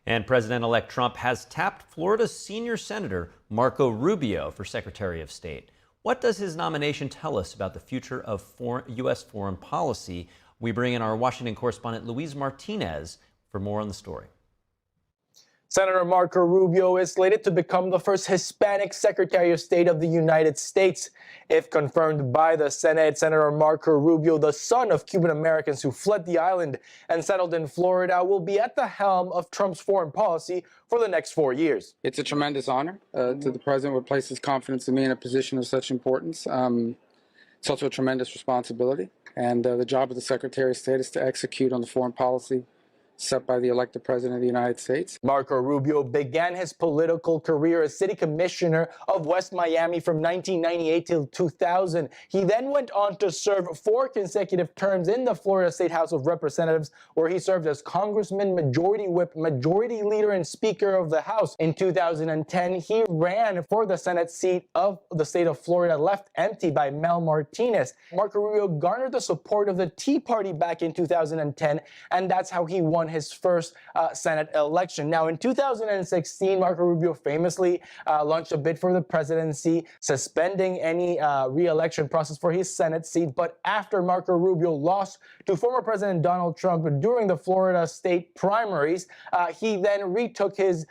And President-elect Trump has tapped Florida's senior senator, Marco Rubio, for Secretary of State. What does his nomination tell us about the future of U.S. foreign policy? We bring in our Washington correspondent, Luis Martinez, for more on the story. Senator Marco Rubio is slated to become the first Hispanic Secretary of State of the United States. If confirmed by the Senate, Senator Marco Rubio, the son of Cuban Americans who fled the island and settled in Florida, will be at the helm of Trump's foreign policy for the next 4 years. It's a tremendous honor to the president would place his confidence in me in a position of such importance. It's also a tremendous responsibility. And the job of the Secretary of State is to execute on the foreign policy set by the elected president of the United States. Marco Rubio began his political career as city commissioner of West Miami from 1998 till 2000. He then went on to serve 4 consecutive terms in the Florida State House of Representatives, where he served as congressman, majority whip, majority leader, and speaker of the House. In 2010, he ran for the Senate seat of the state of Florida, left empty by Mel Martinez. Marco Rubio garnered the support of the Tea Party back in 2010, and that's how he won his first Senate election. Now, in 2016, Marco Rubio famously launched a bid for the presidency, suspending any re-election process for his Senate seat. But after Marco Rubio lost to former President Donald Trump during the Florida state primaries, he then retook his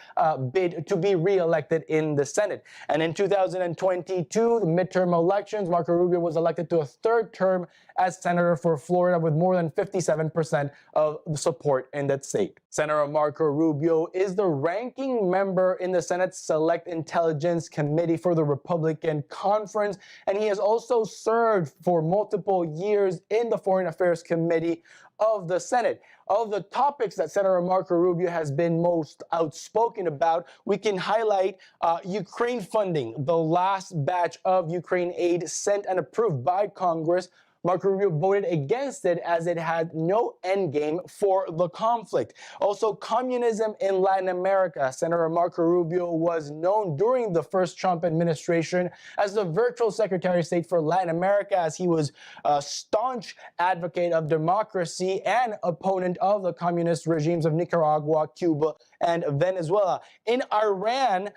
bid to be re-elected in the Senate. And in 2022, the midterm elections, Marco Rubio was elected to a 3rd term as senator for Florida with more than 57% of the support in that state. Senator Marco Rubio is the ranking member in the Senate Select Intelligence Committee for the Republican Conference, and he has also served for multiple years in the Foreign Affairs Committee of the Senate. Of the topics that Senator Marco Rubio has been most outspoken about, we can highlight Ukraine funding. The last batch of Ukraine aid sent and approved by Congress, Marco Rubio voted against it as it had no endgame for the conflict. Also, communism in Latin America. Senator Marco Rubio was known during the first Trump administration as the virtual Secretary of State for Latin America, as he was a staunch advocate of democracy and opponent of the communist regimes of Nicaragua, Cuba, and Venezuela. In Iran,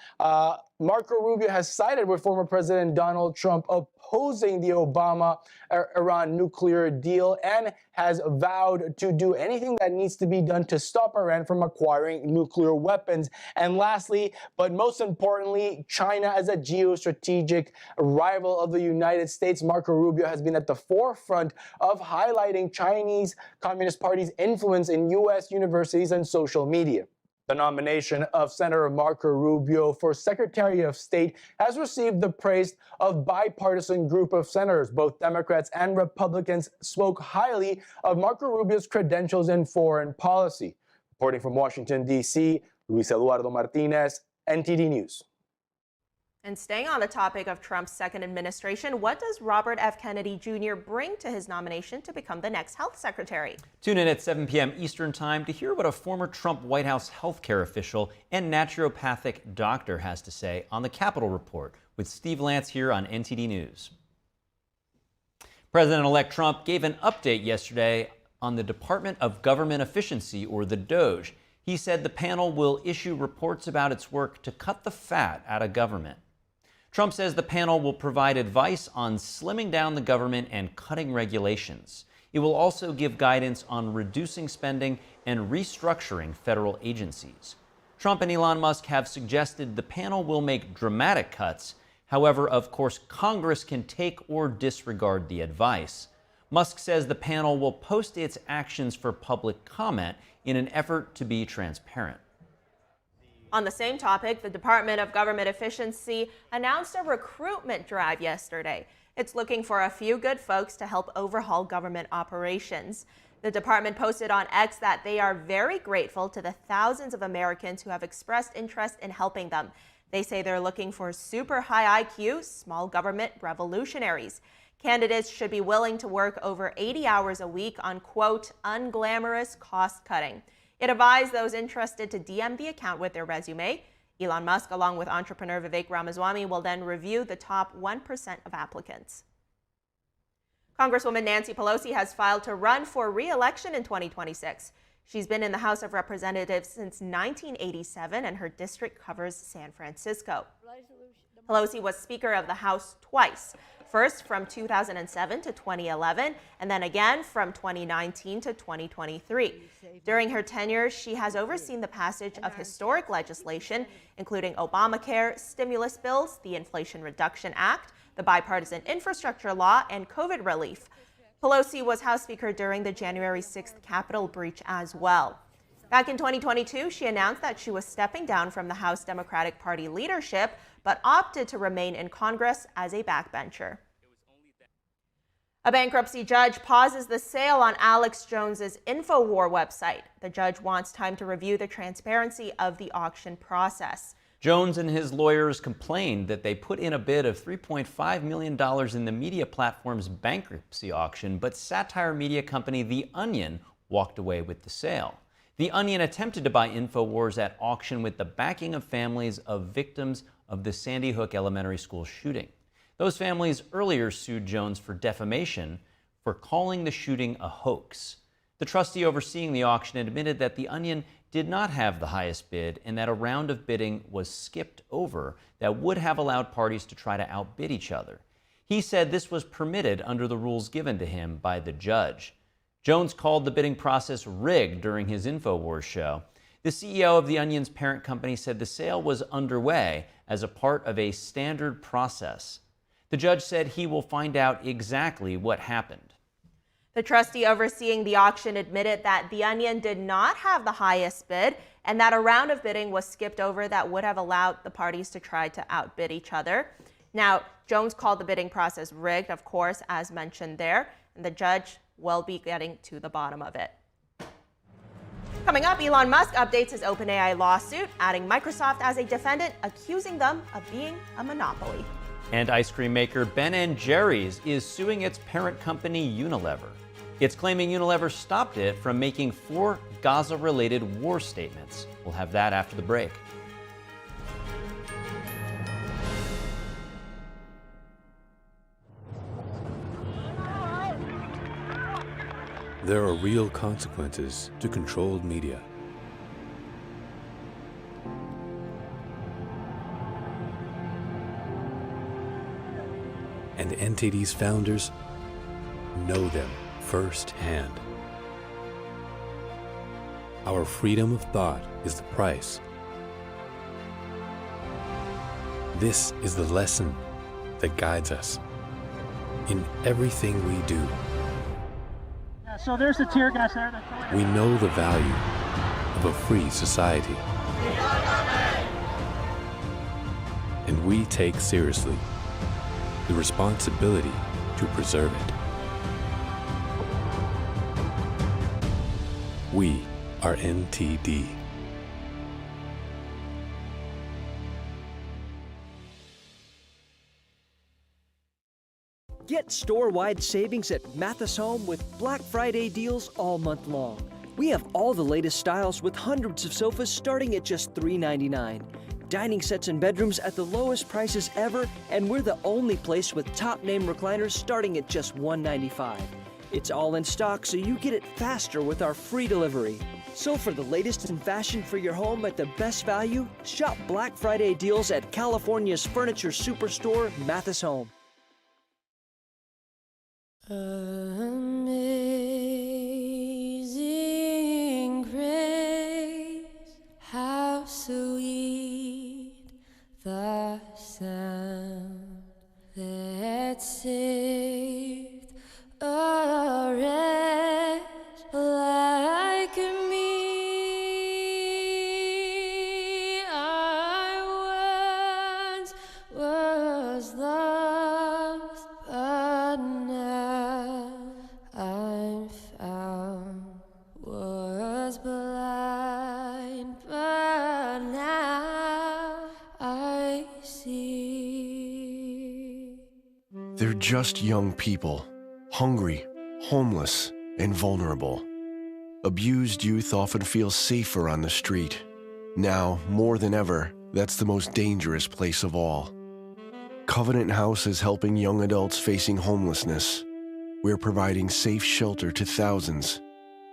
Marco Rubio has sided with former President Donald Trump, opposing the Obama-Iran nuclear deal, and has vowed to do anything that needs to be done to stop Iran from acquiring nuclear weapons. And lastly, but most importantly, China as a geostrategic rival of the United States. Marco Rubio has been at the forefront of highlighting Chinese Communist Party's influence in U.S. universities and social media. The nomination of Senator Marco Rubio for Secretary of State has received the praise of a bipartisan group of senators. Both Democrats and Republicans spoke highly of Marco Rubio's credentials in foreign policy. Reporting from Washington, D.C., Luis Eduardo Martinez, NTD News. And staying on the topic of Trump's second administration, what does Robert F. Kennedy Jr. bring to his nomination to become the next health secretary? Tune in at 7 p.m. Eastern Time to hear what a former Trump White House healthcare official and naturopathic doctor has to say on the Capitol Report with Steve Lance here on NTD News. President-elect Trump gave an update yesterday on the Department of Government Efficiency, or the DOGE. He said the panel will issue reports about its work to cut the fat out of government. Trump says the panel will provide advice on slimming down the government and cutting regulations. It will also give guidance on reducing spending and restructuring federal agencies. Trump and Elon Musk have suggested the panel will make dramatic cuts. However, of course, Congress can take or disregard the advice. Musk says the panel will post its actions for public comment in an effort to be transparent. On the same topic, the Department of Government Efficiency announced a recruitment drive yesterday. It's looking for a few good folks to help overhaul government operations. The department posted on X that they are very grateful to the thousands of Americans who have expressed interest in helping them. They say they're looking for super high IQ, small government revolutionaries. Candidates should be willing to work over 80 hours a week on, quote, unglamorous cost cutting. It advised those interested to DM the account with their resume. Elon Musk, along with entrepreneur Vivek Ramaswamy, will then review the top 1% of applicants. Congresswoman Nancy Pelosi has filed to run for re-election in 2026. She's been in the House of Representatives since 1987, and her district covers San Francisco. Pelosi was Speaker of the House twice. First from 2007 to 2011, and then again from 2019 to 2023. During her tenure, she has overseen the passage of historic legislation, including Obamacare, stimulus bills, the Inflation Reduction Act, the Bipartisan Infrastructure Law, and COVID relief. Pelosi was House Speaker during the January 6th Capitol breach as well. Back in 2022, she announced that she was stepping down from the House Democratic Party leadership, but opted to remain in Congress as a backbencher. A bankruptcy judge pauses the sale on Alex Jones's InfoWar website. The judge wants time to review the transparency of the auction process. Jones and his lawyers complained that they put in a bid of $3.5 million in the media platform's bankruptcy auction, but satire media company The Onion walked away with the sale. The Onion attempted to buy InfoWars at auction with the backing of families of victims of the Sandy Hook Elementary School shooting. Those families earlier sued Jones for defamation for calling the shooting a hoax. The trustee overseeing the auction admitted that The Onion did not have the highest bid and that a round of bidding was skipped over that would have allowed parties to try to outbid each other. He said this was permitted under the rules given to him by the judge. Jones called the bidding process rigged during his InfoWars show. The CEO of The Onion's parent company said the sale was underway as a part of a standard process. The judge said he will find out exactly what happened. The trustee overseeing the auction admitted that The Onion did not have the highest bid and that a round of bidding was skipped over that would have allowed the parties to try to outbid each other. Now, Jones called the bidding process rigged, of course, as mentioned there, and the judge will be getting to the bottom of it. Coming up, Elon Musk updates his OpenAI lawsuit, adding Microsoft as a defendant, accusing them of being a monopoly. And ice cream maker Ben & Jerry's is suing its parent company Unilever. It's claiming Unilever stopped it from making 4 Gaza-related war statements. We'll have that after the break. There are real consequences to controlled media. And NTD's founders know them firsthand. Our freedom of thought is the price. This is the lesson that guides us in everything we do. Yeah, so there's the tear gas there. We know the value of a free society. And we take seriously the responsibility to preserve it. We are NTD. Get store-wide savings at Mathis Home with Black Friday deals all month long. We have all the latest styles with hundreds of sofas starting at just $3.99. Dining sets and bedrooms at the lowest prices ever, and we're the only place with top-name recliners starting at just $195. It's all in stock, so you get it faster with our free delivery. So for the latest in fashion for your home at the best value, shop Black Friday deals at California's furniture superstore, Mathis Home. Amazing grace, how sweet the sound that saved a wretch like me. I once was lost, but now I'm found. Was blind, but now I see. They're just young people, hungry, homeless, and vulnerable. Abused youth often feel safer on the street. Now, more than ever, that's the most dangerous place of all. Covenant House is helping young adults facing homelessness. We're providing safe shelter to thousands,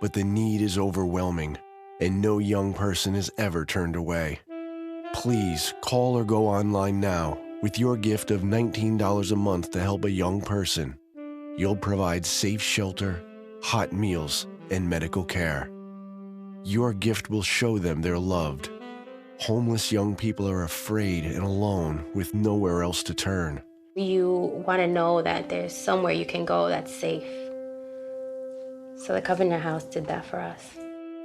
but the need is overwhelming, and no young person is ever turned away. Please call or go online now with your gift of $19 a month to help a young person. You'll provide safe shelter, hot meals, and medical care. Your gift will show them they're loved. Homeless young people are afraid and alone with nowhere else to turn. You want to know that there's somewhere you can go that's safe. So the Covenant House did that for us.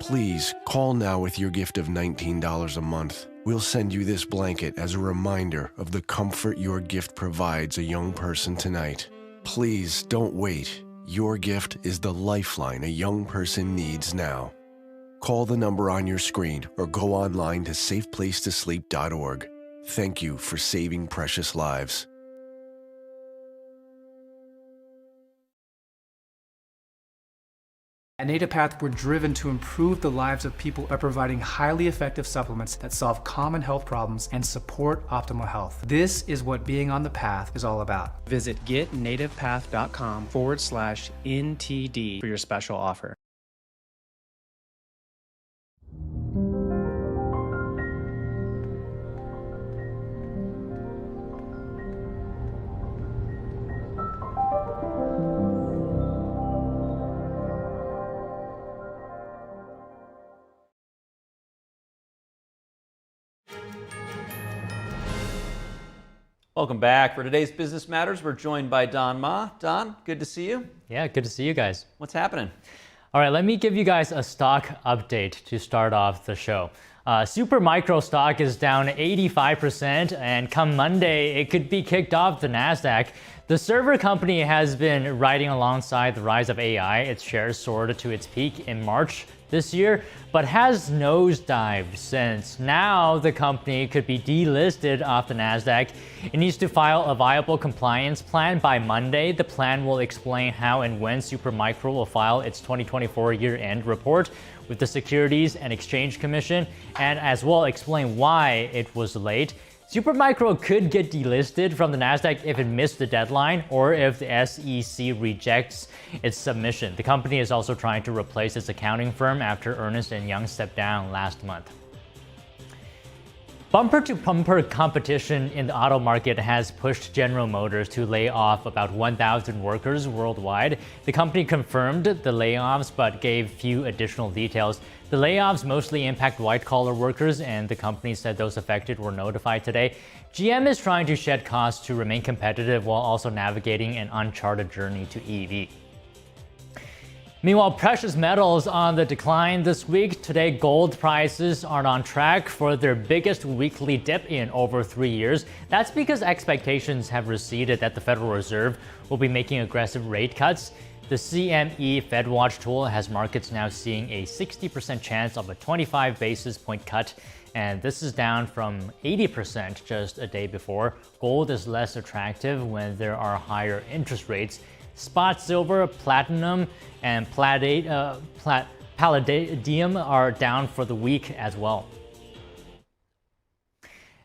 Please call now with your gift of $19 a month. We'll send you this blanket as a reminder of the comfort your gift provides a young person tonight. Please don't wait. Your gift is the lifeline a young person needs now. Call the number on your screen or go online to safeplacetosleep.org. Thank you for saving precious lives. At NativePath, we're driven to improve the lives of people by providing highly effective supplements that solve common health problems and support optimal health. This is what being on the path is all about. Visit getnativepath.com/NTD for your special offer. Welcome back. For today's Business Matters, we're joined by Don Ma. Don, good to see you. Yeah, good to see you guys. What's happening? All right, let me give you guys a stock update to start off the show. Supermicro stock is down 85%, and come Monday, it could be kicked off the NASDAQ. The server company has been riding alongside the rise of AI. Its shares soared to its peak in March this year, but has nosedived since. Now the company could be delisted off the NASDAQ. It needs to file a viable compliance plan by Monday. The plan will explain how and when Supermicro will file its 2024 year-end report with the Securities and Exchange Commission, and as well explain why it was late. Supermicro could get delisted from the NASDAQ if it missed the deadline or if the SEC rejects its submission. The company is also trying to replace its accounting firm after Ernst & Young stepped down last month. Bumper-to-bumper competition in the auto market has pushed General Motors to lay off about 1,000 workers worldwide. The company confirmed the layoffs but gave few additional details. The layoffs mostly impact white-collar workers, and the company said those affected were notified today. GM is trying to shed costs to remain competitive while also navigating an uncharted journey to EV. Meanwhile, precious metals on the decline this week. Today, gold prices are on track for their biggest weekly dip in over 3 years. That's because expectations have receded that the Federal Reserve will be making aggressive rate cuts. The CME FedWatch tool has markets now seeing a 60% chance of a 25 basis point cut, and this is down from 80% just a day before. Gold is less attractive when there are higher interest rates. Spot silver, platinum, and palladium are down for the week as well.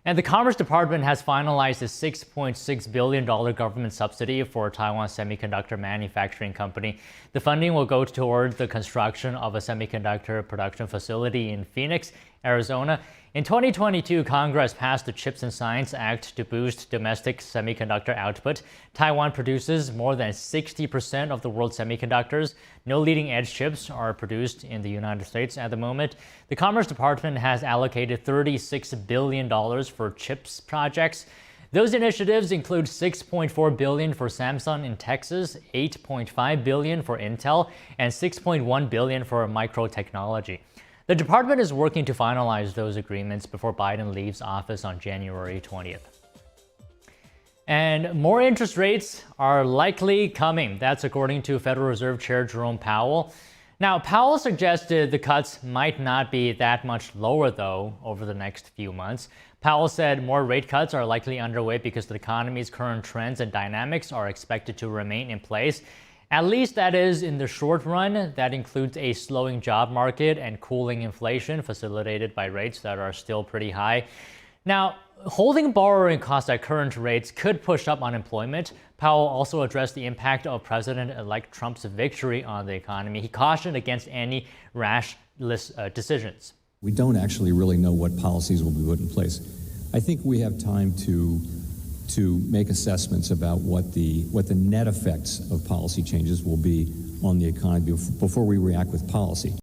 And the Commerce Department has finalized a $6.6 billion government subsidy for Taiwan Semiconductor Manufacturing Company. The funding will go toward the construction of a semiconductor production facility in Phoenix, Arizona. In 2022, Congress passed the CHIPS and Science Act to boost domestic semiconductor output. Taiwan produces more than 60% of the world's semiconductors. No leading-edge chips are produced in the United States at the moment. The Commerce Department has allocated $36 billion for CHIPS projects. Those initiatives include $6.4 billion for Samsung in Texas, $8.5 billion for Intel, and $6.1 billion for microtechnology. The department is working to finalize those agreements before Biden leaves office on January 20th. And more interest rates are likely coming. That's according to Federal Reserve Chair Jerome Powell. Now, Powell suggested the cuts might not be that much lower, though, over the next few months. Powell said more rate cuts are likely underway because the economy's current trends and dynamics are expected to remain in place. At least that is in the short run. That includes a slowing job market and cooling inflation facilitated by rates that are still pretty high. Now, holding borrowing costs at current rates could push up unemployment. Powell also addressed the impact of President-elect Trump's victory on the economy. He cautioned against any rash decisions. We don't actually really know what policies will be put in place. I think we have time to make assessments about what the net effects of policy changes will be on the economy before we react with policy.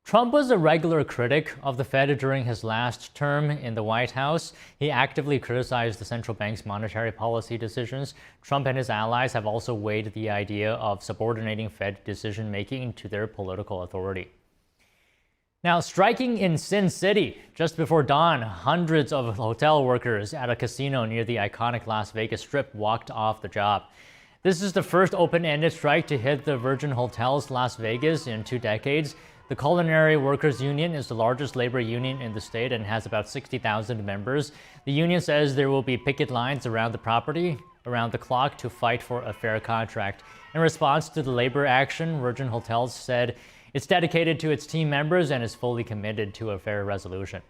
Trump was a regular critic of the Fed during his last term in the White House. He actively criticized the central bank's monetary policy decisions. Trump and his allies have also weighed the idea of subordinating Fed decision-making to their political authority. Now, striking in Sin City. Just before dawn, hundreds of hotel workers at a casino near the iconic Las Vegas Strip walked off the job. This is the first open-ended strike to hit the Virgin Hotels Las Vegas in 2 decades. The Culinary Workers Union is the largest labor union in the state and has about 60,000 members. The union says there will be picket lines around the property around the clock to fight for a fair contract. In response to the labor action, Virgin Hotels said it's dedicated to its team members and is fully committed to a fair resolution.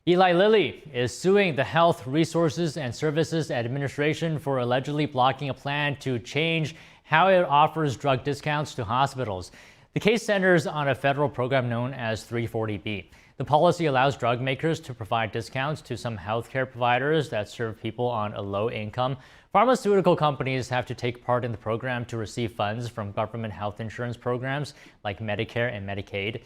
Eli Lilly is suing the Health Resources and Services Administration for allegedly blocking a plan to change how it offers drug discounts to hospitals. The case centers on a federal program known as 340B. The policy allows drug makers to provide discounts to some healthcare providers that serve people on a low income. Pharmaceutical companies have to take part in the program to receive funds from government health insurance programs like Medicare and Medicaid.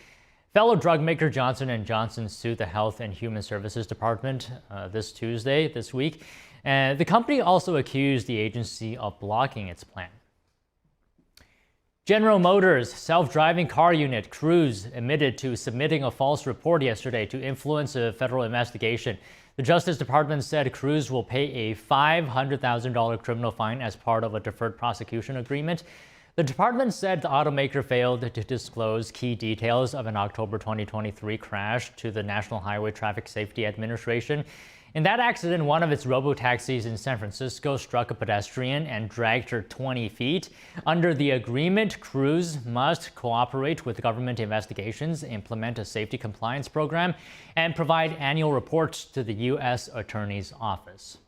Fellow drug maker Johnson & Johnson sued the Health and Human Services Department this week. And the company also accused the agency of blocking its plan. General Motors' self-driving car unit, Cruise, admitted to submitting a false report yesterday to influence a federal investigation. The Justice Department said Cruise will pay a $500,000 criminal fine as part of a deferred prosecution agreement. The department said the automaker failed to disclose key details of an October 2023 crash to the National Highway Traffic Safety Administration. In that accident, one of its robo-taxis in San Francisco struck a pedestrian and dragged her 20 feet. Under the agreement, Cruise must cooperate with government investigations, implement a safety compliance program, and provide annual reports to the U.S. Attorney's Office.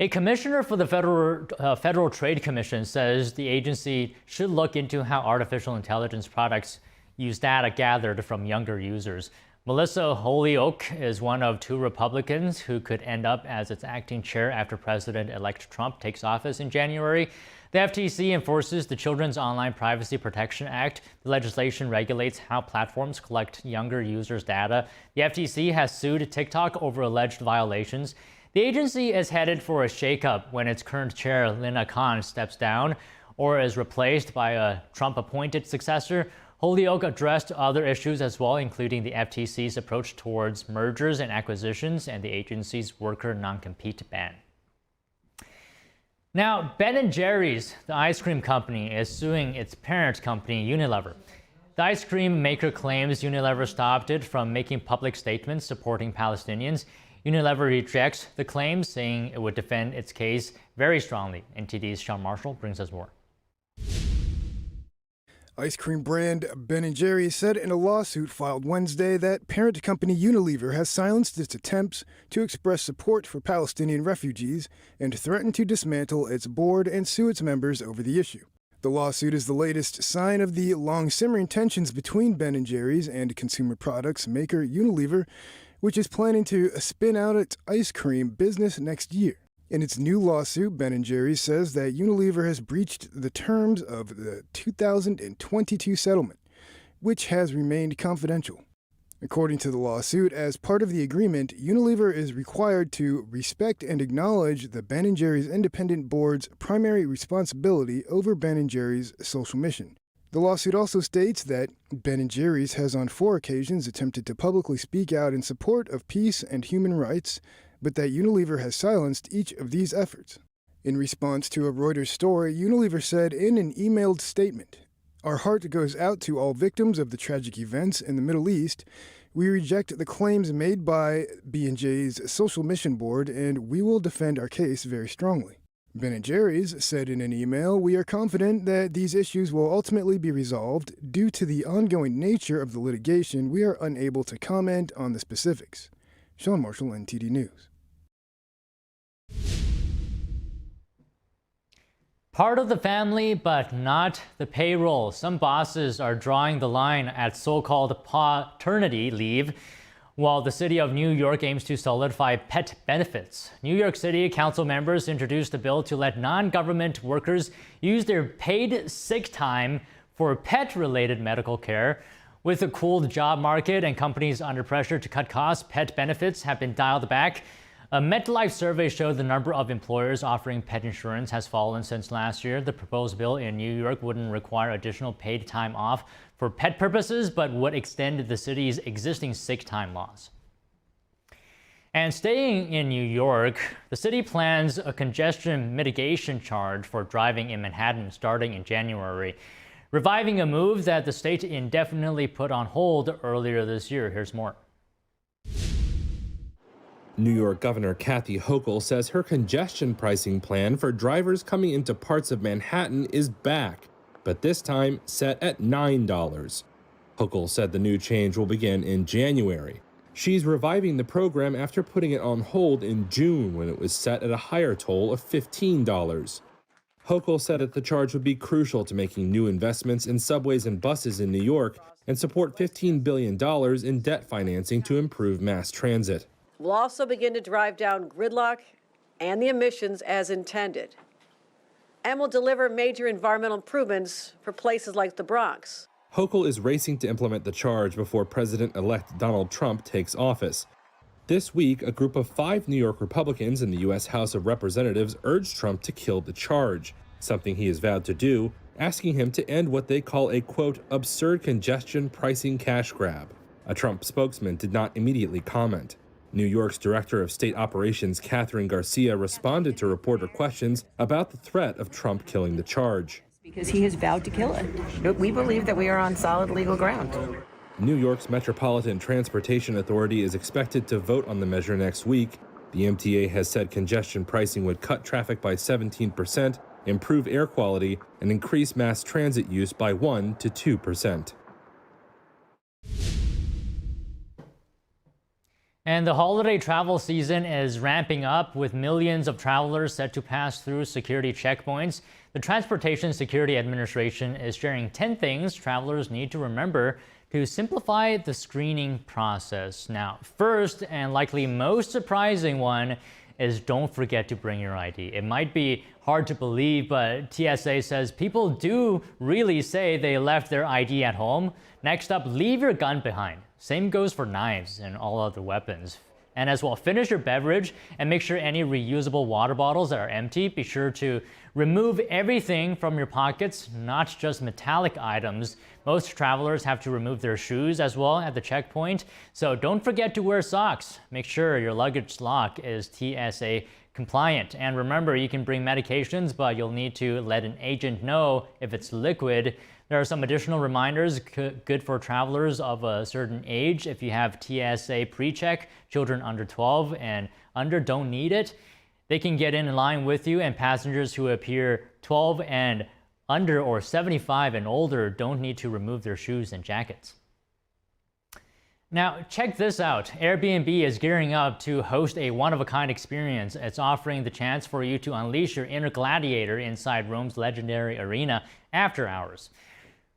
A commissioner for the Federal Trade Commission says the agency should look into how artificial intelligence products use data gathered from younger users. Melissa Holyoke is one of 2 Republicans who could end up as its acting chair after President-elect Trump takes office in January. The FTC enforces the Children's Online Privacy Protection Act. The legislation regulates how platforms collect younger users' data. The FTC has sued TikTok over alleged violations. The agency is headed for a shakeup when its current chair, Lina Khan, steps down or is replaced by a Trump-appointed successor. Holyoke addressed other issues as well, including the FTC's approach towards mergers and acquisitions and the agency's worker non-compete ban. Now, Ben & Jerry's, the ice cream company, is suing its parent company, Unilever. The ice cream maker claims Unilever stopped it from making public statements supporting Palestinians. Unilever rejects the claims, saying it would defend its case very strongly. NTD's Sean Marshall brings us more. Ice cream brand Ben & Jerry's said in a lawsuit filed Wednesday that parent company Unilever has silenced its attempts to express support for Palestinian refugees and threatened to dismantle its board and sue its members over the issue. The lawsuit is the latest sign of the long-simmering tensions between Ben & Jerry's and consumer products maker Unilever, which is planning to spin out its ice cream business next year. In its new lawsuit, Ben & Jerry's says that Unilever has breached the terms of the 2022 settlement, which has remained confidential. According to the lawsuit, as part of the agreement, Unilever is required to respect and acknowledge the Ben & Jerry's independent board's primary responsibility over Ben & Jerry's social mission. The lawsuit also states that Ben & Jerry's has on 4 occasions attempted to publicly speak out in support of peace and human rights, but that Unilever has silenced each of these efforts. In response to a Reuters story, Unilever said in an emailed statement, "Our heart goes out to all victims of the tragic events in the Middle East. We reject the claims made by B&J's Social Mission Board, and we will defend our case very strongly." Ben & Jerry's said in an email, "We are confident that these issues will ultimately be resolved. Due to the ongoing nature of the litigation, we are unable to comment on the specifics." Sean Marshall, NTD News. Part of the family, but not the payroll. Some bosses are drawing the line at so-called paternity leave, while the city of New York aims to solidify pet benefits. New York City Council members introduced a bill to let non-government workers use their paid sick time for pet-related medical care. With a cooled job market and companies under pressure to cut costs, pet benefits have been dialed back. A MetLife survey showed the number of employers offering pet insurance has fallen since last year. The proposed bill in New York wouldn't require additional paid time off for pet purposes, but would extend the city's existing sick time laws. And staying in New York, the city plans a congestion mitigation charge for driving in Manhattan starting in January, reviving a move that the state indefinitely put on hold earlier this year. Here's more. New York Governor Kathy Hochul says her congestion pricing plan for drivers coming into parts of Manhattan is back, but this time set at $9. Hochul said the new change will begin in January. She's reviving the program after putting it on hold in June when it was set at a higher toll of $15. Hochul said that the charge would be crucial to making new investments in subways and buses in New York and support $15 billion in debt financing to improve mass transit. We'll also begin to drive down gridlock and the emissions as intended. And we'll deliver major environmental improvements for places like the Bronx. Hochul is racing to implement the charge before President-elect Donald Trump takes office. This week, a group of 5 New York Republicans in the U.S. House of Representatives urged Trump to kill the charge, something he has vowed to do, asking him to end what they call a, quote, absurd congestion pricing cash grab. A Trump spokesman did not immediately comment. New York's Director of State Operations, Catherine Garcia, responded to reporter questions about the threat of Trump killing the charge. Because he has vowed to kill it. We believe that we are on solid legal ground. New York's Metropolitan Transportation Authority is expected to vote on the measure next week. The MTA has said congestion pricing would cut traffic by 17%, improve air quality, and increase mass transit use by 1 to 2%. And the holiday travel season is ramping up with millions of travelers set to pass through security checkpoints. The Transportation Security Administration is sharing 10 things travelers need to remember to simplify the screening process. Now, first and likely most surprising one is don't forget to bring your ID. It might be hard to believe, but TSA says people do really say they left their ID at home. Next up, leave your gun behind. Same goes for knives and all other weapons. And as well, finish your beverage and make sure any reusable water bottles that are empty. Be sure to remove everything from your pockets, not just metallic items. Most travelers have to remove their shoes as well at the checkpoint. So don't forget to wear socks. Make sure your luggage lock is TSA compliant. And remember, you can bring medications, but you'll need to let an agent know if it's liquid. There are some additional reminders good for travelers of a certain age. If you have TSA pre-check, children under 12 and under don't need it. They can get in line with you, and passengers who appear 12 and under or 75 and older don't need to remove their shoes and jackets. Now, check this out. Airbnb is gearing up to host a one-of-a-kind experience. It's offering the chance for you to unleash your inner gladiator inside Rome's legendary arena after hours.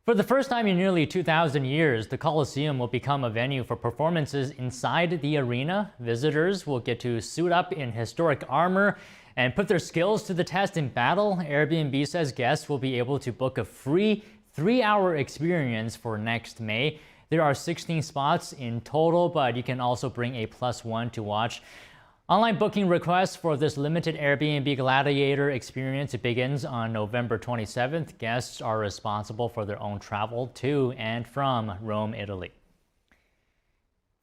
For the first time in nearly 2,000 years, the Colosseum will become a venue for performances inside the arena. Visitors will get to suit up in historic armor and put their skills to the test in battle. Airbnb says guests will be able to book a free 3-hour experience for next May. There are 16 spots in total, but you can also bring a +1 to watch. Online booking requests for this limited Airbnb Gladiator experience begins on November 27th. Guests are responsible for their own travel to and from Rome, Italy.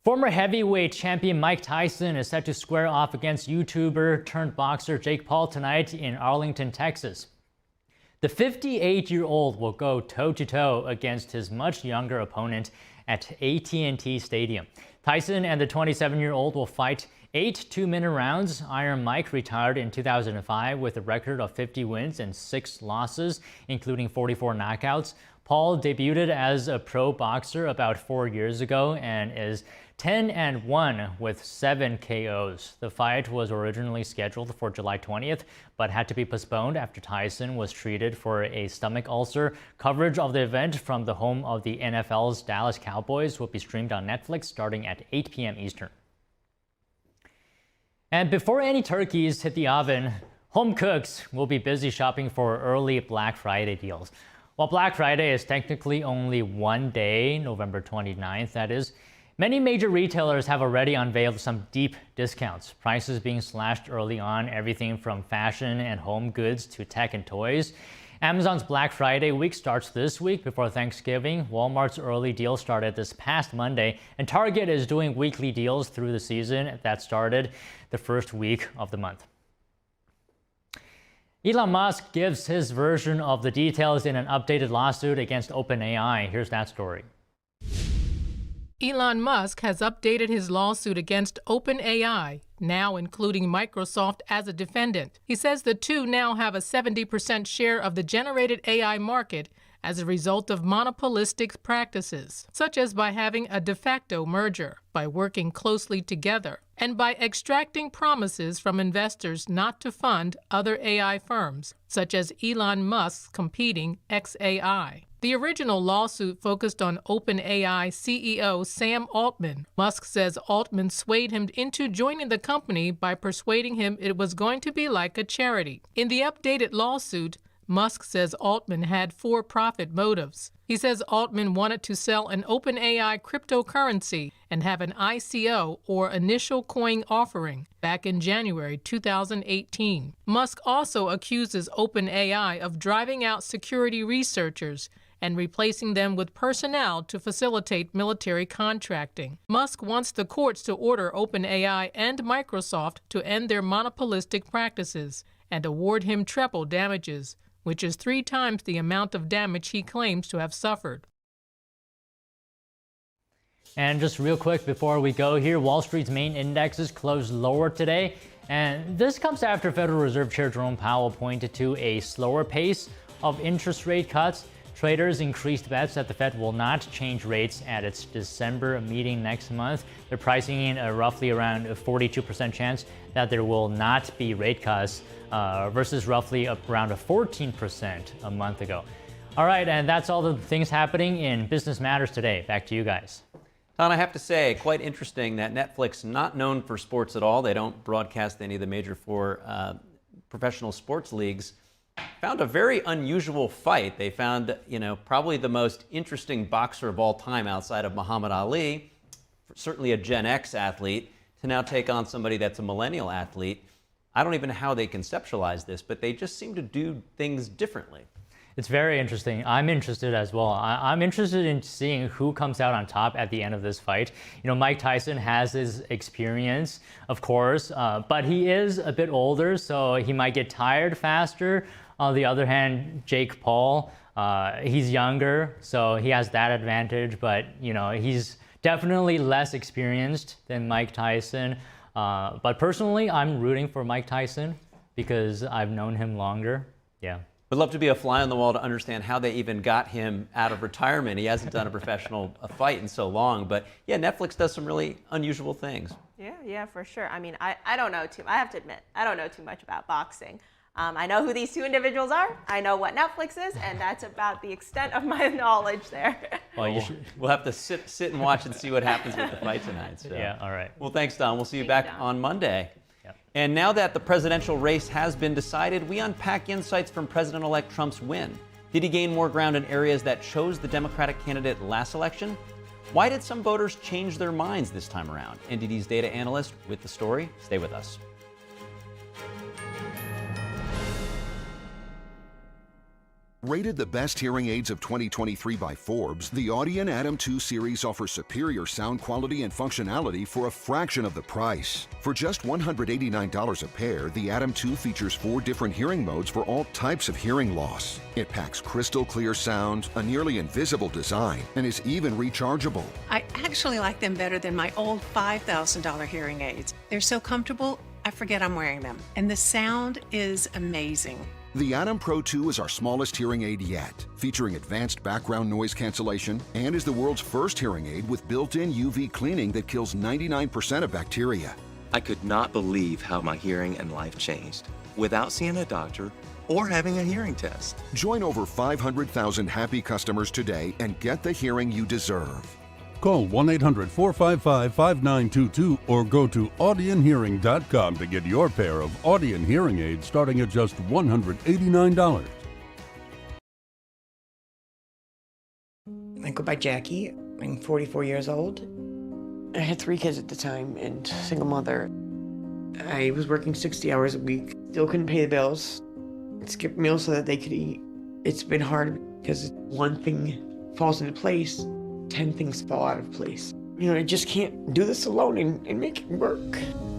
Former heavyweight champion Mike Tyson is set to square off against YouTuber turned boxer Jake Paul tonight in Arlington, Texas. The 58-year-old will go toe-to-toe against his much younger opponent at AT&T Stadium. Tyson and the 27-year-old will fight 8 two-minute rounds. Iron Mike retired in 2005 with a record of 50 wins and 6 losses, including 44 knockouts. Paul debuted as a pro boxer about 4 years ago and is 10-1 with 7 KOs. The fight was originally scheduled for July 20th, but had to be postponed after Tyson was treated for a stomach ulcer. Coverage of the event from the home of the NFL's Dallas Cowboys will be streamed on Netflix starting at 8 p.m. Eastern. And before any turkeys hit the oven, home cooks will be busy shopping for early Black Friday deals. While Black Friday is technically only one day, November 29th, that is, many major retailers have already unveiled some deep discounts. Prices being slashed early on, everything from fashion and home goods to tech and toys. Amazon's Black Friday week starts this week before Thanksgiving. Walmart's early deal started this past Monday, and Target is doing weekly deals through the season that started the first week of the month. Elon Musk gives his version of the details in an updated lawsuit against OpenAI. Here's that story. Elon Musk has updated his lawsuit against OpenAI, now including Microsoft as a defendant. He says the two now have a 70% share of the generated AI market as a result of monopolistic practices, such as by having a de facto merger, by working closely together, and by extracting promises from investors not to fund other AI firms, such as Elon Musk's competing xAI. The original lawsuit focused on OpenAI CEO Sam Altman. Musk says Altman swayed him into joining the company by persuading him it was going to be like a charity. In the updated lawsuit, Musk says Altman had for-profit motives. He says Altman wanted to sell an OpenAI cryptocurrency and have an ICO, or initial coin offering, back in January 2018. Musk also accuses OpenAI of driving out security researchers and replacing them with personnel to facilitate military contracting. Musk wants the courts to order OpenAI and Microsoft to end their monopolistic practices and award him treble damages, which is 3 times the amount of damage he claims to have suffered. And just real quick before we go here, Wall Street's main indexes closed lower today. And this comes after Federal Reserve Chair Jerome Powell pointed to a slower pace of interest rate cuts. Traders increased bets that the Fed will not change rates at its December meeting next month. They're pricing in a roughly around a 42% chance that there will not be rate cuts versus roughly around a 14% a month ago. All right, and that's all the things happening in business matters today. Back to you guys. Don, I have to say, quite interesting that Netflix, not known for sports at all, they don't broadcast any of the major 4 professional sports leagues, found a very unusual fight. They found, probably the most interesting boxer of all time outside of Muhammad Ali, certainly a Gen X athlete, to now take on somebody that's a millennial athlete. I don't even know how they conceptualize this, but they just seem to do things differently. It's very interesting. I'm interested as well. I'm interested in seeing who comes out on top at the end of this fight. Mike Tyson has his experience, of course, but he is a bit older, so he might get tired faster. On the other hand, Jake Paul, he's younger, so he has that advantage, but he's definitely less experienced than Mike Tyson. But personally, I'm rooting for Mike Tyson because I've known him longer. Yeah. Would love to be a fly on the wall to understand how they even got him out of retirement. He hasn't done a professional fight in so long, but yeah, Netflix does some really unusual things. Yeah, for sure. I mean, I don't know I have to admit, I don't know too much about boxing. I know who these 2 individuals are. I know what Netflix is, and that's about the extent of my knowledge there. Well, we'll have to sit and watch and see what happens with the fight tonight. So. Yeah, all right. Well, thanks, Don. We'll see you back on Monday. And now that the presidential race has been decided, we unpack insights from President-elect Trump's win. Did he gain more ground in areas that chose the Democratic candidate last election? Why did some voters change their minds this time around? NTD's data analyst with the story. Stay with us. Rated the best hearing aids of 2023 by Forbes, the Audion Atom 2 series offers superior sound quality and functionality for a fraction of the price. For just $189 a pair, the Atom 2 features 4 different hearing modes for all types of hearing loss. It packs crystal clear sound, a nearly invisible design, and is even rechargeable. I actually like them better than my old $5,000 hearing aids. They're so comfortable, I forget I'm wearing them. And the sound is amazing. The Atom Pro 2 is our smallest hearing aid yet, featuring advanced background noise cancellation, and is the world's first hearing aid with built-in UV cleaning that kills 99% of bacteria. I could not believe how my hearing and life changed without seeing a doctor or having a hearing test. Join over 500,000 happy customers today and get the hearing you deserve. Call 1-800-455-5922 or go to audionhearing.com to get your pair of Audion hearing aids starting at just $189. I go by Jackie. I'm 44 years old. I had 3 kids at the time and single mother. I was working 60 hours a week, still couldn't pay the bills. Skipped meals so that they could eat. It's been hard because one thing falls into place, 10 things fall out of place. You know, I just can't do this alone and make it work.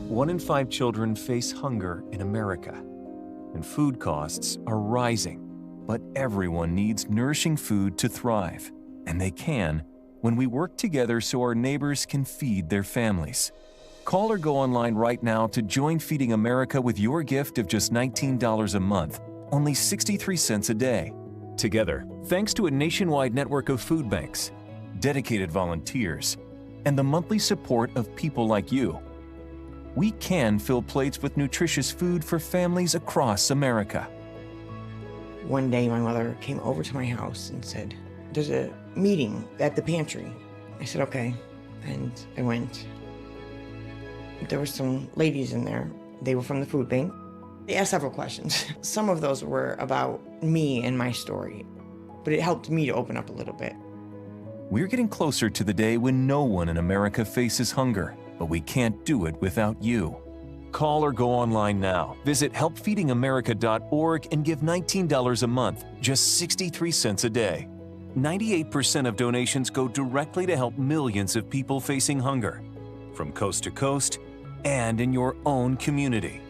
1 in 5 children face hunger in America, and food costs are rising. But everyone needs nourishing food to thrive, and they can when we work together so our neighbors can feed their families. Call or go online right now to join Feeding America with your gift of just $19 a month, only 63 cents a day. Together, thanks to a nationwide network of food banks, dedicated volunteers, and the monthly support of people like you, we can fill plates with nutritious food for families across America. One day my mother came over to my house and said, "There's a meeting at the pantry." I said, "Okay," and I went. There were some ladies in there. They were from the food bank. They asked several questions. Some of those were about me and my story, but it helped me to open up a little bit. We're getting closer to the day when no one in America faces hunger, but we can't do it without you. Call or go online now. Visit helpfeedingamerica.org and give $19 a month, just 63 cents a day. 98% of donations go directly to help millions of people facing hunger, from coast to coast and in your own community.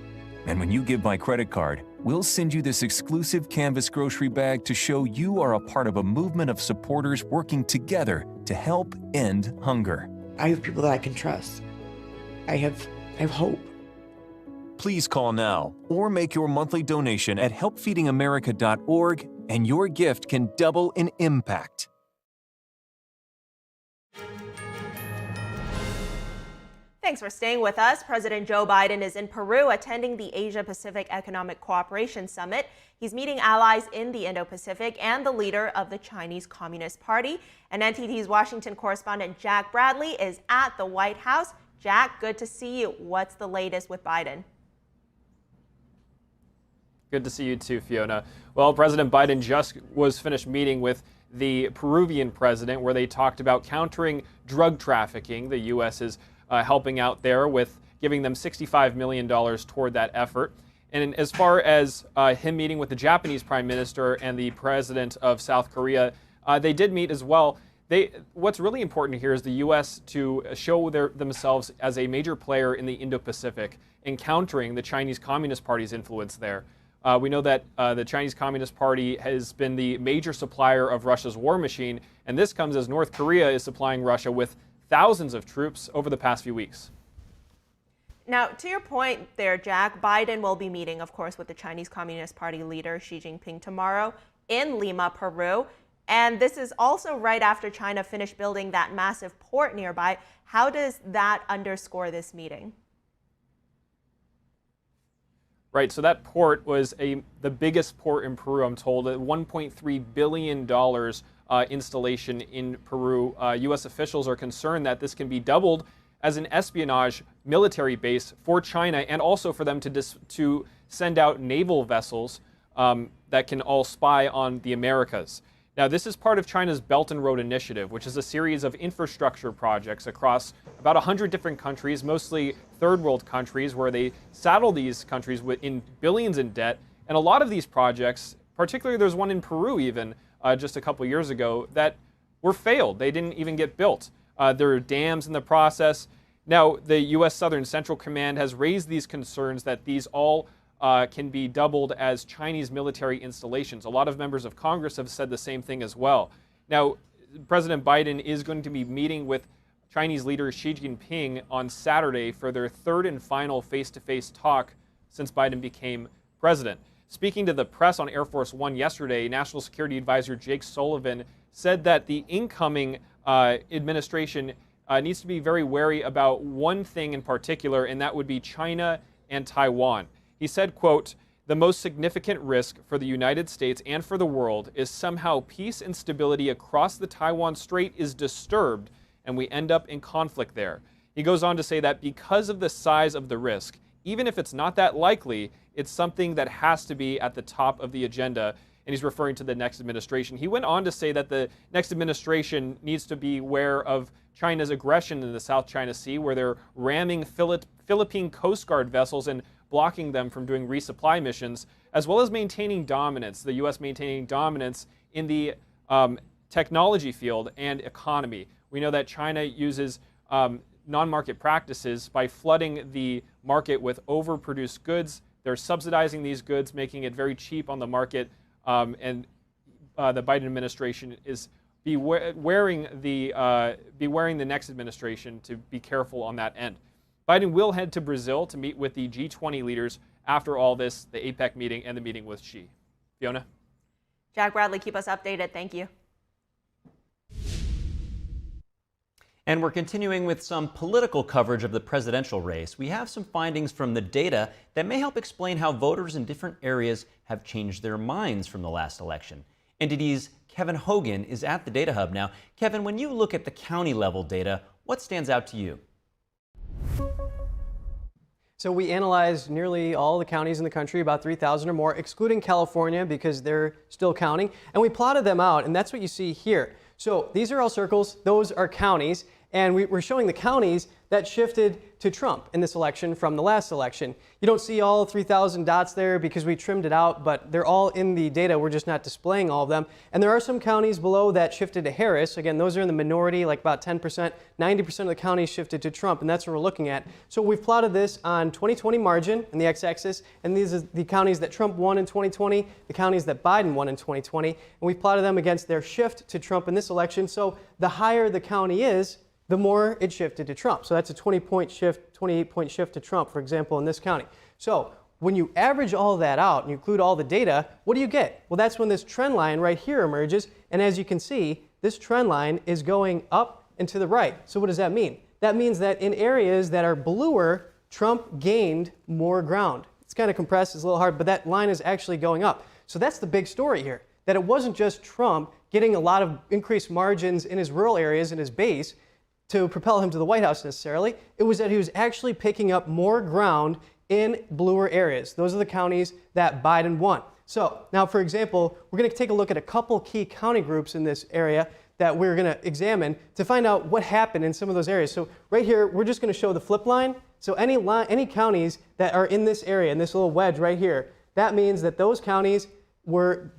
And when you give by credit card, we'll send you this exclusive canvas grocery bag to show you are a part of a movement of supporters working together to help end hunger. I have people that I can trust. I have hope. Please call now or make your monthly donation at helpfeedingamerica.org, and your gift can double in impact. Thanks for staying with us. President Joe Biden is in Peru attending the Asia-Pacific Economic Cooperation Summit. He's meeting allies in the Indo-Pacific and the leader of the Chinese Communist Party. And NTD's Washington correspondent Jack Bradley is at the White House. Jack, good to see you. What's the latest with Biden? Good to see you too, Fiona. Well, President Biden just was finished meeting with the Peruvian president, where they talked about countering drug trafficking. The U.S. is helping out there with giving them $65 million toward that effort. And as far as him meeting with the Japanese Prime Minister and the President of South Korea, they did meet as well. What's really important here is the U.S. to show themselves as a major player in the Indo-Pacific, encountering the Chinese Communist Party's influence there. We know that the Chinese Communist Party has been the major supplier of Russia's war machine, and this comes as North Korea is supplying Russia with thousands of troops over the past few weeks. Now, to your point there, Jack, Biden will be meeting, of course, with the Chinese Communist Party leader Xi Jinping tomorrow in Lima, Peru. And this is also right after China finished building that massive port nearby. How does that underscore this meeting? Right, so that port was the biggest port in Peru, I'm told, a $1.3 billion installation in Peru. U.S. officials are concerned that this can be doubled as an espionage military base for China, and also for them to send out naval vessels that can all spy on the Americas. Now, this is part of China's Belt and Road Initiative, which is a series of infrastructure projects across about 100 different countries, mostly third world countries, where they saddle these countries in billions in debt. And a lot of these projects, particularly there's one in Peru even just a couple years ago, that were failed. They didn't even get built. There are dams in the process. Now, the U.S. Southern Central Command has raised these concerns that these all can be doubled as Chinese military installations. A lot of members of Congress have said the same thing as well. Now, President Biden is going to be meeting with Chinese leader Xi Jinping on Saturday for their third and final face-to-face talk since Biden became president. Speaking to the press on Air Force One yesterday, National Security Advisor Jake Sullivan said that the incoming administration needs to be very wary about one thing in particular, and that would be China and Taiwan. He said, quote, "The most significant risk for the United States and for the world is somehow peace and stability across the Taiwan Strait is disturbed and we end up in conflict there." He goes on to say that because of the size of the risk, even if it's not that likely, it's something that has to be at the top of the agenda. And he's referring to the next administration. He went on to say that the next administration needs to be aware of China's aggression in the South China Sea, where they're ramming Philippine Coast Guard vessels and blocking them from doing resupply missions, as well as maintaining dominance, the U.S. maintaining dominance in the technology field and economy. We know that China uses non-market practices by flooding the market with overproduced goods. They're subsidizing these goods, making it very cheap on the market, and the Biden administration is bewaring the next administration to be careful on that end. Biden will head to Brazil to meet with the G20 leaders after all this, the APEC meeting and the meeting with Xi. Fiona? Jack Bradley, keep us updated. Thank you. And we're continuing with some political coverage of the presidential race. We have some findings from the data that may help explain how voters in different areas have changed their minds from the last election. NTD's Kevin Hogan is at the Data Hub now. Kevin, when you look at the county level data, what stands out to you? So we analyzed nearly all the counties in the country, about 3,000 or more, excluding California because they're still counting. And we plotted them out, and that's what you see here. So these are all circles. Those are counties. And we're showing the counties that shifted to Trump in this election from the last election. You don't see all 3,000 dots there because we trimmed it out, but they're all in the data. We're just not displaying all of them. And there are some counties below that shifted to Harris. Again, those are in the minority, like about 10%. 90% of the counties shifted to Trump, and that's what we're looking at. So we've plotted this on 2020 margin in the x-axis, and these are the counties that Trump won in 2020, the counties that Biden won in 2020, and we've plotted them against their shift to Trump in this election. So the higher the county is, the more it shifted to Trump. So that's a 20-point shift, 28-point shift to Trump, for example, in this county. So when you average all that out and you include all the data, what do you get? Well, that's when this trend line right here emerges. And as you can see, this trend line is going up and to the right. So what does that mean? That means that in areas that are bluer, Trump gained more ground. It's kind of compressed, it's a little hard, but that line is actually going up. So that's the big story here, that it wasn't just Trump getting a lot of increased margins in his rural areas, in his base, to propel him to the White House necessarily. It was that he was actually picking up more ground in bluer areas. Those are the counties that Biden won. So now, for example, we're going to take a look at a couple key county groups in this area that we're going to examine to find out what happened in some of those areas. So right here, we're just going to show the flip line. So any counties that are in this area, in this little wedge right here, that means that those counties were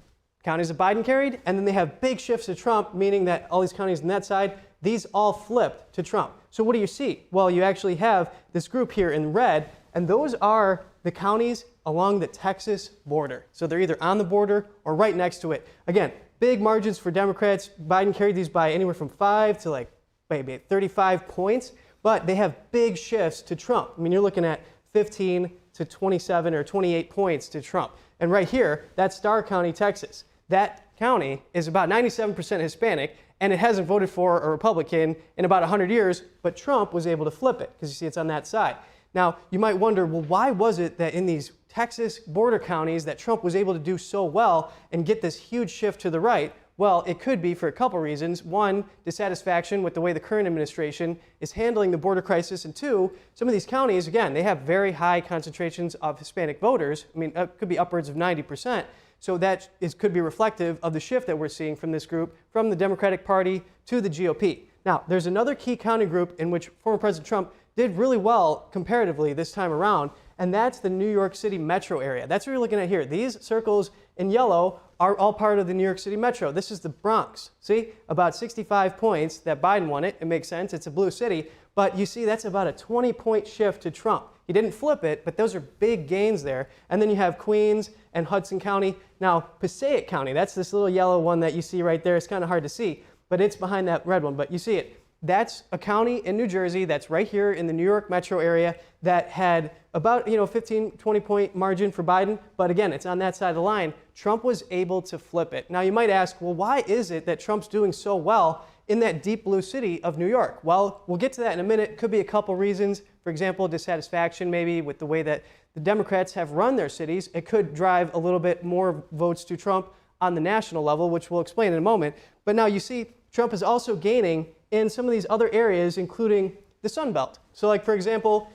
counties that Biden carried, and then they have big shifts to Trump, meaning that all these counties on that side, these all flipped to Trump. So what do you see? Well, you actually have this group here in red, and those are the counties along the Texas border. So they're either on the border or right next to it. Again, big margins for Democrats. Biden carried these by anywhere from 5 to like maybe 35 points, but they have big shifts to Trump. I mean, you're looking at 15 to 27 or 28 points to Trump. And right here, that's Starr County, Texas. That county is about 97% Hispanic, and it hasn't voted for a Republican in about 100 years, but Trump was able to flip it, because you see it's on that side. Now, you might wonder, well, why was it that in these Texas border counties that Trump was able to do so well and get this huge shift to the right? Well, it could be for a couple reasons. One, dissatisfaction with the way the current administration is handling the border crisis. And two, some of these counties, again, they have very high concentrations of Hispanic voters. I mean, it could be upwards of 90%. So that could be reflective of the shift that we're seeing from this group, from the Democratic Party to the GOP. Now, there's another key county group in which former President Trump did really well comparatively this time around, and that's the New York City metro area. That's what you're looking at here. These circles in yellow are all part of the New York City metro. This is the Bronx. See, about 65 points that Biden won it. It makes sense. It's a blue city. But you see, that's about a 20-point shift to Trump. He didn't flip it, but those are big gains there. And then you have Queens and Hudson County. Now, Passaic County, that's this little yellow one that you see right there. It's kind of hard to see, but it's behind that red one, but you see it. That's a county in New Jersey that's right here in the New York metro area that had about 15, 20-point margin for Biden. But again, it's on that side of the line. Trump was able to flip it. Now, you might ask, well, why is it that Trump's doing so well in that deep blue city of New York? Well, we'll get to that in a minute. Could be a couple reasons. For example, dissatisfaction maybe with the way that the Democrats have run their cities. It could drive a little bit more votes to Trump on the national level, which we'll explain in a moment. But now you see Trump is also gaining in some of these other areas, including the Sun Belt. So like, for example,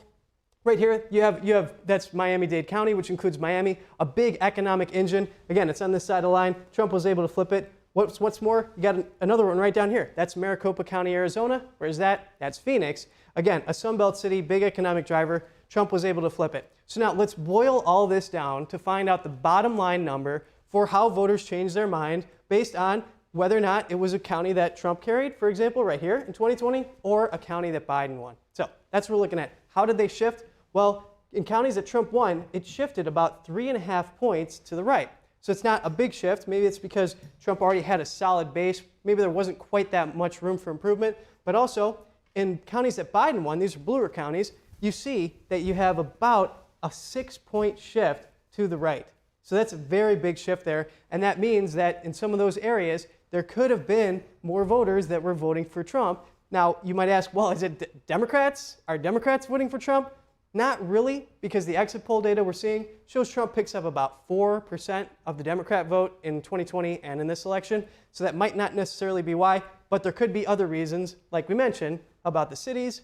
right here, you have that's Miami-Dade County, which includes Miami, a big economic engine. Again, it's on this side of the line. Trump was able to flip it. What's more, you got another one right down here. That's Maricopa County, Arizona. Where's that? That's Phoenix. Again, a Sun Belt city, big economic driver. Trump was able to flip it. So now let's boil all this down to find out the bottom line number for how voters changed their mind based on whether or not it was a county that Trump carried, for example, right here in 2020, or a county that Biden won. So that's what we're looking at. How did they shift? Well, in counties that Trump won, it shifted about 3.5 points to the right. So it's not a big shift. Maybe it's because Trump already had a solid base. Maybe there wasn't quite that much room for improvement. But also, in counties that Biden won, these are bluer counties, you see that you have about a 6-point shift to the right. So that's a very big shift there. And that means that in some of those areas, there could have been more voters that were voting for Trump. Now, you might ask, well, is it Democrats? Are Democrats voting for Trump? Not really, because the exit poll data we're seeing shows Trump picks up about 4% of the Democrat vote in 2020 and in this election. So that might not necessarily be why, but there could be other reasons, like we mentioned, about the cities,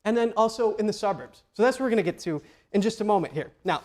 and then also in the suburbs. So that's what we're going to get to in just a moment here. Now,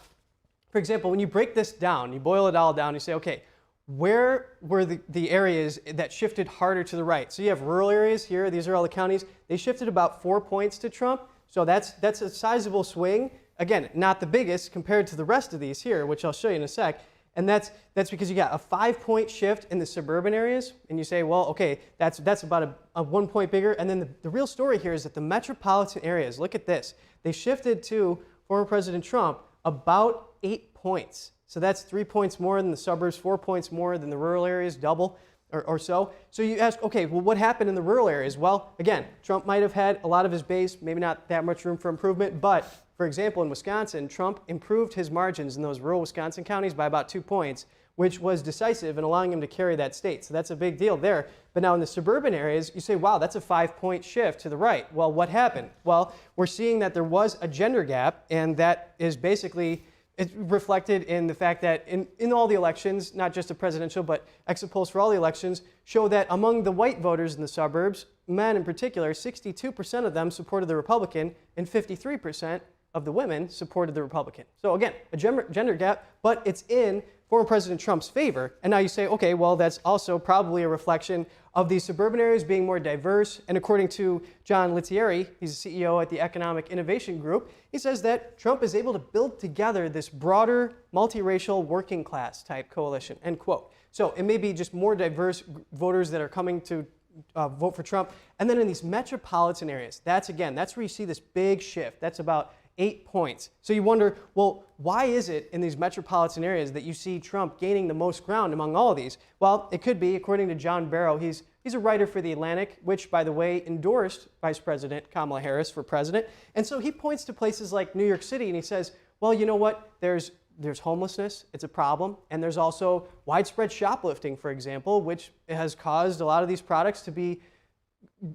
for example, when you break this down, you boil it all down, you say, okay, where were the areas that shifted harder to the right? So you have rural areas here. These are all the counties. They shifted about 4 points to Trump. So that's a sizable swing. Again, not the biggest compared to the rest of these here, which I'll show you in a sec. And that's because you got a 5-point shift in the suburban areas. And you say, well, okay, that's about a 1 point bigger. And then the real story here is that the metropolitan areas, look at this. They shifted to former President Trump about 8 points. So that's 3 points more than the suburbs, 4 points more than the rural areas, double or so. So you ask, okay, well, what happened in the rural areas? Well, again, Trump might have had a lot of his base, maybe not that much room for improvement, but for example, in Wisconsin, Trump improved his margins in those rural Wisconsin counties by about 2 points, which was decisive in allowing him to carry that state. So that's a big deal there. But now in the suburban areas, you say, wow, that's a 5-point shift to the right. Well, what happened? Well, we're seeing that there was a gender gap, and that is basically it's reflected in the fact that in all the elections, not just the presidential, but exit polls for all the elections, show that among the white voters in the suburbs, men in particular, 62% of them supported the Republican, and 53% of the women supported the Republican. So again, a gender gap, but it's in former President Trump's favor. And now you say, okay, well, that's also probably a reflection of these suburban areas being more diverse. And according to John Lettieri, he's the CEO at the Economic Innovation Group, he says that Trump is able to build together this broader multiracial working class type coalition, end quote. So it may be just more diverse voters that are coming to vote for Trump. And then in these metropolitan areas, that's where you see this big shift. That's about 8 points. So you wonder, well, why is it in these metropolitan areas that you see Trump gaining the most ground among all of these? Well, it could be, according to John Barrow, he's a writer for The Atlantic, which, by the way, endorsed Vice President Kamala Harris for president. And so he points to places like New York City, and he says, well, you know what? There's homelessness, it's a problem, and there's also widespread shoplifting, for example, which has caused a lot of these products to be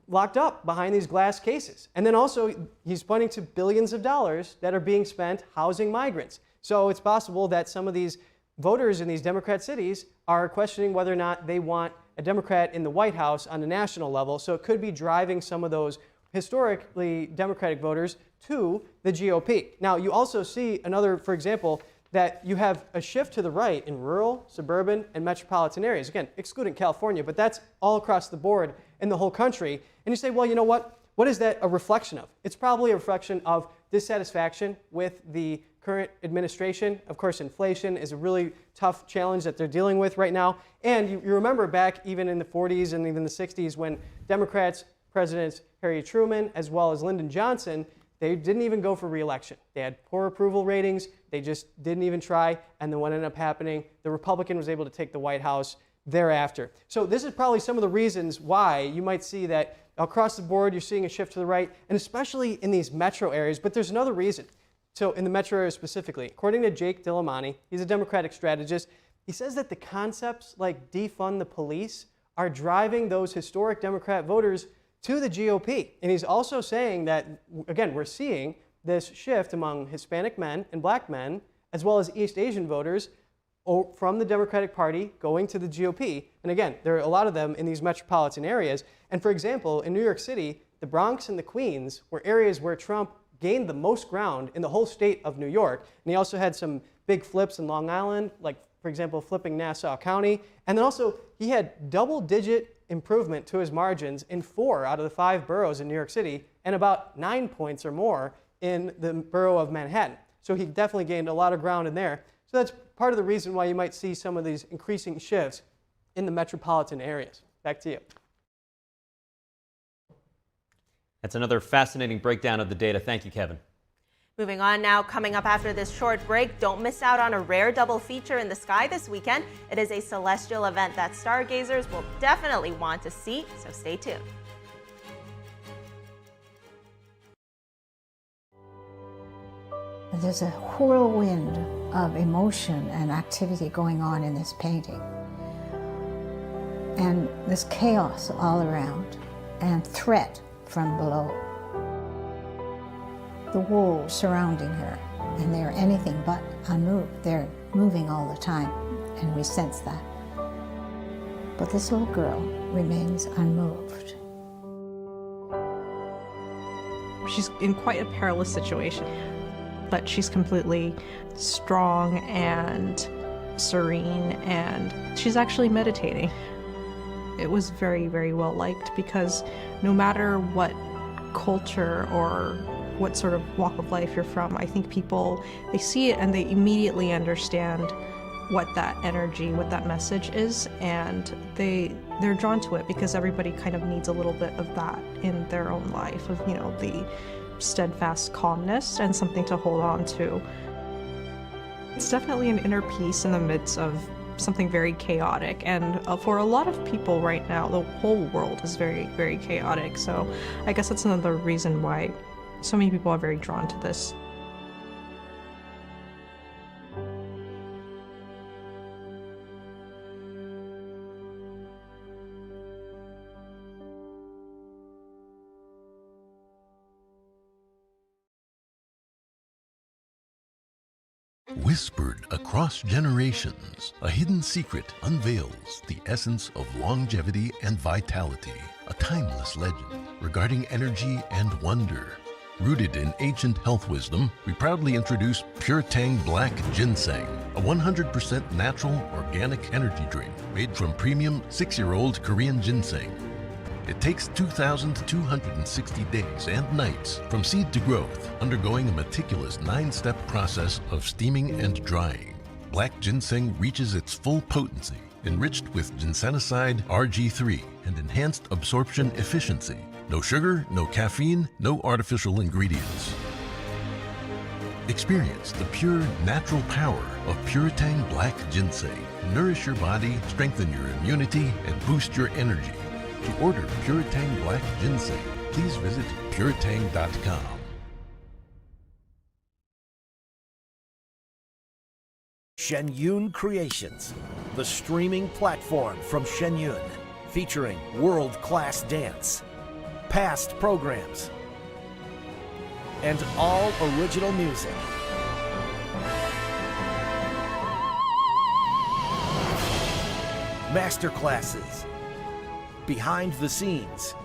locked up behind these glass cases. And then also, he's pointing to billions of dollars that are being spent housing migrants. So it's possible that some of these voters in these Democrat cities are questioning whether or not they want a Democrat in the White House on a national level. So it could be driving some of those historically Democratic voters to the GOP. Now, you also see another, for example, that you have a shift to the right in rural, suburban, and metropolitan areas. Again, excluding California, but that's all across the board in the whole country. And you say, well, you know what? What is that a reflection of? It's probably a reflection of dissatisfaction with the current administration. Of course, inflation is a really tough challenge that they're dealing with right now. And you remember back even in the 40s and even the 60s when Democrats, Presidents Harry Truman, as well as Lyndon Johnson, they didn't even go for re-election. They had poor approval ratings. They just didn't even try. And then what ended up happening, the Republican was able to take the White House thereafter. So this is probably some of the reasons why you might see that across the board you're seeing a shift to the right, and especially in these metro areas. But there's another reason. So in the metro area specifically, according to Jake Dillamani, he's a Democratic strategist, he says that the concepts like defund the police are driving those historic Democrat voters to the GOP. And he's also saying that, again, we're seeing this shift among Hispanic men and black men, as well as East Asian voters from the Democratic Party going to the GOP. And again, there are a lot of them in these metropolitan areas. And for example, in New York City, the Bronx and the Queens were areas where Trump gained the most ground in the whole state of New York. And he also had some big flips in Long Island, like, for example, flipping Nassau County. And then also, he had double-digit improvement to his margins in 4 out of the 5 boroughs in New York City, and about 9 points or more in the borough of Manhattan. So he definitely gained a lot of ground in there. So that's part of the reason why you might see some of these increasing shifts in the metropolitan areas. Back to you. That's another fascinating breakdown of the data. Thank you, Kevin. Moving on now, coming up after this short break, don't miss out on a rare double feature in the sky this weekend. It is a celestial event that stargazers will definitely want to see, so stay tuned. There's a whirlwind of emotion and activity going on in this painting. And there's chaos all around and threat from below. The wolves surrounding her, and they're anything but unmoved. They're moving all the time, and we sense that. But this little girl remains unmoved. She's in quite a perilous situation, but she's completely strong and serene, and she's actually meditating. It was very, very well liked because no matter what culture or what sort of walk of life you're from, I think people, they see it and they immediately understand what that energy, what that message is, and they're drawn to it because everybody kind of needs a little bit of that in their own life, of, you know, the steadfast calmness and something to hold on to. It's definitely an inner peace in the midst of something very chaotic, and for a lot of people right now, the whole world is very, very chaotic, so I guess that's another reason why so many people are very drawn to this. Whispered across generations, a hidden secret unveils the essence of longevity and vitality, a timeless legend regarding energy and wonder. Rooted in ancient health wisdom, we proudly introduce Pure Tang Black Ginseng, a 100% natural organic energy drink made from premium 6-year-old Korean ginseng. It takes 2,260 days and nights from seed to growth, undergoing a meticulous 9-step process of steaming and drying. Black ginseng reaches its full potency, enriched with ginsenoside RG3 and enhanced absorption efficiency. No sugar, no caffeine, no artificial ingredients. Experience the pure, natural power of Pure Tang Black Ginseng. Nourish your body, strengthen your immunity, and boost your energy. To order Pure Tang Black Ginseng, please visit puretang.com. Shenyun Creations, the streaming platform from Shenyun, featuring world-class dance, past programs, and all original music. Masterclasses, behind the scenes,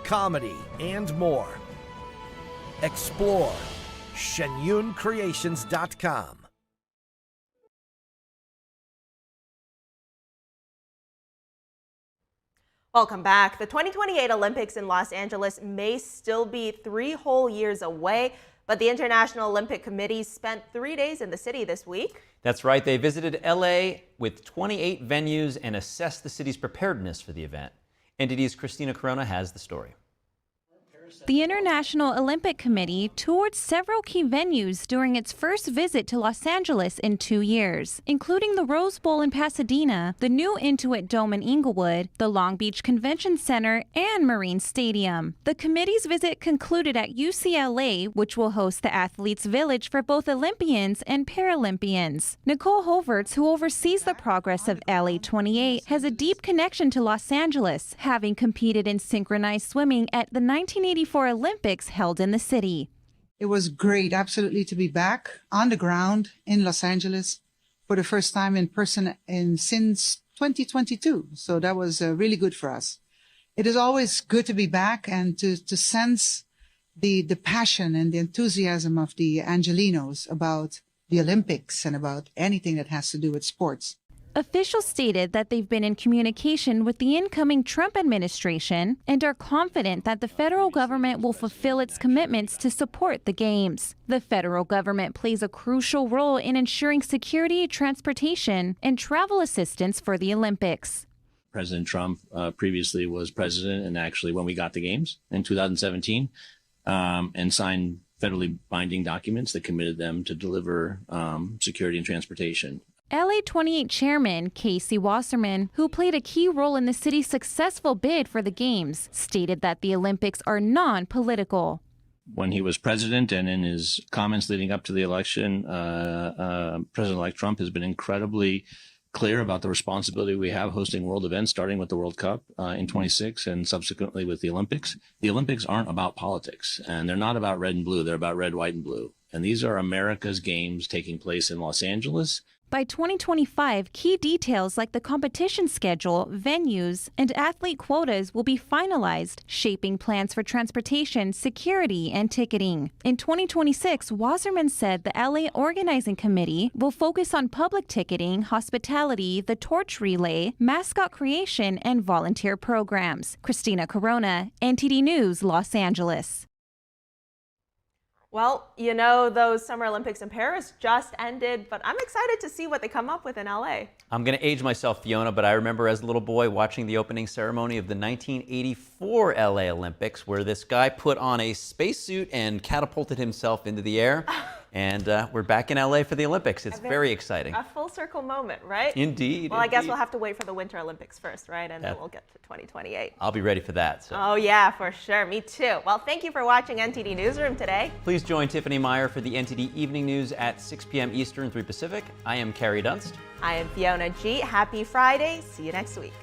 comedy, and more. Explore shenyuncreations.com. Welcome back. The 2028 Olympics in Los Angeles may still be 3 whole years away, but the International Olympic Committee spent 3 days in the city this week. That's right. They visited LA with 28 venues and assessed the city's preparedness for the event. NTD's Christina Corona has the story. The International Olympic Committee toured several key venues during its first visit to Los Angeles in 2 years, including the Rose Bowl in Pasadena, the new Intuit Dome in Inglewood, the Long Beach Convention Center, and Marine Stadium. The committee's visit concluded at UCLA, which will host the Athletes Village for both Olympians and Paralympians. Nicole Hoverts, who oversees the progress of LA28, has a deep connection to Los Angeles, having competed in synchronized swimming at the 1984 Olympics held in the city. It was great, absolutely, to be back on the ground in Los Angeles for the first time in person since 2022. So that was really good for us. It is always good to be back and to sense the passion and the enthusiasm of the Angelenos about the Olympics and about anything that has to do with sports. Officials stated that they've been in communication with the incoming Trump administration and are confident that the federal government will fulfill its commitments to support the Games. The federal government plays a crucial role in ensuring security, transportation, and travel assistance for the Olympics. President Trump previously was president, and actually when we got the Games in 2017, and signed federally binding documents that committed them to deliver security and transportation. LA 28 chairman Casey Wasserman, who played a key role in the city's successful bid for the Games, stated that the Olympics are non-political. When he was president and in his comments leading up to the election, President-elect Trump has been incredibly clear about the responsibility we have hosting world events, starting with the World Cup in 26 and subsequently with the Olympics. The Olympics aren't about politics, and they're not about red and blue. They're about red, white, and blue. And these are America's Games taking place in Los Angeles. By 2025, key details like the competition schedule, venues, and athlete quotas will be finalized, shaping plans for transportation, security, and ticketing. In 2026, Wasserman said the LA Organizing Committee will focus on public ticketing, hospitality, the torch relay, mascot creation, and volunteer programs. Christina Corona, NTD News, Los Angeles. Well, you know, those Summer Olympics in Paris just ended, but I'm excited to see what they come up with in LA. I'm going to age myself, Fiona, but I remember as a little boy watching the opening ceremony of the 1984 LA Olympics, where this guy put on a spacesuit and catapulted himself into the air. And we're back in LA for the Olympics. It's very exciting. A full circle moment, right? Indeed. Well, I guess we'll have to wait for the Winter Olympics first, right? And then we'll get to 2028. I'll be ready for that. So. Oh, yeah, for sure. Me too. Well, thank you for watching NTD Newsroom today. Please join Tiffany Meyer for the NTD Evening News at 6 p.m. Eastern, 3 Pacific. I am Carrie Dunst. I am Fiona G. Happy Friday. See you next week.